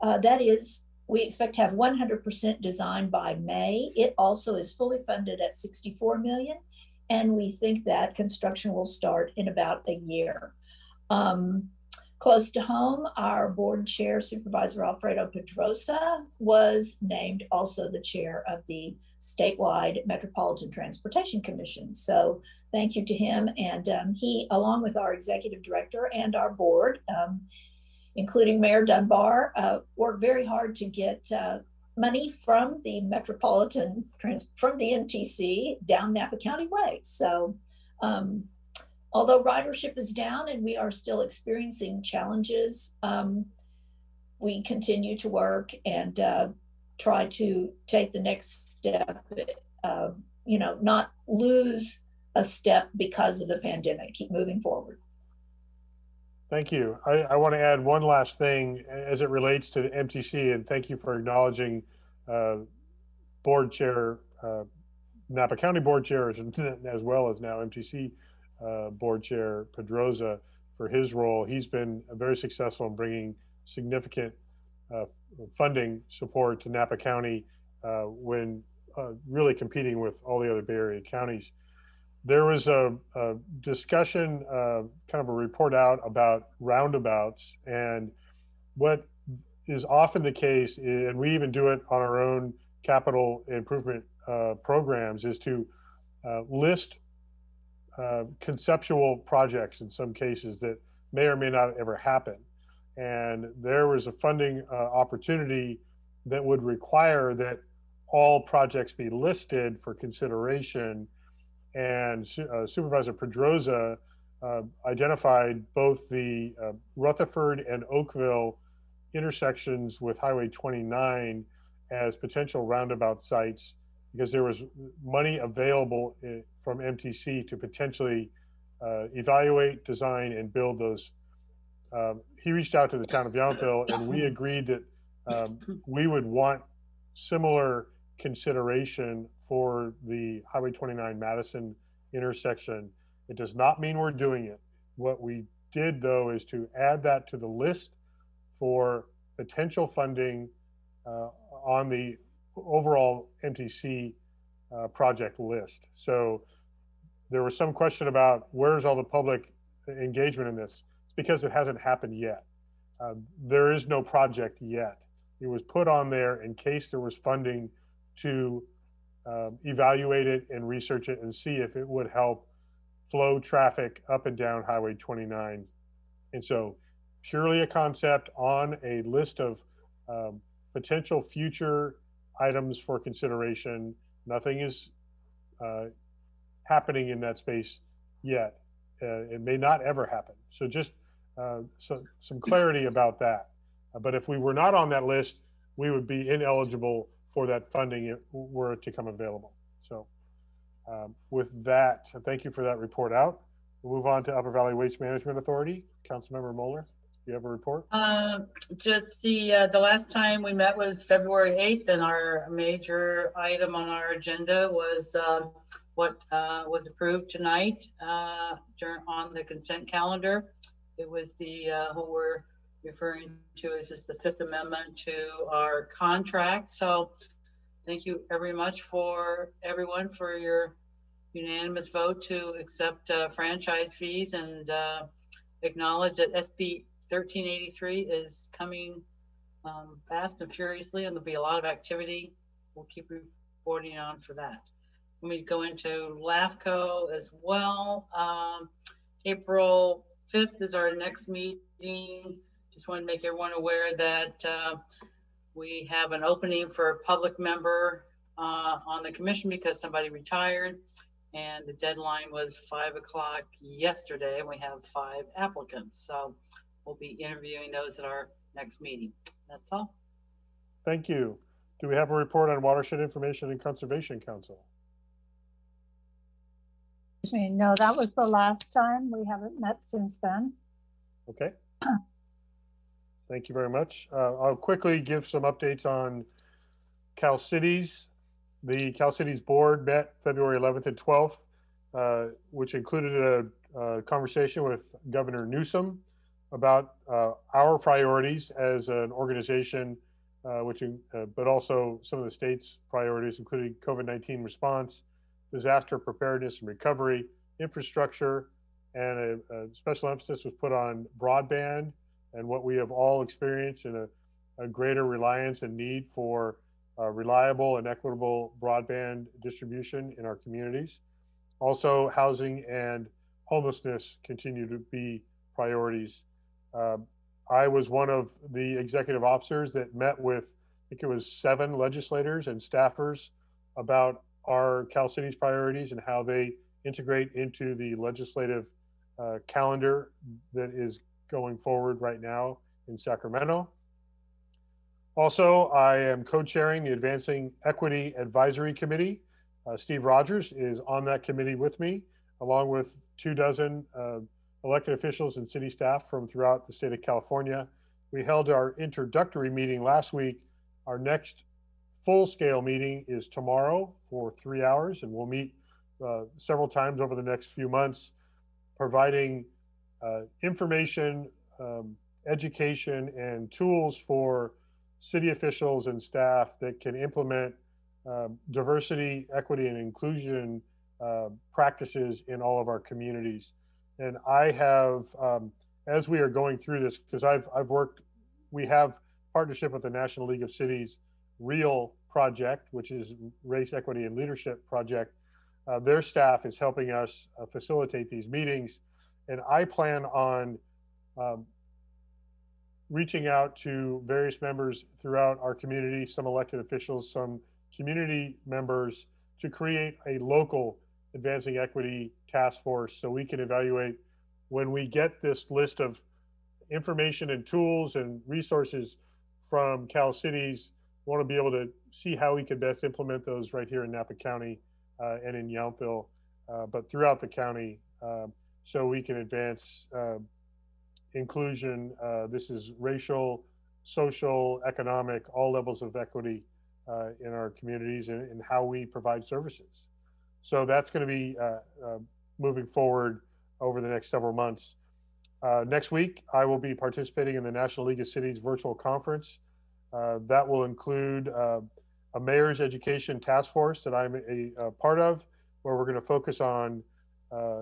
that is, we expect to have 100% design by May. It also is fully funded at 64 million, and we think that construction will start in about a year. Close to home, our board chair, Supervisor Alfredo Pedrosa, was named also the chair of the statewide Metropolitan Transportation Commission. So thank you to him. And he, along with our executive director and our board, including Mayor Dunbar, worked very hard to get money from the from the MTC down Napa County Way. So although ridership is down and we are still experiencing challenges, we continue to work and try to take the next step, not lose a step because of the pandemic, keep moving forward. Thank you. I want to add one last thing as it relates to the MTC, and thank you for acknowledging board chair, Napa County board chair, as well as now MTC board chair Pedrosa for his role. He's been very successful in bringing significant funding support to Napa County when really competing with all the other Bay Area counties. There was a discussion, kind of a report out about roundabouts, and what is often the case, and we even do it on our own capital improvement programs, is to list conceptual projects in some cases that may or may not ever happen. And there was a funding opportunity that would require that all projects be listed for consideration. And Supervisor Pedrosa identified both the Rutherford and Oakville intersections with Highway 29 as potential roundabout sites, because there was money available from MTC to potentially evaluate, design, and build those. He reached out to the town of Yelpful, and we agreed that we would want similar consideration for the Highway 29 Madison intersection. It does not mean we're doing it. What we did, though, is to add that to the list for potential funding on the overall MTC project list. So there was some question about where's all the public engagement in this. It's because it hasn't happened yet. There is no project yet. It was put on there in case there was funding to evaluate it and research it and see if it would help flow traffic up and down Highway 29. And so purely a concept on a list of potential future items for consideration. Nothing is happening in that space yet. It may not ever happen. So just some clarity about that. But if we were not on that list, we would be ineligible for that funding were it to come available. So with that, thank you for that report out. We'll move on to Upper Valley Waste Management Authority. Councilmember Moeller, do you have a report? Just the last time we met was February 8th, and our major item on our agenda was what was approved tonight on the consent calendar. It was what we're referring to as just the Fifth Amendment to our contract. So thank you very much for everyone for your unanimous vote to accept franchise fees and acknowledge that SB 1383 is coming fast and furiously, and there'll be a lot of activity. We'll keep reporting on for that. Let me go into LAFCO as well. April 5th is our next meeting. Just want to make everyone aware that we have an opening for a public member on the commission because somebody retired, and the deadline was 5 o'clock yesterday, and we have 5 applicants. So we'll be interviewing those at our next meeting. That's all. Thank you. Do we have a report on Watershed Information and Conservation Council? No, that was the last time. We haven't met since then. Okay. Thank you very much. I'll quickly give some updates on Cal Cities. The Cal Cities board met February 11th and 12th, which included conversation with Governor Newsom about our priorities as an organization, but also some of the state's priorities, including COVID-19 response, disaster preparedness and recovery, infrastructure, and a special emphasis was put on broadband and what we have all experienced in a greater reliance and need for reliable and equitable broadband distribution in our communities. Also, housing and homelessness continue to be priorities. I was one of the executive officers that met with, I think it was 7 legislators and staffers about our Cal City's priorities and how they integrate into the legislative calendar that is going forward right now in Sacramento. Also, I am co-chairing the Advancing Equity Advisory Committee. Steve Rogers is on that committee with me, along with 24 elected officials and city staff from throughout the state of California. We held our introductory meeting last week. Our next full-scale meeting is tomorrow for 3 hours, and we'll meet several times over the next few months, providing information, education, and tools for city officials and staff that can implement diversity, equity, and inclusion practices in all of our communities. And I have, as we are going through this, because we have partnership with the National League of Cities REAL project, which is Race, Equity, and Leadership project. Their staff is helping us facilitate these meetings. And I plan on reaching out to various members throughout our community, some elected officials, some community members, to create a local advancing equity task force so we can evaluate when we get this list of information and tools and resources from Cal Cities. We want to be able to see how we can best implement those right here in Napa County and in Yelpful, but throughout the county, so we can advance inclusion. This is racial, social, economic, all levels of equity in our communities and how we provide services. So that's going to be moving forward over the next several months. Next week, I will be participating in the National League of Cities virtual conference. That will include a mayor's education task force that I'm a part of, where we're going to focus on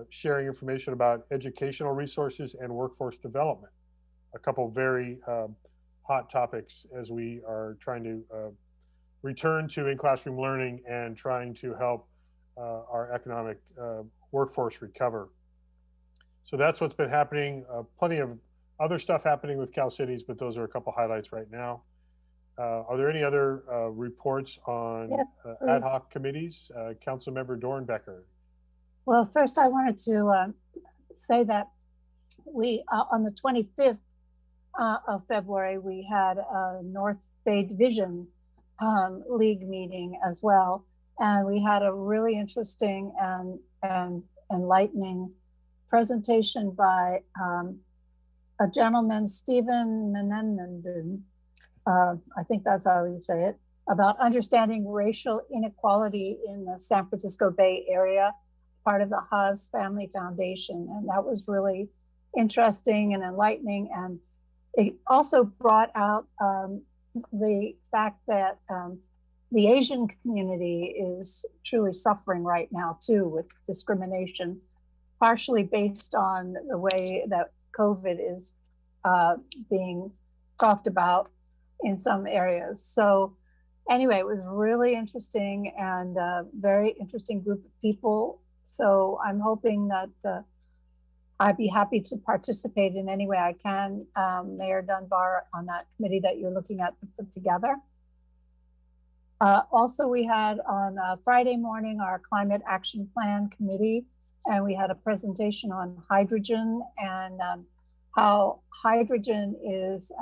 sharing information about educational resources and workforce development. A couple very hot topics as we are trying to return to in-classroom learning and trying to help our economic workforce recover. So that's what's been happening. Plenty of other stuff happening with Cal Cities, but those are a couple highlights right now. Are there any other reports on ad hoc committees? Councilmember Dornbecker. Well, first I wanted to say that we, on the 25th of February, we had a North Bay Division League meeting as well. And we had a really interesting and enlightening presentation by a gentleman, Stephen Menendez, I think that's how you say it, about understanding racial inequality in the San Francisco Bay Area, part of the Haas Family Foundation. And that was really interesting and enlightening. And it also brought out the fact that the Asian community is truly suffering right now too with discrimination, partially based on the way that COVID is being talked about in some areas. So anyway, it was really interesting and a very interesting group of people. So I'm hoping that I'd be happy to participate in any way I can. Mayor Dunbar, on that committee that you're looking at to put together. Also, we had on Friday morning our Climate Action Plan Committee, and we had a presentation on hydrogen and how hydrogen is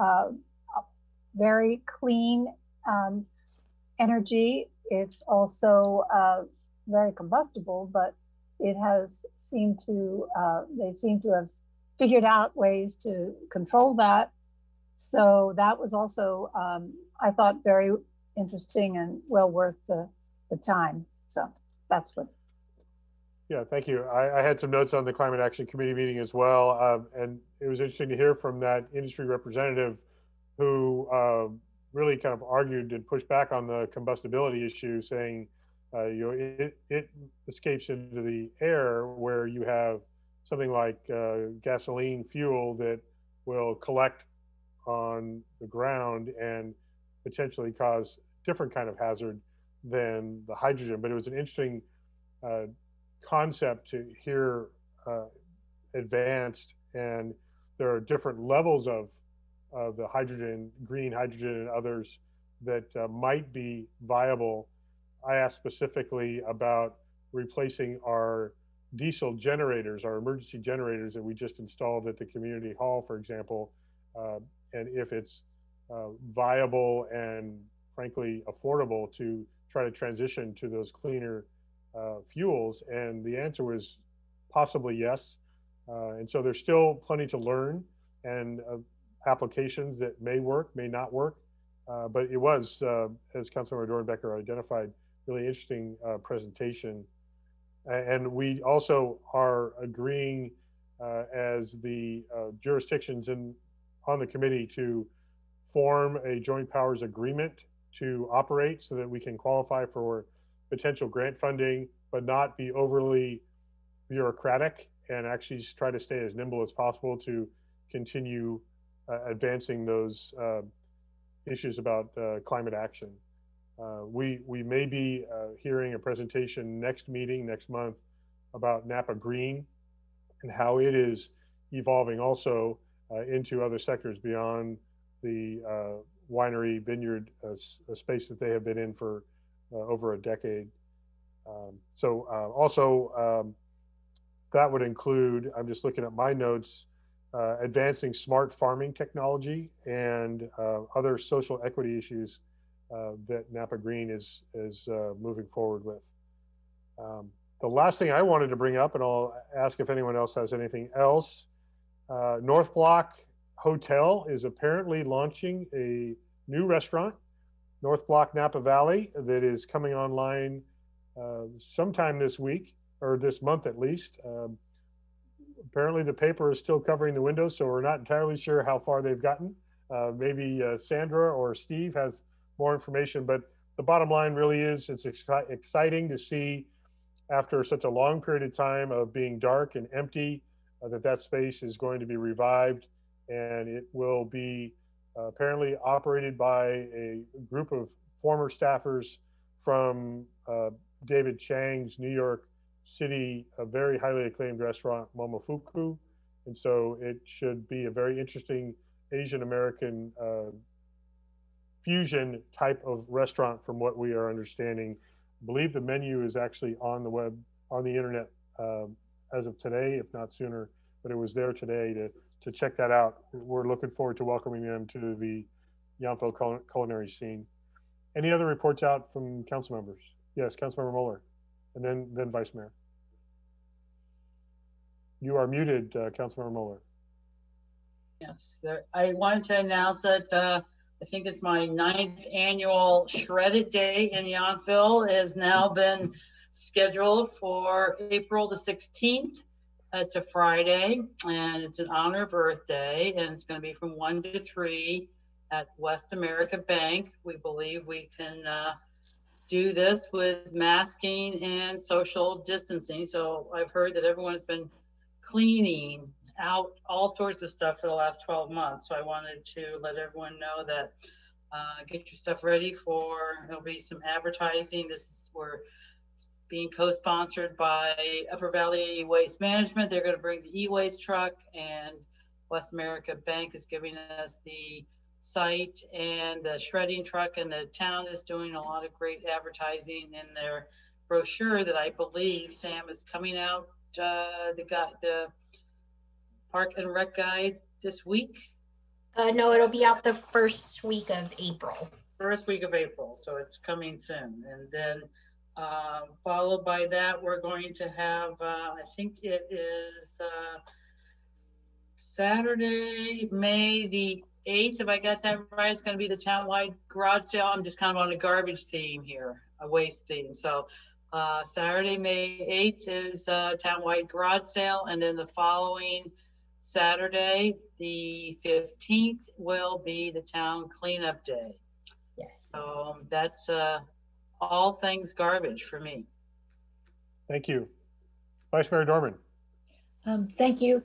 very clean energy. It's also very combustible, but it has seemed to, they seem to have figured out ways to control that. So that was also, I thought, very interesting and well worth the time. So that's what. Yeah, thank you. I had some notes on the Climate Action Committee meeting as well. And it was interesting to hear from that industry representative who really kind of argued and pushed back on the combustibility issue, saying, it escapes into the air where you have something like gasoline fuel that will collect on the ground and potentially cause different kind of hazard than the hydrogen. But it was an interesting concept to hear advanced, and there are different levels of the hydrogen, green hydrogen and others that might be viable. I asked specifically about replacing our diesel generators, our emergency generators that we just installed at the community hall, for example, and if it's viable and frankly affordable to try to transition to those cleaner fuels. And the answer was possibly yes. And so there's still plenty to learn, and applications that may work, may not work. But it was, as Councilmember Dornbecker identified, really interesting presentation. And we also are agreeing as the jurisdictions on the committee to form a joint powers agreement to operate so that we can qualify for potential grant funding, but not be overly bureaucratic, and actually try to stay as nimble as possible to continue advancing those issues about climate action. We may be hearing a presentation next month about Napa Green and how it is evolving also into other sectors beyond the winery vineyard space that they have been in for over a decade. That would include, I'm just looking at my notes, advancing smart farming technology and other social equity issues that Napa Green is moving forward with. The last thing I wanted to bring up, and I'll ask if anyone else has anything else, North Block Hotel is apparently launching a new restaurant, North Block Napa Valley, that is coming online sometime this week, or this month at least. Apparently the paper is still covering the windows, so we're not entirely sure how far they've gotten. Maybe Sandra or Steve has more information, but the bottom line really is it's exciting to see, after such a long period of time of being dark and empty, that space is going to be revived, and it will be apparently operated by a group of former staffers from David Chang's New York City, a very highly acclaimed restaurant, Momofuku. And so it should be a very interesting Asian American fusion type of restaurant from what we are understanding. I believe the menu is actually on the web, on the internet as of today, if not sooner, but it was there today to check that out. We're looking forward to welcoming them to the Yelpful culinary scene. Any other reports out from council members? Yes, Councilmember Mueller, and then Vice Mayor. You are muted, Councilmember Mueller. Yes, I wanted to announce that I think it's my 9th annual Shredded Day in Yountville. It has now been scheduled for April the 16th. It's a Friday, and it's in honor of Earth Day, and it's going to be from 1 to 3 at West America Bank. We believe we can do this with masking and social distancing. So I've heard that everyone has been cleaning out all sorts of stuff for the last 12 months. So I wanted to let everyone know that get your stuff ready for, there'll be some advertising. We're being co-sponsored by Upper Valley Waste Management. They're going to bring the e-waste truck, and West America Bank is giving us the site and the shredding truck, and the town is doing a lot of great advertising in their brochure that I believe, Sam, is coming out, the Park and Rec guide this week. No, it'll be out the first week of April. First week of April, so it's coming soon. And then followed by that, we're going to have, I think it is Saturday, May the 8th, if I got that right. It's going to be the townwide garage sale. I'm just kind of on a garbage theme here, a waste theme. So Saturday, May 8th is townwide garage sale, and then the following Saturday, the 15th, will be the town cleanup day. Yes. So that's all things garbage for me. Thank you. Vice Mayor Dorman. Thank you.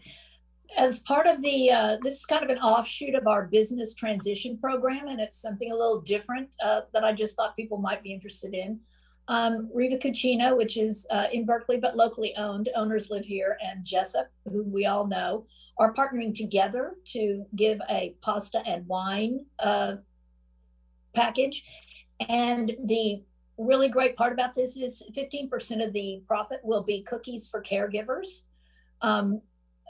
As part of the, this is kind of an offshoot of our business transition program, and it's something a little different that I just thought people might be interested in. Riva Cucino, which is in Berkeley but locally owned, owners live here, and Jessup, who we all know, are partnering together to give a pasta and wine package. And the really great part about this is 15% of the profit will be cookies for caregivers,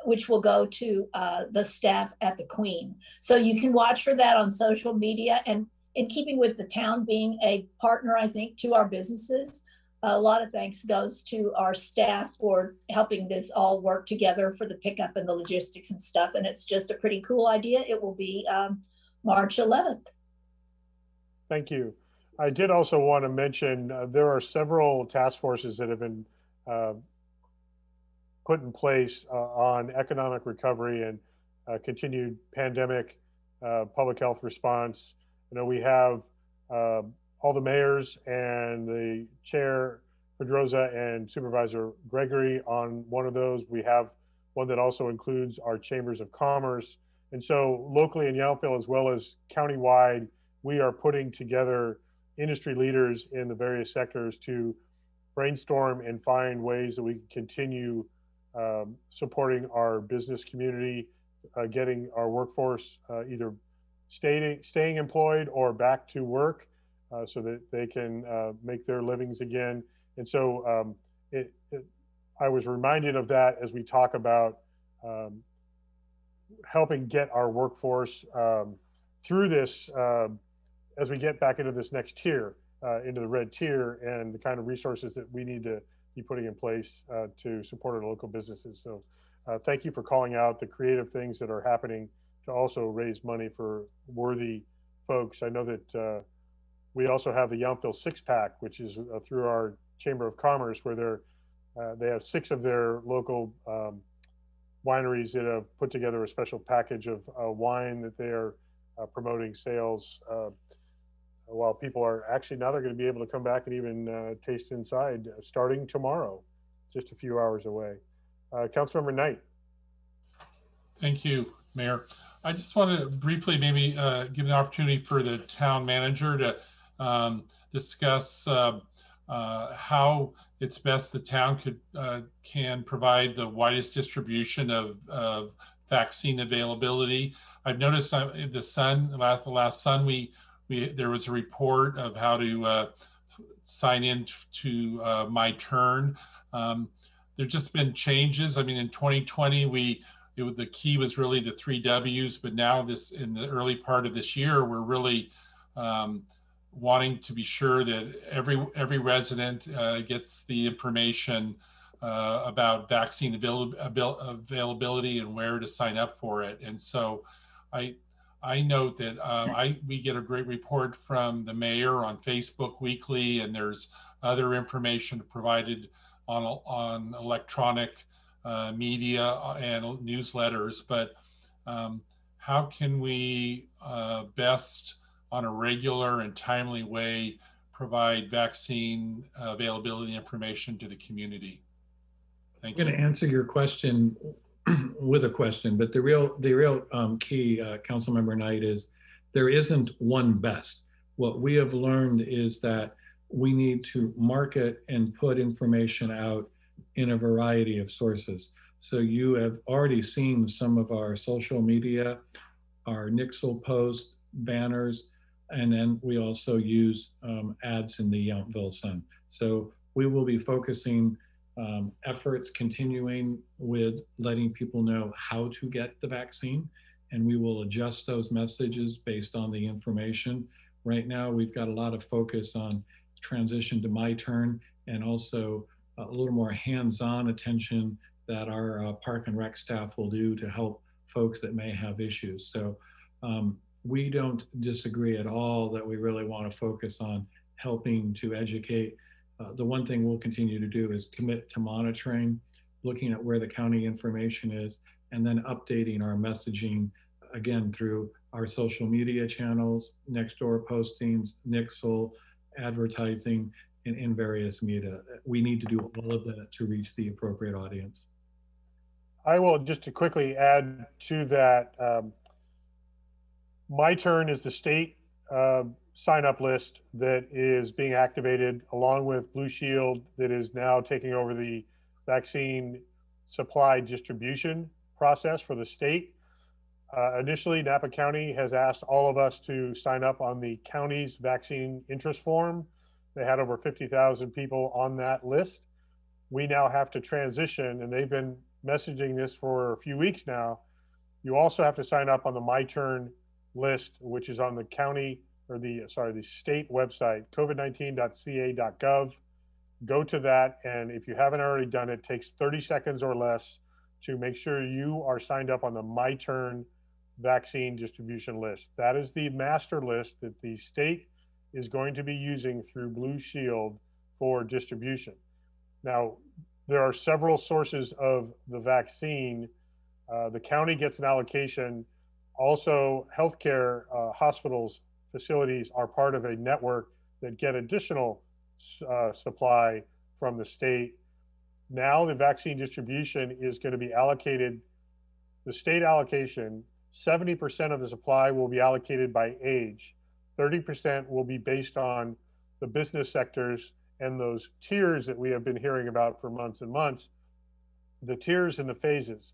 which will go to the staff at the Queen. So you can watch for that on social media. And in keeping with the town being a partner, I think, to our businesses, a lot of thanks goes to our staff for helping this all work together for the pickup and the logistics and stuff. And it's just a pretty cool idea. It will be March 11th. Thank you. I did also want to mention there are several task forces that have been put in place on economic recovery and continued pandemic public health response. You know, we have all the mayors and the chair Pedroza and Supervisor Gregory on one of those. We have one that also includes our chambers of commerce. And so locally in Yelpful, as well as countywide, we are putting together industry leaders in the various sectors to brainstorm and find ways that we can continue supporting our business community, getting our workforce either staying employed or back to work so that they can make their livings again. And so I was reminded of that as we talk about helping get our workforce through this as we get back into this next tier, into the red tier, and the kind of resources that we need to be putting in place to support our local businesses. So thank you for calling out the creative things that are happening to also raise money for worthy folks. I know that we also have the Yelpful six-pack, which is through our Chamber of Commerce, where they have 6 of their local wineries that have put together a special package of wine that they are promoting sales while people are actually now they're going to be able to come back and even taste inside starting tomorrow, just a few hours away. Councilmember Knight. Thank you, Mayor. I just want to briefly maybe give the opportunity for the town manager to discuss how it's best the town can provide the widest distribution of vaccine availability. I've noticed the Sun, the last Sun, there was a report of how to sign in to My Turn. There's just been changes. I mean, in 2020, the key was really the 3 W's, but now in the early part of this year, we're really wanting to be sure that every resident gets the information about vaccine availability and where to sign up for it. And so I note that we get a great report from the mayor on Facebook weekly, and there's other information provided on electronic media and newsletters. But how can we best, on a regular and timely way, provide vaccine availability information to the community? Thank you. I'm going to answer your question with a question, but the real key, Councilmember Knight, is there isn't one best. What we have learned is that we need to market and put information out in a variety of sources. So you have already seen some of our social media, our Nixle post, banners, and then we also use ads in the Yelpful Sun. So we will be focusing efforts continuing with letting people know how to get the vaccine, and we will adjust those messages based on the information. Right now, we've got a lot of focus on transition to My Turn, and also a little more hands-on attention that our Park and Rec staff will do to help folks that may have issues. So we don't disagree at all that we really want to focus on helping to educate The one thing we'll continue to do is commit to monitoring, looking at where the county information is, and then updating our messaging again through our social media channels, Nextdoor postings, Nixle, advertising, and in various media. We need to do all of that to reach the appropriate audience. I will just to quickly add to that. My Turn is the state sign-up list that is being activated along with Blue Shield that is now taking over the vaccine supply distribution process for the state. Initially, Napa County has asked all of us to sign up on the county's vaccine interest form. They had over 50,000 people on that list. We now have to transition, and they've been messaging this for a few weeks now. You also have to sign up on the My Turn list, which is on the county or the state website, covid19.ca.gov. Go to that, and if you haven't already done it, it takes 30 seconds or less to make sure you are signed up on the My Turn vaccine distribution list. That is the master list that the state is going to be using through Blue Shield for distribution. Now, there are several sources of the vaccine. The county gets an allocation. Also, healthcare hospitals, facilities are part of a network that get additional supply from the state. Now the vaccine distribution is going to be allocated, the state allocation, 70% of the supply will be allocated by age, 30% will be based on the business sectors and those tiers that we have been hearing about for months and months, the tiers and the phases.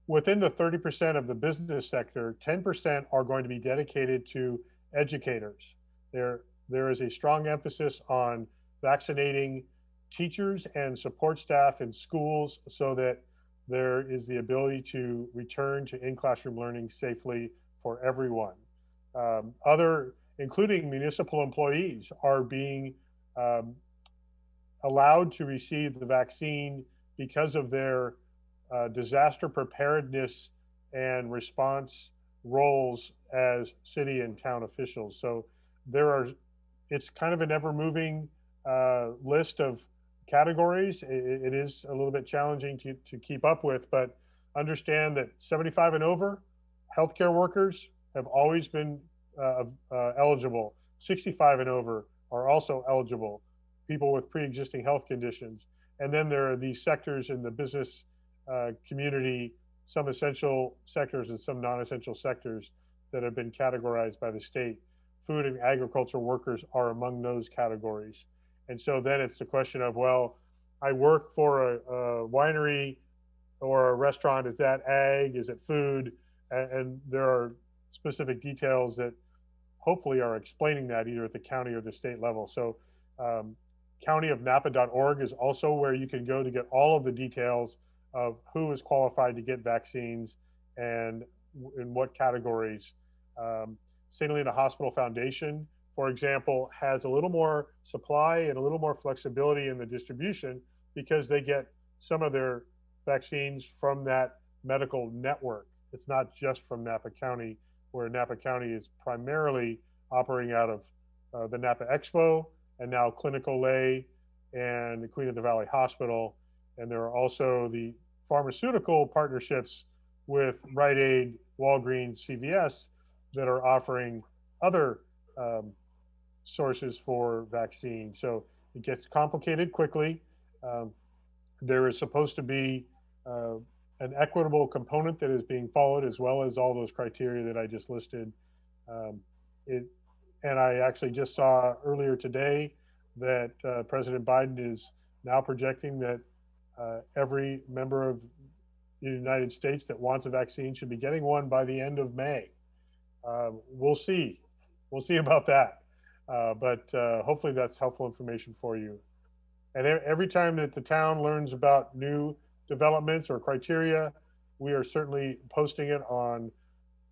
Within the 30% of the business sector, 10% are going to be dedicated to educators. There is a strong emphasis on vaccinating teachers and support staff in schools so that there is the ability to return to in-classroom learning safely for everyone. Including municipal employees, are being allowed to receive the vaccine because of their disaster preparedness and response roles as city and town officials. So it's kind of an ever-moving list of categories. It is a little bit challenging to keep up with, but understand that 75 and over healthcare workers have always been eligible. 65 and over are also eligible. People with pre-existing health conditions. And then there are these sectors in the business community, some essential sectors and some non-essential sectors that have been categorized by the state. Food and agriculture workers are among those categories. And so then it's the question of, well, I work for a winery or a restaurant. Is that ag? Is it food? And there are specific details that hopefully are explaining that either at the county or the state level. So countyofnapa.org is also where you can go to get all of the details of who is qualified to get vaccines and in what categories. St. Helena Hospital Foundation, for example, has a little more supply and a little more flexibility in the distribution because they get some of their vaccines from that medical network. It's not just from Napa County, where Napa County is primarily operating out of the Napa Expo and now Clinical Lay and the Queen of the Valley Hospital. And there are also the pharmaceutical partnerships with Rite Aid, Walgreens, CVS that are offering other sources for vaccine. So it gets complicated quickly. There is supposed to be an equitable component that is being followed, as well as all those criteria that I just listed. And I actually just saw earlier today that President Biden is now projecting that every member of the United States that wants a vaccine should be getting one by the end of May. We'll see. We'll see about that. But hopefully that's helpful information for you. And every time that the town learns about new developments or criteria, we are certainly posting it on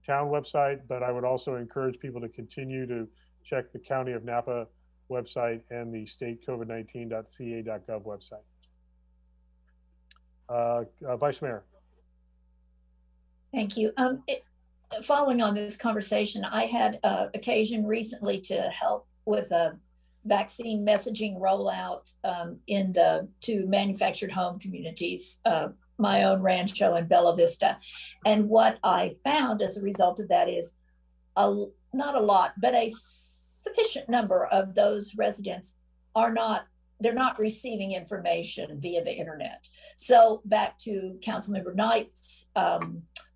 town website, but I would also encourage people to continue to check the County of Napa website and the state covid19.ca.gov website. Vice Mayor. Thank you. Following on this conversation, I had occasion recently to help with a vaccine messaging rollout to manufactured home communities, my own Rancho and Bella Vista. And what I found as a result of that is not a lot, but a sufficient number of those residents they're not receiving information via the internet. So back to Councilmember Knight's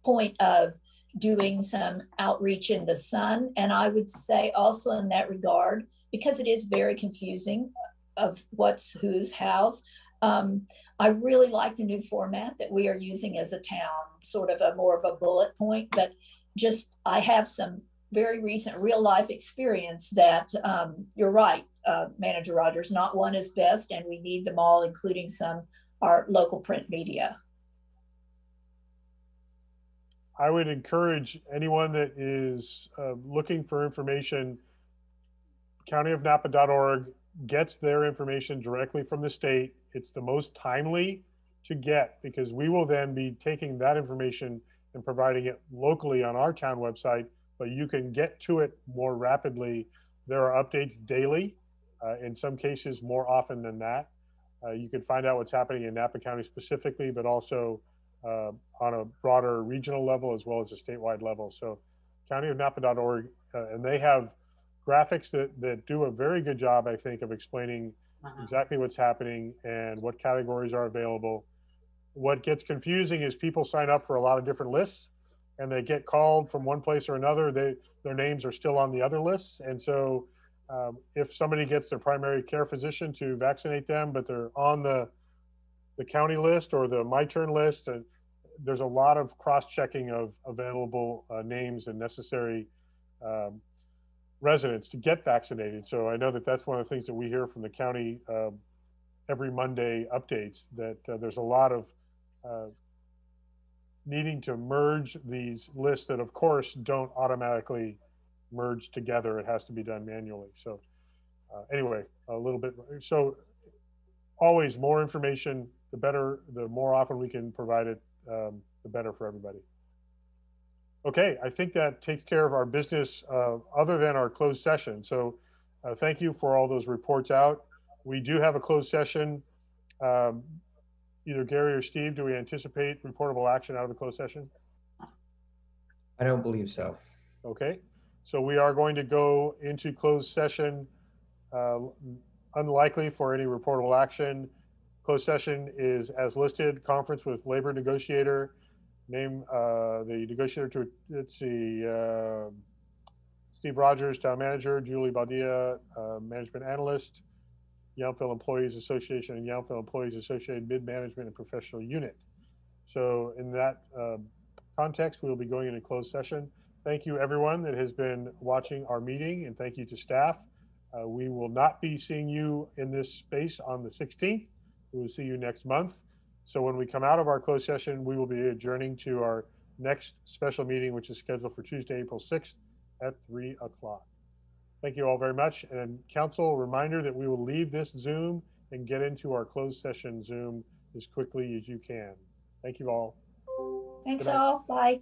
point of doing some outreach in the Sun. And I would say also in that regard, because it is very confusing of what's whose house, I really like the new format that we are using as a town, sort of a more of a bullet point, but just I have some very recent real life experience that you're right, Manager Rogers, not one is best, and we need them all, including our local print media. I would encourage anyone that is looking for information, countyofnapa.org gets their information directly from the state. It's the most timely to get because we will then be taking that information and providing it locally on our town website, but you can get to it more rapidly. There are updates daily, in some cases more often than that. You can find out what's happening in Napa County specifically, but also on a broader regional level as well as a statewide level. So countyofnapa.org, and they have graphics that do a very good job, I think, of explaining exactly what's happening and what categories are available. What gets confusing is people sign up for a lot of different lists and they get called from one place or another. Their names are still on the other lists. And so if somebody gets their primary care physician to vaccinate them, but they're on the county list or the My Turn list, there's a lot of cross-checking of available names and necessary residents to get vaccinated. So I know that that's one of the things that we hear from the county every Monday updates, that there's a lot of needing to merge these lists that of course don't automatically merge together. It has to be done manually. So anyway, a little bit. So always more information, the better, the more often we can provide it, the better for everybody. Okay, I think that takes care of our business other than our closed session. So thank you for all those reports out. We do have a closed session. Either Gary or Steve, do we anticipate reportable action out of the closed session? I don't believe so. Okay, so we are going to go into closed session. Unlikely for any reportable action. Closed session is as listed: conference with labor negotiator. Name the negotiator to, let's see, Steve Rogers, town manager; Julie Badia, management analyst; Yelpful Employees Association and Yelpful Employees Associated Mid-Management and Professional Unit. So in that context, we will be going into closed session. Thank you everyone that has been watching our meeting, and thank you to staff. We will not be seeing you in this space on the 16th. We will see you next month. So when we come out of our closed session, we will be adjourning to our next special meeting, which is scheduled for Tuesday, April 6th at 3 o'clock. Thank you all very much. And council, reminder that we will leave this Zoom and get into our closed session Zoom as quickly as you can. Thank you all. Thanks all. Bye.